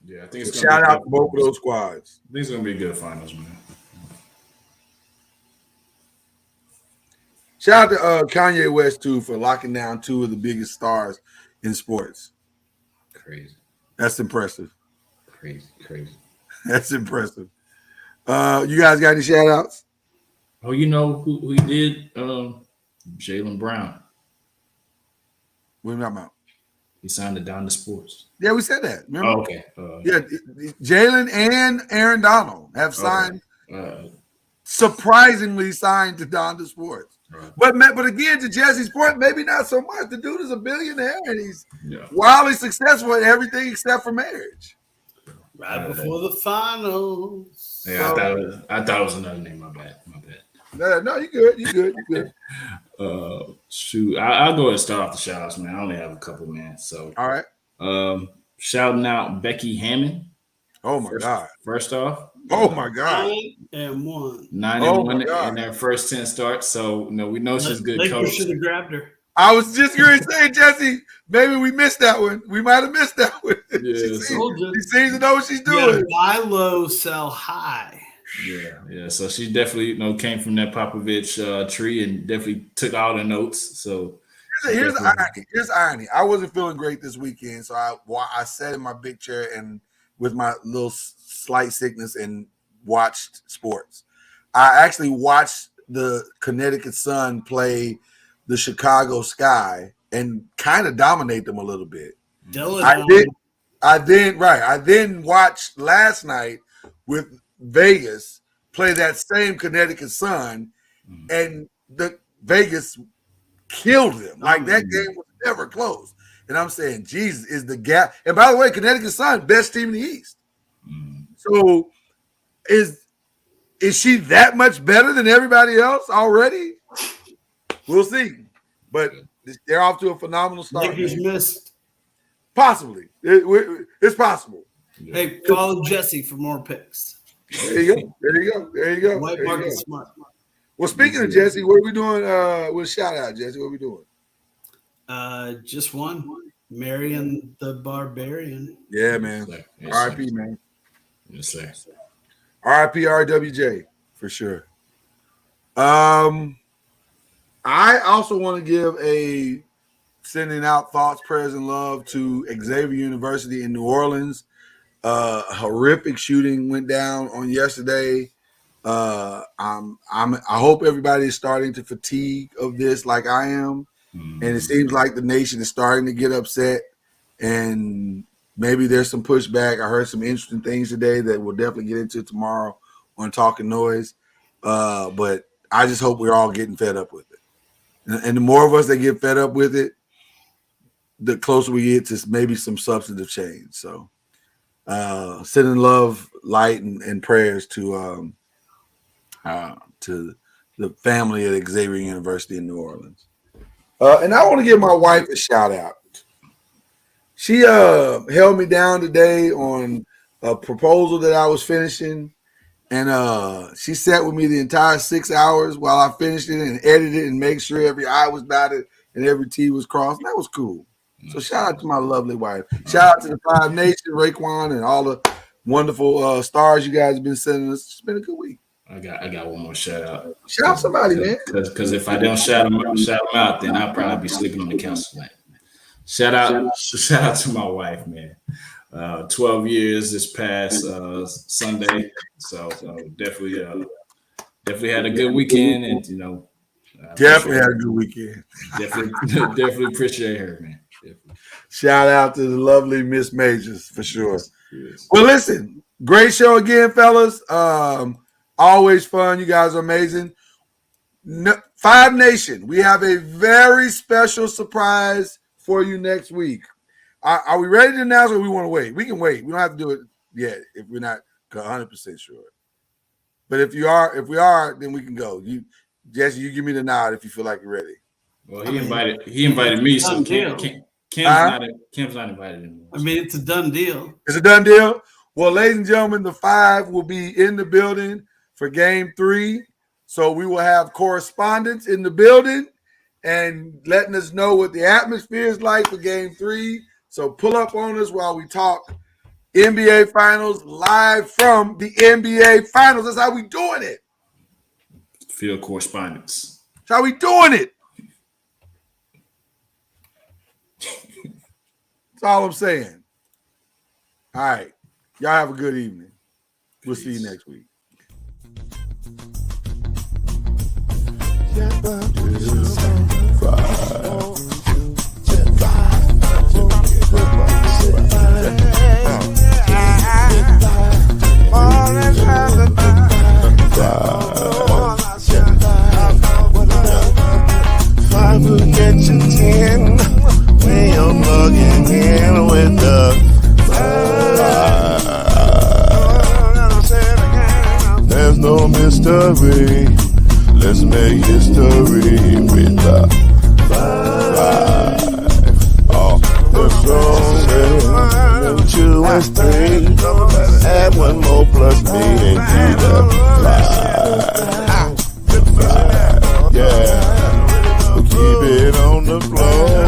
Yeah, I think it's shout out to both of those squads. I think it's gonna be good finals, man. Shout out to Kanye West too for locking down two of the biggest stars in sports. Crazy. That's impressive. Crazy. That's impressive. You guys got any shout outs? Oh, you know who he did? Jaylen Brown. What are you talking about? He signed to Donda Sports. Yeah, we said that. Remember? Oh, okay. Yeah, Jalen and Aaron Donald have signed, surprisingly signed to Donda Sports. Right. But again, to Jesse's point, maybe not so much. The dude is a billionaire and he's wildly successful at everything except for marriage. Right before the finals. Yeah, I thought it was another name. My bad. No, you good. Shoot, I'll go ahead and start off the shout outs, man. I only have a couple, man. So all right. Shouting out Becky Hammond. Oh my God. First off. Oh my God. 9-1. 9-1 in their first 10 starts. So we know she's good coach. Should have grabbed her. I was just going to say, Jesse, maybe we missed that one. We might have missed that one. Yeah, she seems to know what she's doing. Buy low, sell high. Yeah. So she definitely, came from that Popovich tree and definitely took all the notes. So here's the irony. I wasn't feeling great this weekend, so I sat in my big chair and with my little slight sickness and watched sports. I actually watched the Connecticut Sun play the Chicago Sky and kind of dominate them a little bit. I then watched last night with Vegas play that same Connecticut Sun, and the Vegas killed them. Like that game was never close. And I'm saying, Jesus, is the gap. And by the way, Connecticut Sun, best team in the East. So is she that much better than everybody else already? We'll see. But they're off to a phenomenal start. Lakers missed. Possibly. It's possible. Hey, follow Jesse for more picks. There you go. There you go. There you go. White There you market go. smart. Well, speaking of Jesse, what are we doing with shout out, Jesse? What are we doing? Just one. Marion the Barbarian. Yeah, man. R.I.P., man. Yes, sir. R.I.P. RWJ for sure. I also want to give a sending out thoughts, prayers, and love to Xavier University in New Orleans. A horrific shooting went down on yesterday. I hope everybody is starting to fatigue of this like I am. And it seems like the nation is starting to get upset, and maybe there's some pushback. I heard some interesting things today that we'll definitely get into tomorrow on Talking Noise. But I just hope we're all getting fed up with it. And the more of us that get fed up with it, the closer we get to maybe some substantive change. So sending love, light, and prayers to the family at Xavier University in New Orleans. And I want to give my wife a shout out. She held me down today on a proposal that I was finishing, and she sat with me the entire 6 hours while I finished it and edited it and made sure every I was dotted and every T was crossed. And that was cool. So shout out to my lovely wife. Shout out to the Five Nations, Raekwon, and all the wonderful stars you guys have been sending us. It's been a good week. I got one more shout out. Shout out somebody, man. Because if I don't shout them out, then I'll probably be sleeping on the couch tonight. Shout out to my wife, man. 12 years this past Sunday, so definitely had a good weekend, and Definitely had a good weekend. Definitely appreciate her, man. Definitely. Shout out to the lovely Miss Majors for sure. Yes. Well, listen, great show again, fellas. Always fun. You guys are amazing. Five Nation, we have a very special surprise for you next week. Are we ready to announce or we want to wait? We can wait. We don't have to do it yet if we're not 100% sure. But if we are, then we can go. Jesse, you give me the nod if you feel like you're ready. Well, he invited me, so Kim's not invited anymore. I mean, it's a done deal. It's a done deal. Well, ladies and gentlemen, the five will be in the building for Game 3. So we will have correspondents in the building and letting us know what the atmosphere is like for Game 3. So pull up on us while we talk NBA Finals live from the NBA Finals. That's how we doing it. Field correspondence. That's how we doing it. That's all I'm saying. All right. Y'all have a good evening. We'll see you next week. Five will get you 10 when you're plugging in with the five. There's no mystery. Let's make history with the five. Oh, the song is 2 and 3. Add one more plus me and do the five. Yeah. Keep it on the floor.